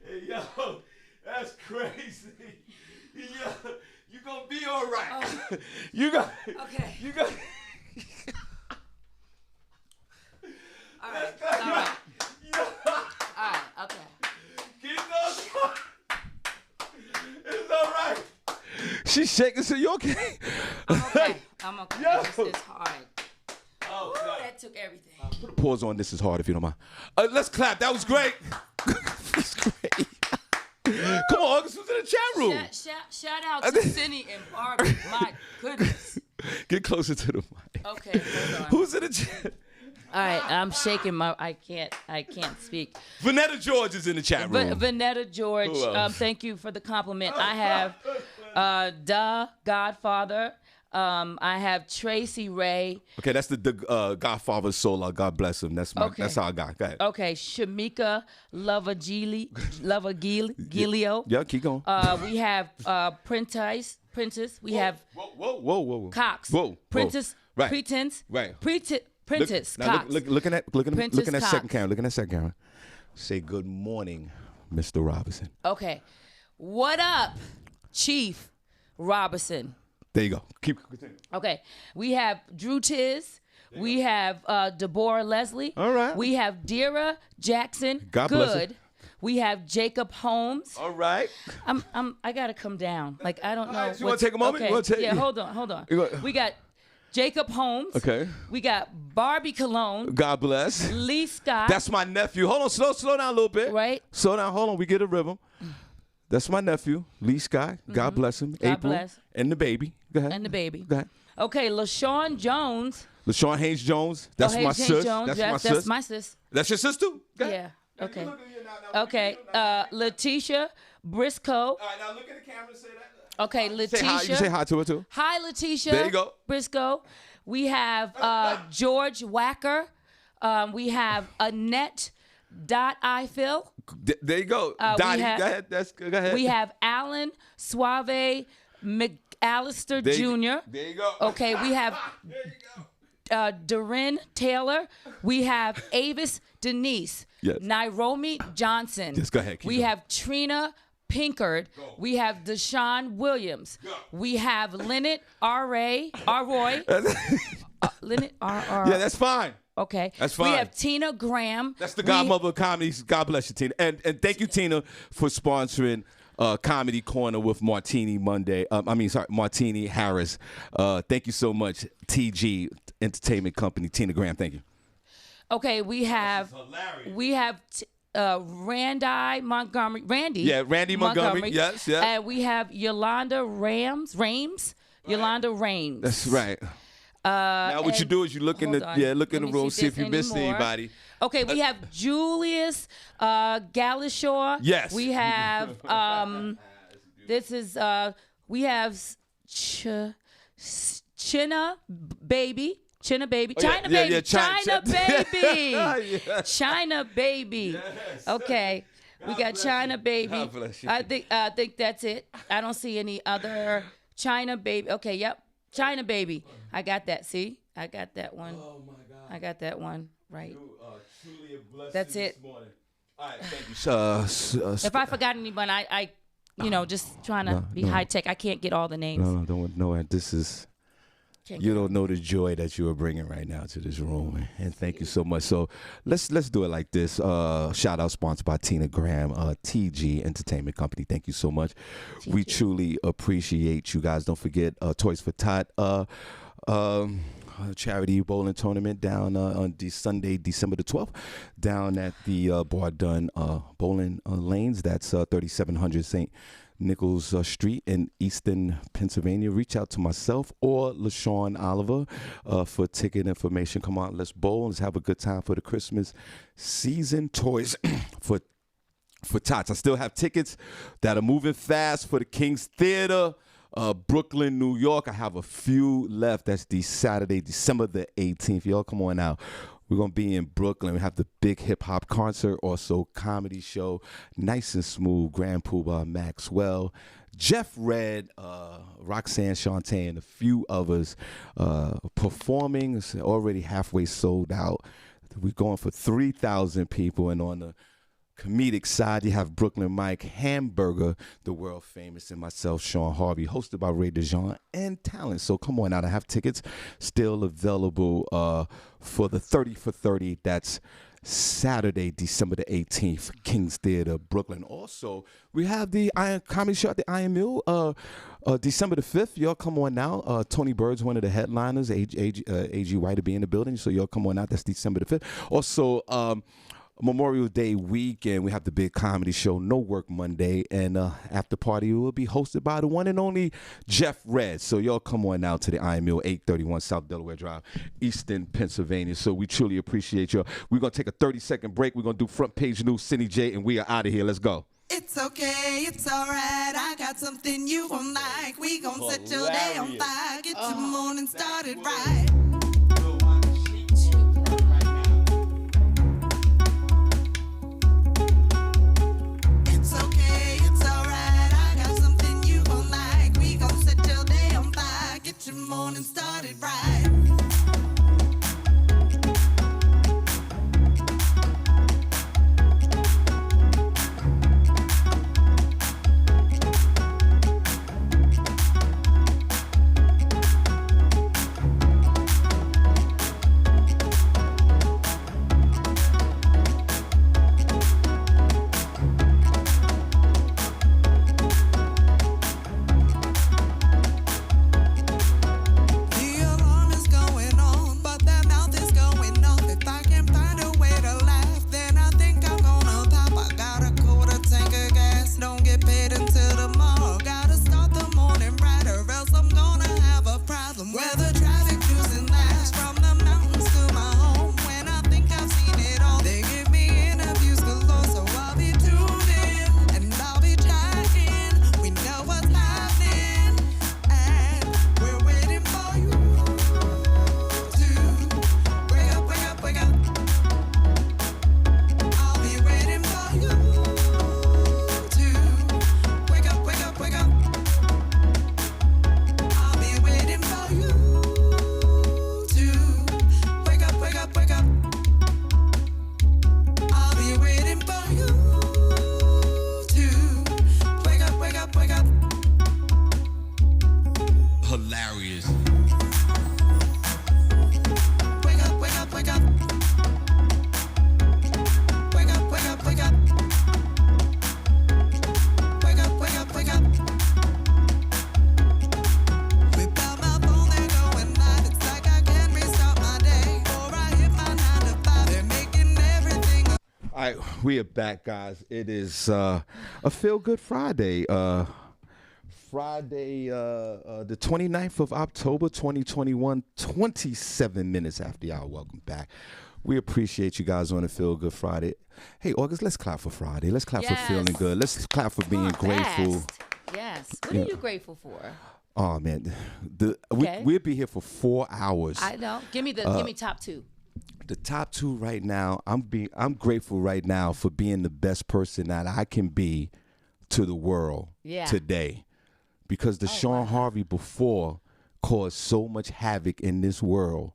Hey, yo, that's crazy. Yo, you gonna be all right. Oh. You got. Okay. You got. All right. All right. All right. Okay. Keep those. It's all right. She's shaking. So you okay? I'm okay. I'm okay. Yo. It's hard. Oh, Ooh, God. that took everything. Put a pause on. This is hard if you don't mind. Let's clap. That was great. That's great. Come on, August. Who's in the chat room? Shout out to Senny and Barbi. My goodness. Get closer to the mic. Okay, hold on. Who's in the chat? All right, I'm shaking my. I can't speak. Vanetta George is in the chat room. Vanetta George. Who else? Thank you for the compliment. I have Godfather. I have Tracy Ray. Okay, that's the Godfather's soul. God bless him. That's how I got. Go ahead. Okay, Shamika Lavagilio. Yeah, keep going. We have Prentice. We have Whoa. Cox. Whoa. Prentice. Right. Pretense. Right. Prentice. Now Cox. looking at Prentice second Cox. camera. Looking at second camera. Say good morning, Mr. Robinson. Okay. What up, Chief Robinson? There you go. Keep continuing. Okay. We have Drew Tiz. We have Deborah Leslie. All right. We have Dira Jackson. God bless her. Good. We have Jacob Holmes. All right. I gotta come down. Like I don't know. right, so you wanna take a moment? Okay. You wanna take- Yeah. Hold on. You go- We got Jacob Holmes. Okay. We got Barbi Cologne. God bless. Lee Scott. That's my nephew. Hold on, slow down a little bit. Right. Slow down. Hold on. We get a rhythm. That's my nephew, Lee Scott. God bless him. God April. bless. And the baby. Go ahead. And the baby. Go ahead. Okay, LaShawn Jones. LaShawn Haynes Jones. That's my Haynes sis. Jones. That's Yes, my that's sis. my sis. That's your sis too? Go ahead. Yeah. Okay. Okay. Letitia Briscoe. All right, now look at the camera and say that. Okay, Letitia. Say hi. You say hi to her too. Hi, Letitia. There you go. Briscoe. We have George Wacker. We have Annette Ifill. There you go. We Dottie, have- go ahead. Go ahead. We have Alan Suave McAllister Jr. There you go. Okay, we have Doreen Taylor. We have Avis Denise. Yes. Nairobi Johnson. Yes, go ahead, keep We going. have Trina Pinkard. We have Deshaun Williams. We have Lynette Arroy. Lynette R. Yeah, that's fine. Okay. That's fine. We have Tina Graham. That's the godmother of comedy. God bless you, Tina. And thank you, Tina, for sponsoring Comedy Corner with Martini Monday. Martini Harris. Thank you so much, TG Entertainment Company. Tina Graham, thank you. Okay, we have Randy Montgomery. Randy Montgomery. Yes. And we have Yolanda Rames. Yolanda Rames. That's right. Now what you do is you look in the room, see if you missed anybody. Okay, we have Julius Galashaw. Yes. We have we have China Baby. China Baby. China Baby. China Baby. China Baby. Okay. We got China Baby. God bless you. I think that's it. I don't see any other China Baby. Okay, yep. China Baby. I got that. See? I got that one. Oh my God. I got that one. Right. You are truly a blessing That's it. this morning. All right, thank you. If I forgot anyone, I just trying to be high tech. I can't get all the names. No. This is. You don't know the joy that you are bringing right now to this room, and thank you so much. So let's do it like this. Shout out sponsored by Tina Graham, TG Entertainment Company. Thank you so much. We truly appreciate you guys. Don't forget Toys for Tot charity bowling tournament down on Sunday, December the 12th, down at the Bar Done Bowling Lanes. That's 3700 St. Nichols Street in Easton, Pennsylvania. Reach out to myself or LaShawn Oliver for ticket information. Come on, let's bowl. Let's have a good time for the Christmas season. Toys for Tots. I still have tickets that are moving fast for the King's Theater, Brooklyn, New York. I have a few left. That's the Saturday, December the 18th. Y'all come on out. We're going to be in Brooklyn. We have the big hip-hop concert, also comedy show, Nice and Smooth, Grand Poobah, Maxwell, Jeff Red, Roxanne Shante, and a few others performing. It's already halfway sold out. We're going for 3,000 people, and on the comedic side, you have Brooklyn Mike, Hamburger, the world famous, and myself, Shawn Harvey, hosted by Ray DeJean and Talent. So come on out. I have tickets still available for the 30 for 30. That's Saturday, December the 18th, King's Theater, Brooklyn. Also, we have the comedy show at the Iron Mill, December the 5th. Y'all come on out. Tony Bird's one of the headliners. A.G. White will be in the building, so y'all come on out. That's December the 5th. Also, Memorial Day weekend, we have the big comedy show, No Work Monday, and after party will be hosted by the one and only Jeff Red. So y'all come on out to the Iron Mill, 831 South Delaware Drive, Easton, Pennsylvania. So we truly appreciate y'all. We're going to take a 30-second break. We're going to do front page news, Senny J, and we are out of here. Let's go. It's okay, it's alright. I got something you gon' like. We gon' set your day on fire. Get your morning started right. Your morning started right. right, we are back, guys. It is a Feel Good Friday. Friday, the 29th of October, 2021, 27 minutes after y'all. Welcome back. We appreciate you guys on a Feel Good Friday. Hey, August, let's clap for Friday. Let's clap for feeling good. Let's clap for being grateful. Yes. What are you grateful for? Oh, man. We'll be here for 4 hours. I know. Give me top two. The top two right now, I'm grateful right now for being the best person that I can be to the world today. Because the Shawn Harvey before caused so much havoc in this world.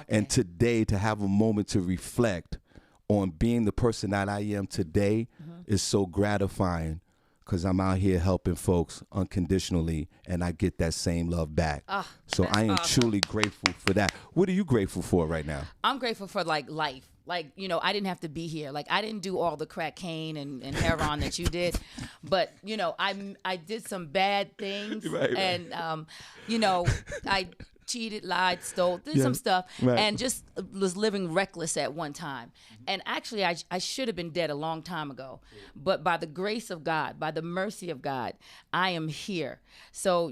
And today, to have a moment to reflect on being the person that I am today is so gratifying, because I'm out here helping folks unconditionally, and I get that same love back. So I am truly grateful for that. What are you grateful for right now? I'm grateful for life. I didn't have to be here. I didn't do all the crack cocaine and heroin that you did, but I did some bad things, and I cheated, lied, stole, did some stuff, and just was living reckless at one time. And actually, I should have been dead a long time ago. But by the grace of God, by the mercy of God, I am here. So,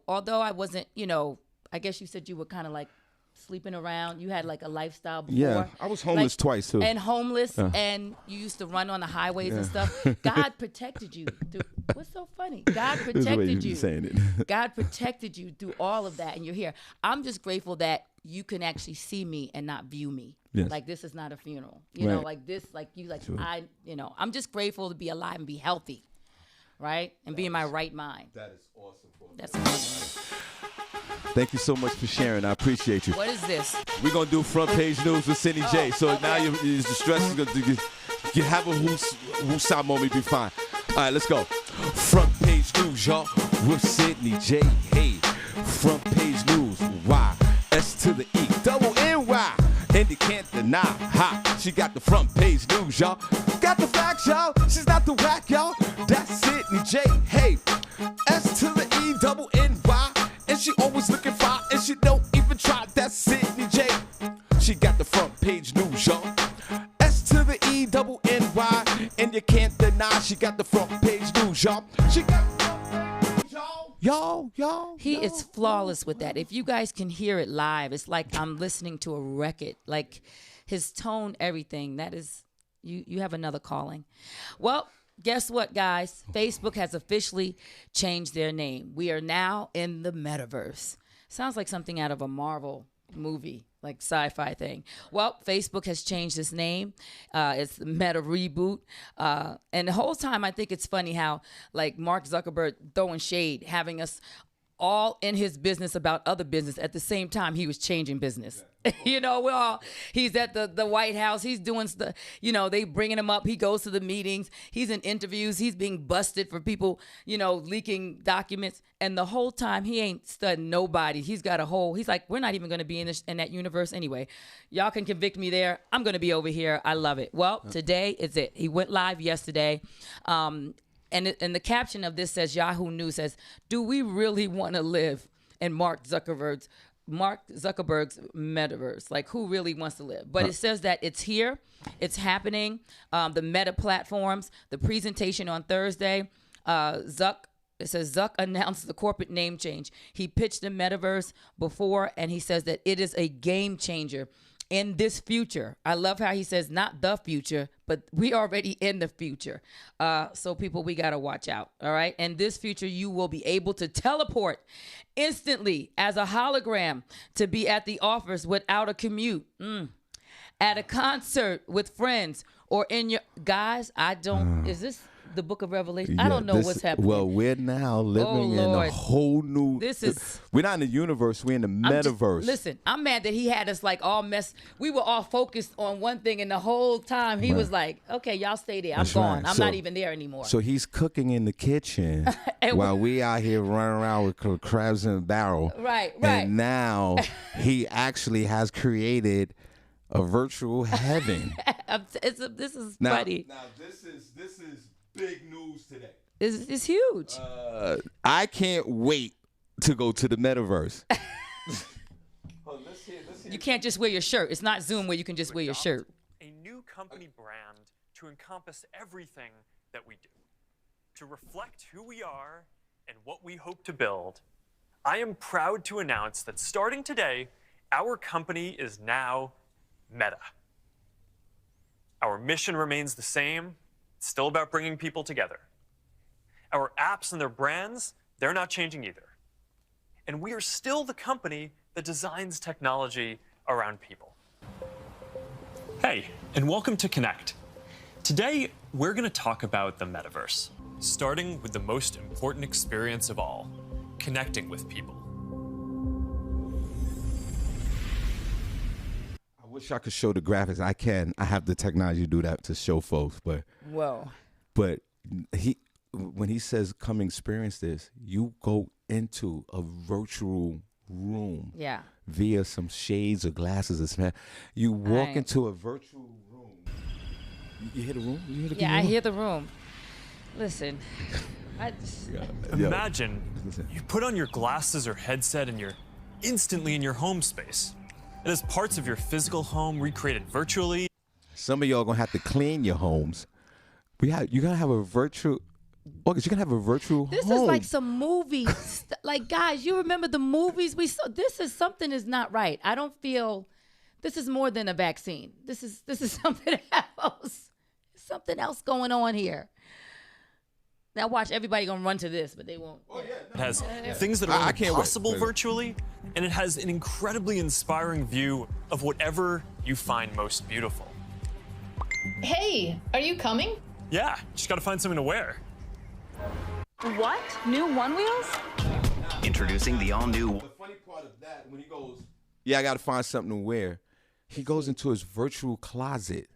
although I wasn't, I guess you said you were kind of sleeping around. You had a lifestyle before. Yeah, I was homeless twice too. And homeless, and you used to run on the highways and stuff. God protected you. What's so funny? God protected you. Saying it. God protected you through all of that, and you're here. I'm just grateful that you can actually see me and not view me. Yes. This is not a funeral. You know, this, sure. I'm just grateful to be alive and be healthy, right? And be in my right mind. That is awesome. That's awesome. Thank you so much for sharing. I appreciate you. What is this? We're going to do front page news with Senny J. So now the stress is going to you have a whoosah moment, be fine. All right, let's go. Front page news, y'all, with Senny J. Hey, front page news. Y, S to the E, double N-Y. And you can't deny, ha, she got the front page news, y'all. Got the facts, y'all. She's not the whack, y'all. That's Senny J. Hey, S to the E, double N-Y. And she always looking fine, and she don't even try. That's Senny J. She got the front page news, y'all. S to the E, double N-Y. And you can't deny she got the front page news, y'all. She got the front page news, y'all. He is flawless with that. If you guys can hear it live, it's like I'm listening to a record. His tone, everything. That is, you have another calling. Well, guess what, guys? Facebook has officially changed their name. We are now in the metaverse. Sounds like something out of a Marvel movie, sci-fi thing. Well, Facebook has changed its name. It's the Meta Reboot. And the whole time I think it's funny how Mark Zuckerberg throwing shade, having us all in his business about other business at the same time he was changing business. He's at the White House. He's doing stuff, they bringing him up. He goes to the meetings. He's in interviews. He's being busted for people, leaking documents. And the whole time he ain't studying nobody. He's got he's like, we're not even going to be in that universe anyway. Y'all can convict me there. I'm going to be over here. I love it. Well, today is it. He went live yesterday. And the caption of this says, Yahoo News says, do we really want to live in Mark Zuckerberg's metaverse? Who really wants to live? But it says that it's here. It's happening. The Meta platforms, the presentation on Thursday, it says Zuck announced the corporate name change. He pitched the metaverse before, and he says that it is a game changer in this future. I love how he says not the future, but we already in the future. So people, we got to watch out. All right. In this future, you will be able to teleport instantly as a hologram to be at the office without a commute, at a concert with friends, or in your is this the book of Revelation? I don't know what's happening. Well, we're now living in a whole new. We're not in the universe. We're in the metaverse. Listen, I'm mad that he had us all messed. We were all focused on one thing, and the whole time he was like, "Okay, y'all stay there. I'm gone. I'm not even there anymore." So he's cooking in the kitchen while we out here running around with crabs in a barrel. Right. And now he actually has created a virtual heaven. This is funny. Now this is big news today. It's huge. I can't wait to go to the metaverse. You can't just wear your shirt. It's not Zoom where you can just wear your shirt. A new company brand to encompass everything that we do. To reflect who we are and what we hope to build, I am proud to announce that starting today, our company is now Meta. Our mission remains the same. It's still about bringing people together. Our apps and their brands, they're not changing either. And we are still the company that designs technology around people. Hey, and welcome to Connect. Today, we're going to talk about the metaverse, starting with the most important experience of all, connecting with people. I wish I could show the graphics. I can. I have the technology to do that to show folks, but Whoa. But when he says come experience this, you go into a virtual room. Yeah. Via some shades or glasses or something. You walk Right. into a virtual room. You hear the room? You hear the Yeah, I room? hear the room. Listen, Imagine you put on your glasses or headset and you're instantly in your home space. It has parts of your physical home recreated virtually. Some of y'all gonna have to clean your homes. You gotta have a virtual. August, you can have a virtual this home. is like some movies. Like, guys, you remember the movies we saw? Something is not right. I don't feel. This is more than a vaccine. This is something else. Something else going on here. Now watch, everybody gonna run to this, but they won't. It has things that are I only can't wait. possible virtually, and it has an incredibly inspiring view of whatever you find most beautiful. Hey, are you coming? Yeah, just gotta find something to wear. What? New One Wheels? Introducing the all-new... The funny part of that, when he goes, yeah, I gotta find something to wear, he goes into his virtual closet,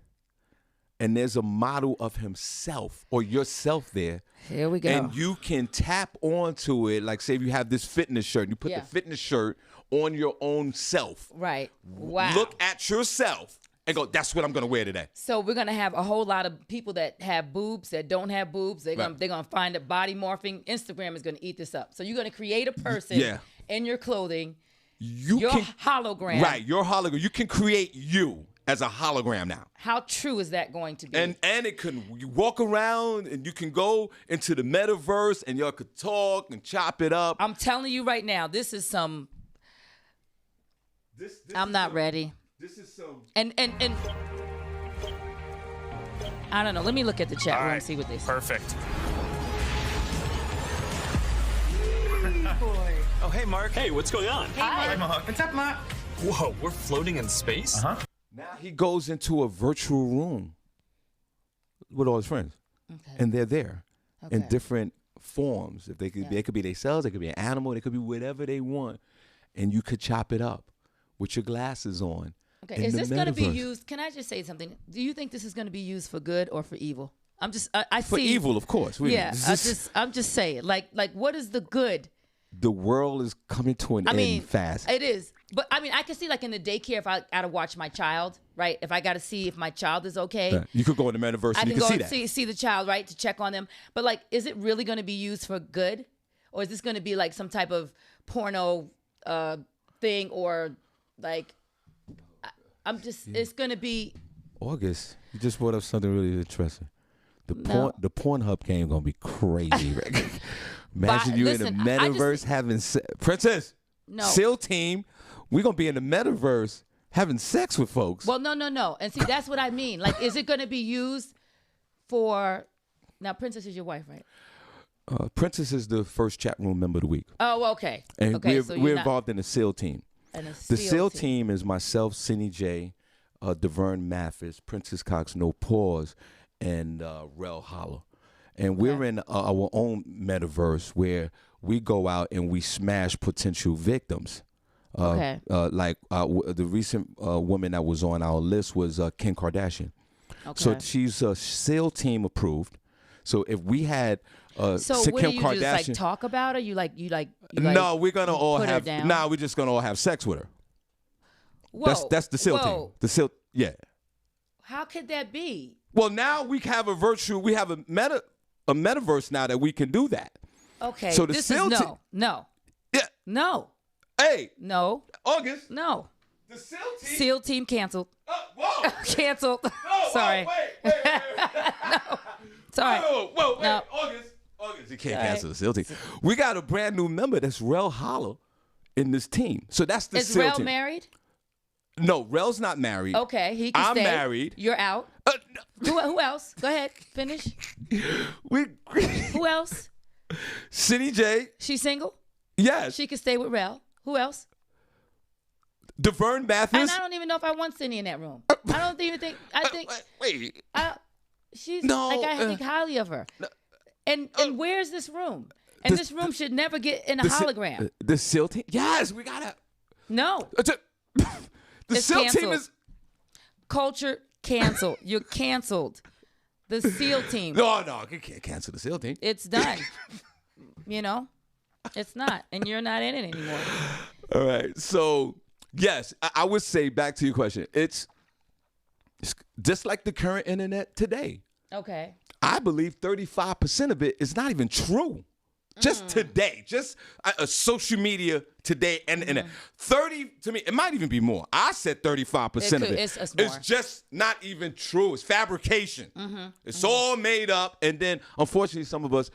and there's a model of himself or yourself there. Here we go. And you can tap onto it, like say if you have this fitness shirt, and you put the fitness shirt on your own self. Right. Wow. Look at yourself and go, that's what I'm gonna wear today. So we're gonna have a whole lot of people that have boobs, that don't have boobs. They're gonna find that body morphing. Instagram is gonna eat this up. So you're gonna create a person in your clothing. Your hologram. Right, your hologram. You can create you as a hologram now. How true is that going to be? And it can, you walk around and you can go into the metaverse and y'all could talk and chop it up. I'm telling you right now, this is some. I'm not ready. This is some. And I don't know. Let me look at the chat room and see what they say. Perfect. Boy. Oh, hey, Mark. Hey, what's going on? Hi, Mark. What's up, Mark? Whoa, we're floating in space? Now he goes into a virtual room with all his friends, and they're there in different forms. If they could, they could be themselves, they could be an animal, they could be whatever they want, and you could chop it up with your glasses on. Okay, is this going to be used? Can I just say something? Do you think this is going to be used for good or for evil? I'm just, I see. For evil, of course. I'm just saying, like, what is the good? The world is coming to an end fast. It is. But I mean, I can see like in the daycare, if I got to watch my child, right? If I got to see if my child is okay. You could go in the metaverse and you can see that. I can go see the child, right? To check on them. But like, is it really going to be used for good? Or is this going to be like some type of porno thing, or like, I'm just, it's going to be. August, you just brought up something really interesting. The Pornhub game going to be crazy, right? Imagine you in the metaverse having Princess, SEAL team, we're going to be in the metaverse having sex with folks. Well, no. And see, that's what I mean. Like, is it going to be used for, now Princess is your wife, right? Princess is the first chat room member of the week. Oh, okay. And okay, we're involved in the SEAL team. The SEAL team. team is myself, Senny J, DeVern Mathis, Princess Cox, No Pause, and Rel Holler. And we're in our own metaverse where we go out and we smash potential victims. Like the recent woman that was on our list was Kim Kardashian. Okay. So she's SEAL team approved. So if we had so Kim what do you Kardashian, just like talk about her? You like no, we're gonna all put her have. down? Nah, we're just gonna all have sex with her. Whoa, that's the SEAL team. The SEAL, yeah. How could that be? Well, now we have a metaverse now that we can do that. Okay. So the this SEAL is team, no. No. Hey. No. August. No. The SEAL team. SEAL team canceled. Whoa. Canceled. No, Sorry. Wait. No. Sorry. Whoa, No. August. You can't All right. cancel the SEAL team. We got a brand new member. That's Rel Holler in this team. So that's the Is SEAL Rel team. married? No, Rel's not married. Okay, he can I'm stay. married. You're out. Who else? Go ahead, finish. Who else? Senny J. She's single? Yes. She can stay with Rel. Who else? DeVern Mathis. And I don't even know if I want Senny in that room. I don't even think. I think. Wait. She's No, like I think highly of her. And where's this room? And this room should never get in a hologram. The SEAL team. Yes, we gotta. No. The It's SEAL canceled. team is. Culture canceled. You're canceled. The SEAL team. No, you can't cancel the SEAL team. It's done. You know, it's not, and you're not in it anymore. All right. So yes, I would say back to your question. It's just like the current internet today. Okay. I believe 35% of it is not even true. Just today, just social media today, and 30 to me, it might even be more. I said 35% of it. It's more. It's just not even true. It's fabrication. It's all made up, and then unfortunately, some of us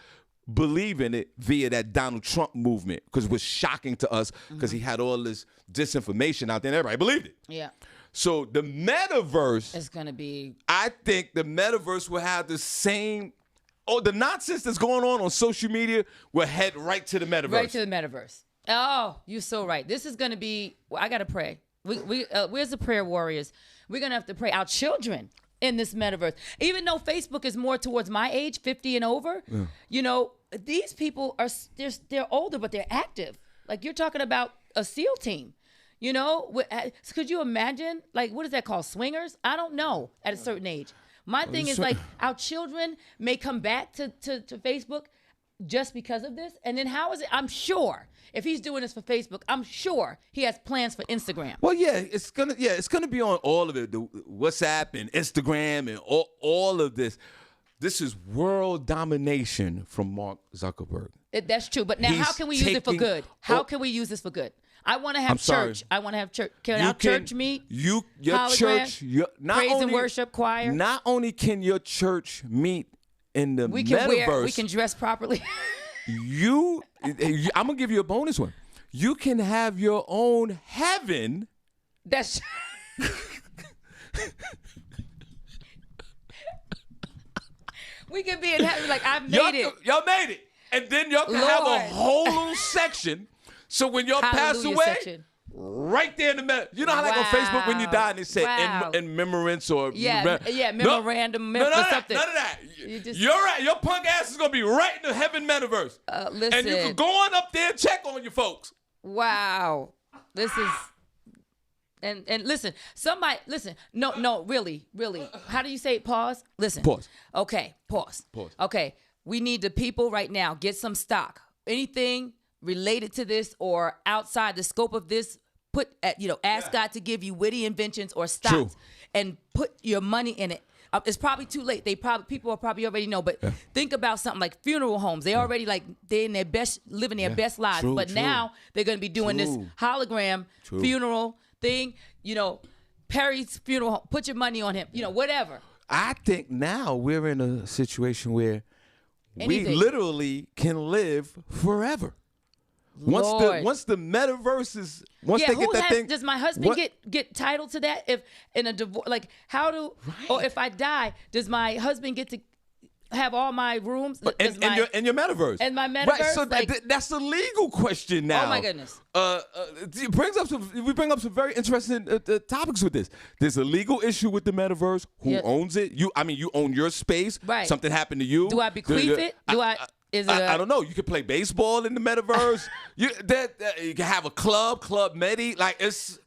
believe in it via that Donald Trump movement because it was shocking to us because he had all this disinformation out there, and everybody believed it. Yeah. So the metaverse is going to be. I think the metaverse will have the same. The nonsense that's going on social media will head right to the metaverse. Right to the metaverse. Oh, you're so right. This is going to be. I got to pray. Where's the prayer warriors? We're going to have to pray our children in this metaverse. Even though Facebook is more towards my age, 50 and over. Yeah. You know, these people are they're older, but they're active. Like you're talking about a SEAL team. You know, could you imagine, like, what is that called? Swingers? I don't know at a certain age. My thing is, like, our children may come back to Facebook just because of this. And then how is it? I'm sure if he's doing this for Facebook, I'm sure he has plans for Instagram. Well, it's gonna be on all of it. The WhatsApp and Instagram and all of this. This is world domination from Mark Zuckerberg. That's true. But now, how can we use it for good? How can we use this for good? I want to have church. I want to have church. Can our church meet? Your hologram, church, praise and worship choir. Not only can your church meet in the we can metaverse, we can dress properly. I'm gonna give you a bonus one. You can have your own heaven. That's. We can be in heaven. Like I've made it. Y'all made it, and then y'all can have a whole little section. So when y'all pass away, section. Right there in the middle. You know how like on Facebook when you die and they say in memorance or memorandum or something. None of that. You're right. Your punk ass is gonna be right in the heaven metaverse. Listen. And you can go on up there and check on your folks. Wow. This is and listen, No, really. How do you say pause? Listen. Pause. Okay, pause. Okay. We need the people right now. Get some stock. Anything related to this or outside the scope of this, ask God to give you witty inventions or stocks and put your money in it. It's probably too late. People probably already know, but think about something like funeral homes. They already they're in their best, living their best lives. But now they're going to be doing this hologram funeral thing. You know, Perry's funeral home. Put your money on him. You know, whatever. I think now we're in a situation where we literally can live forever. Once the metaverse is they get that thing. Does my husband get title to that if in a divorce? Like or if I die, does my husband get to have all my rooms? In your metaverse. And my metaverse. Right. So that's a legal question now. Oh my goodness. We bring up some very interesting topics with this. There's a legal issue with the metaverse. Who owns it? You own your space. Right. Something happened to you. Do I bequeath it? I don't know. You can play baseball in the metaverse. you can have a club Medi. Like it's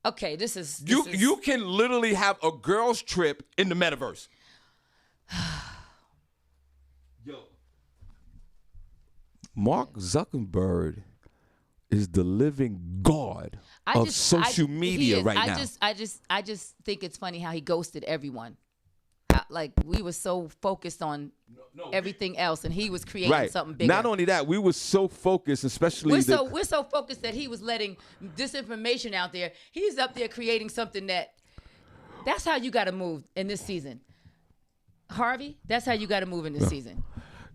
okay. This is you can literally have a girls' trip in the metaverse. Yo, Mark Zuckerberg is the living god of social media right now. I just think it's funny how he ghosted everyone. Like we were so focused on everything else, and he was creating something bigger. Not only that, we were so focused, especially we're so focused that he was letting disinformation out there. He's up there creating something that's how you got to move in this season. Harvey, that's how you got to move in this season.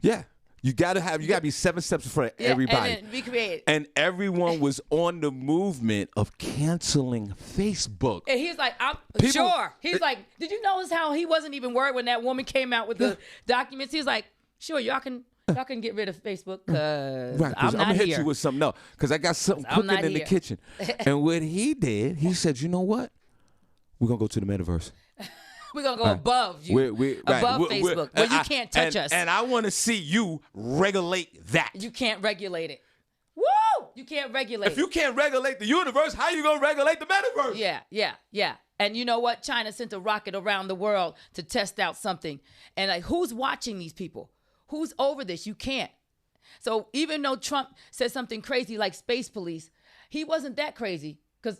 Yeah. You gotta be 7 steps in front of everybody. And then be creative. And everyone was on the movement of canceling Facebook. And he's like, I'm sure. He's like, did you notice how he wasn't even worried when that woman came out with the documents? He was like, sure, y'all can get rid of Facebook because Right, I'm gonna hit here. you with something else because I got something I'm cooking not in the here. kitchen. And what he did, he said, you know what? We're gonna go to the metaverse. We're going to go above you, above Facebook, where you can't touch us. And I want to see you regulate that. You can't regulate it. Woo! You can't regulate If you can't regulate the universe, how you going to regulate the metaverse? Yeah. And you know what? China sent a rocket around the world to test out something. And like, who's watching these people? Who's over this? You can't. So even though Trump said something crazy like space police, he wasn't that crazy. Because,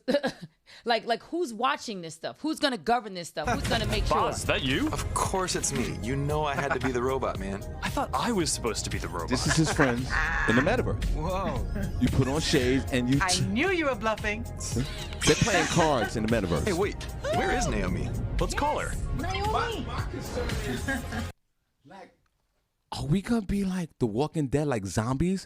like, who's watching this stuff? Who's going to govern this stuff? Who's going to make sure? Boss, is that you? Of course it's me. You know I had to be the robot, man. I thought I was supposed to be the robot. This is his friends in the metaverse. Whoa. You put on shades and you... I knew you were bluffing. They're playing cards in the metaverse. Hey, wait. Where is Naomi? Let's call her. Naomi. My concern is, are we going to be like The Walking Dead, like zombies?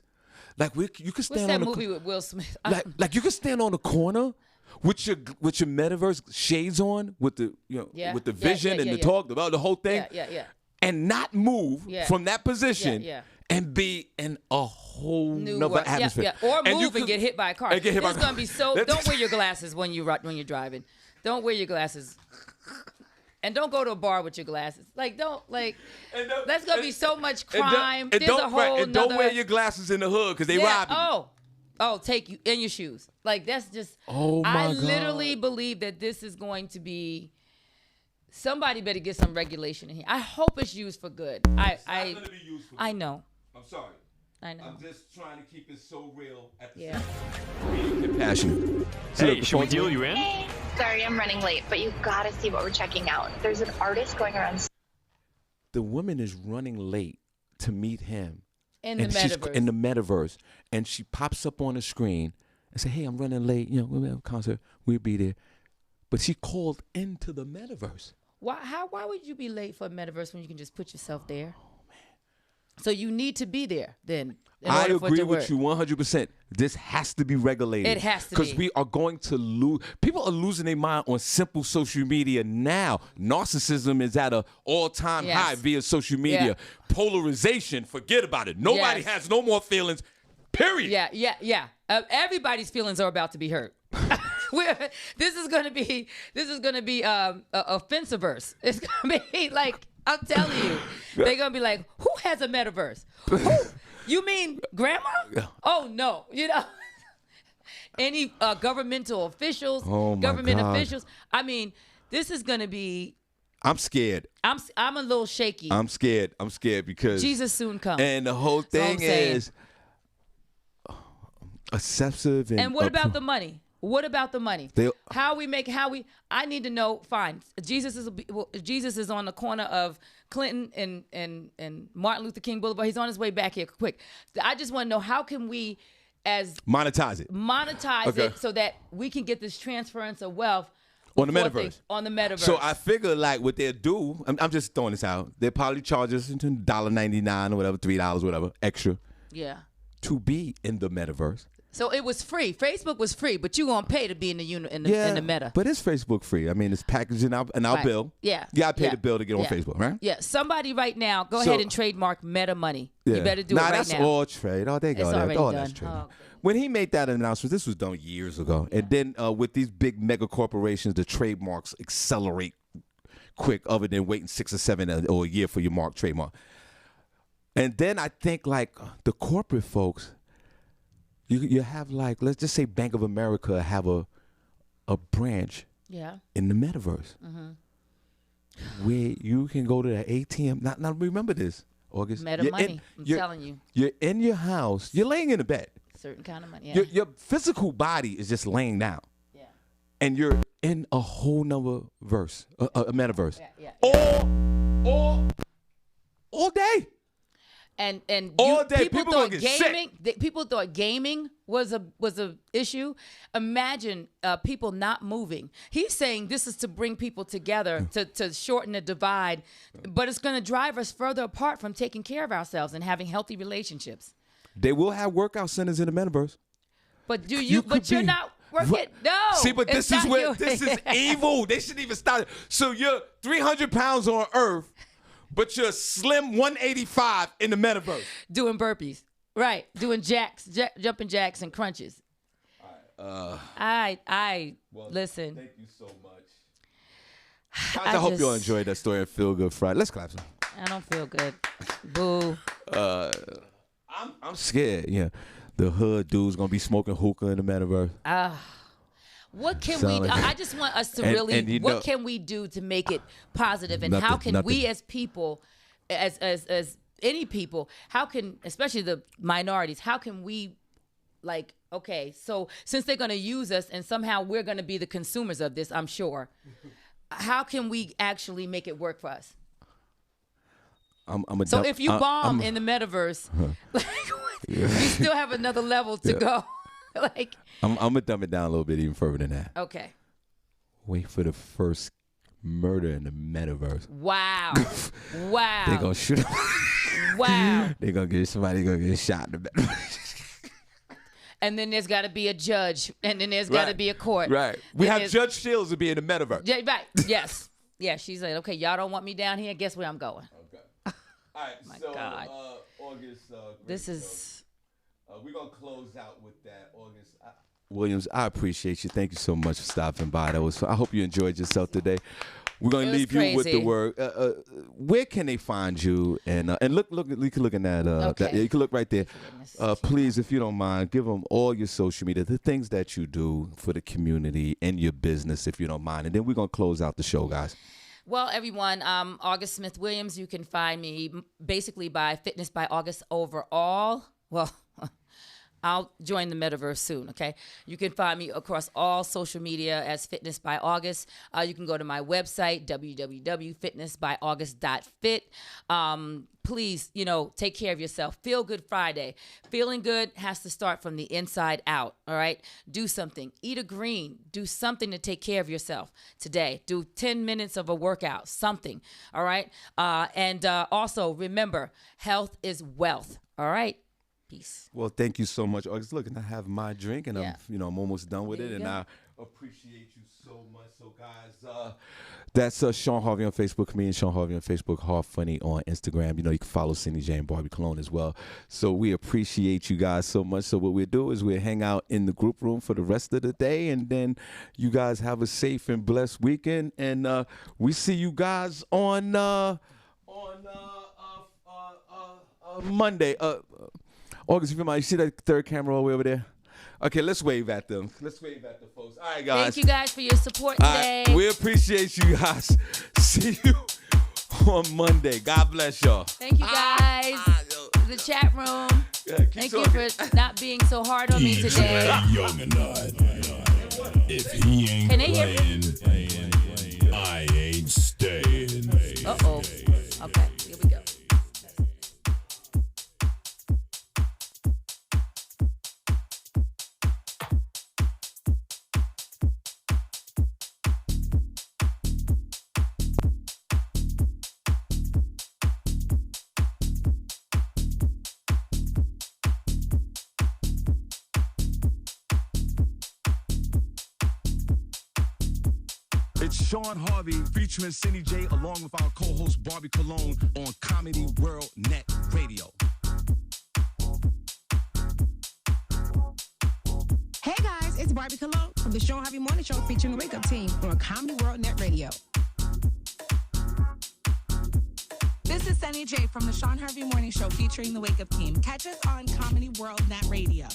Like you could stand What's on that movie with Will Smith? like you could stand on the corner with your metaverse shades on with the with the vision and the talk about the whole thing. Yeah. And not move from that position. And be in a whole nother atmosphere. Or and move and get hit by a car. And get hit by a car. Gonna be so. Don't wear your glasses when you're driving. Don't wear your glasses. And don't go to a bar with your glasses. That's gonna be so much crime. There's a whole and don't wear your glasses in the hood because they rob you. Oh, take you in your shoes. Like that's just. Oh my I God. literally believe that this is going to be. Somebody better get some regulation in here. I hope it's used for good. It's not gonna be used for good. I know. I'm sorry. I know. I'm just trying to keep it so real at the Yeah. same time. Passion. Hey, should we deal you in? Hey, sorry, I'm running late, but you gotta see what we're checking out. There's an artist going around. The woman is running late to meet him. In the metaverse. In the metaverse. And she pops up on the screen and say, hey, I'm running late. We'll have a concert. We'll be there. But she called into the metaverse. Why would you be late for a metaverse when you can just put yourself there? Oh, man. So you need to be there then. I agree with you 100%. This has to be regulated. It has to be. Because we are going to lose. People are losing their mind on simple social media now. Narcissism is at an all-time high via social media. Polarization, forget about it. Nobody has no more feelings, period. Yeah. Everybody's feelings are about to be hurt. This is gonna be a Fenceverse. It's gonna be like, I'm telling you, they're gonna be like, who has a metaverse? Who? You mean grandma? Oh no, any governmental officials, government officials. I mean, this is gonna be. I'm scared. I'm a little shaky. I'm scared because Jesus soon comes. And the whole thing is obsessive. And what about the money? What about the money? I need to know. Fine, Jesus is on the corner of Clinton and Martin Luther King Boulevard. He's on his way back here quick. I just want to know, how can we monetize it so that we can get this transference of wealth on the metaverse. On the metaverse. So I figure like what they'll do, I'm just throwing this out, they'll probably charge us $1.99 or whatever, $3, whatever, extra. Yeah. To be in the metaverse. So it was free. Facebook was free, but you're going to pay to be in the meta. But it's Facebook free. I mean, it's packaged in our bill. Yeah. You got to pay the bill to get on Facebook, right? Yeah. Somebody right now, go ahead and trademark Meta Money. You better do it right now. That's all trade. Oh, they go. It's already done. That's trade. When he made that announcement, this was done years ago. And then with these big mega corporations, the trademarks accelerate quick other than waiting 6 or 7 or a year for your trademark. And then I think like the corporate folks, you have like, let's just say Bank of America have a branch in the metaverse where you can go to the ATM. Now remember this, August. Meta money, I'm telling you. You're in your house. You're laying in a bed. Certain kind of money, yeah. Your physical body is just laying down. Yeah. And you're in a whole nother verse, a metaverse. Yeah. All day. And all day people thought gonna get gaming. People thought gaming was a issue. Imagine people not moving. He's saying this is to bring people together to shorten the divide, but it's going to drive us further apart from taking care of ourselves and having healthy relationships. They will have workout centers in the metaverse. But you're not working. No. See, but this is evil. They shouldn't even start it. So you're 300 pounds on Earth, but you're slim 185 in the metaverse. Doing burpees. Right. Doing jumping jacks and crunches. Well, listen. Thank you so much. Guys, I hope you all enjoyed that story and Feel Good Friday. Let's clap some. I don't feel good. Boo. I'm scared. Yeah. The hood dude's going to be smoking hookah in the metaverse. What can we? I just want us to really. What can we do to make it positive? And how can we, as people, as any people, how can, especially the minorities, how can we, like, okay, so since they're going to use us and somehow we're going to be the consumers of this, I'm sure. How can we actually make it work for us? So if you bomb in the metaverse, you still have another level to go. Like, I'm gonna dumb it down a little bit even further than that. Okay. Wait for the first murder in the metaverse. Wow. Wow. They gonna shoot him. Wow. Somebody gonna get shot in the metaverse. And then there's got to be a judge, and then there's got to be a court. Right. We have Judge Shields to be in the metaverse. Yeah, right. Yes. Yeah. She's like, okay, y'all don't want me down here. Guess where I'm going. Okay. All right. My so God. August. This is. We're going to close out with that. August Williams, I appreciate you. Thank you so much for stopping by. I hope you enjoyed yourself today. We're going to leave you with the word. Where can they find you? And look, you can look in that. Okay. You can look right there. Please, if you don't mind, give them all your social media, the things that you do for the community and your business, if you don't mind. And then we're going to close out the show, guys. Well, everyone, August Smith Williams, you can find me basically by Fitness by August overall. Well, I'll join the metaverse soon, okay? You can find me across all social media as Fitness by August. You can go to my website, www.fitnessbyaugust.fit. Please, take care of yourself. Feel Good Friday. Feeling good has to start from the inside out, all right? Do something. Eat a green. Do something to take care of yourself today. Do 10 minutes of a workout, something, all right? And also, remember, health is wealth, all right? Peace. Well, thank you so much. August, look, and I have my drink, and I'm almost done with it, and I appreciate you so much. So, guys, that's Shawn Harvey on Facebook, me and Shawn Harvey on Facebook, Harv Funny on Instagram. You can follow Senny J and Barbi Cologne as well. So we appreciate you guys so much. So what we'll do is we'll hang out in the group room for the rest of the day, and then you guys have a safe and blessed weekend, and we see you guys on Monday. August, if you mind, you see that third camera all the way over there? Okay, let's wave at them. Let's wave at the folks. All right, guys. Thank you guys for your support today. Right, we appreciate you guys. See you on Monday. God bless y'all. Thank you guys. The chat room. Thank you for not being so hard on me today. If he ain't playing, I ain't staying. Uh-oh. Okay, here we go. It's Shawn Harvey featuring Senny J along with our co-host Barbi Cologne on Comedy World Net Radio. Hey guys, it's Barbi Cologne from the Shawn Harvey Morning Show featuring the Wake Up Team on Comedy World Net Radio. This is Senny J from the Shawn Harvey Morning Show featuring the Wake Up Team. Catch us on Comedy World Net Radio.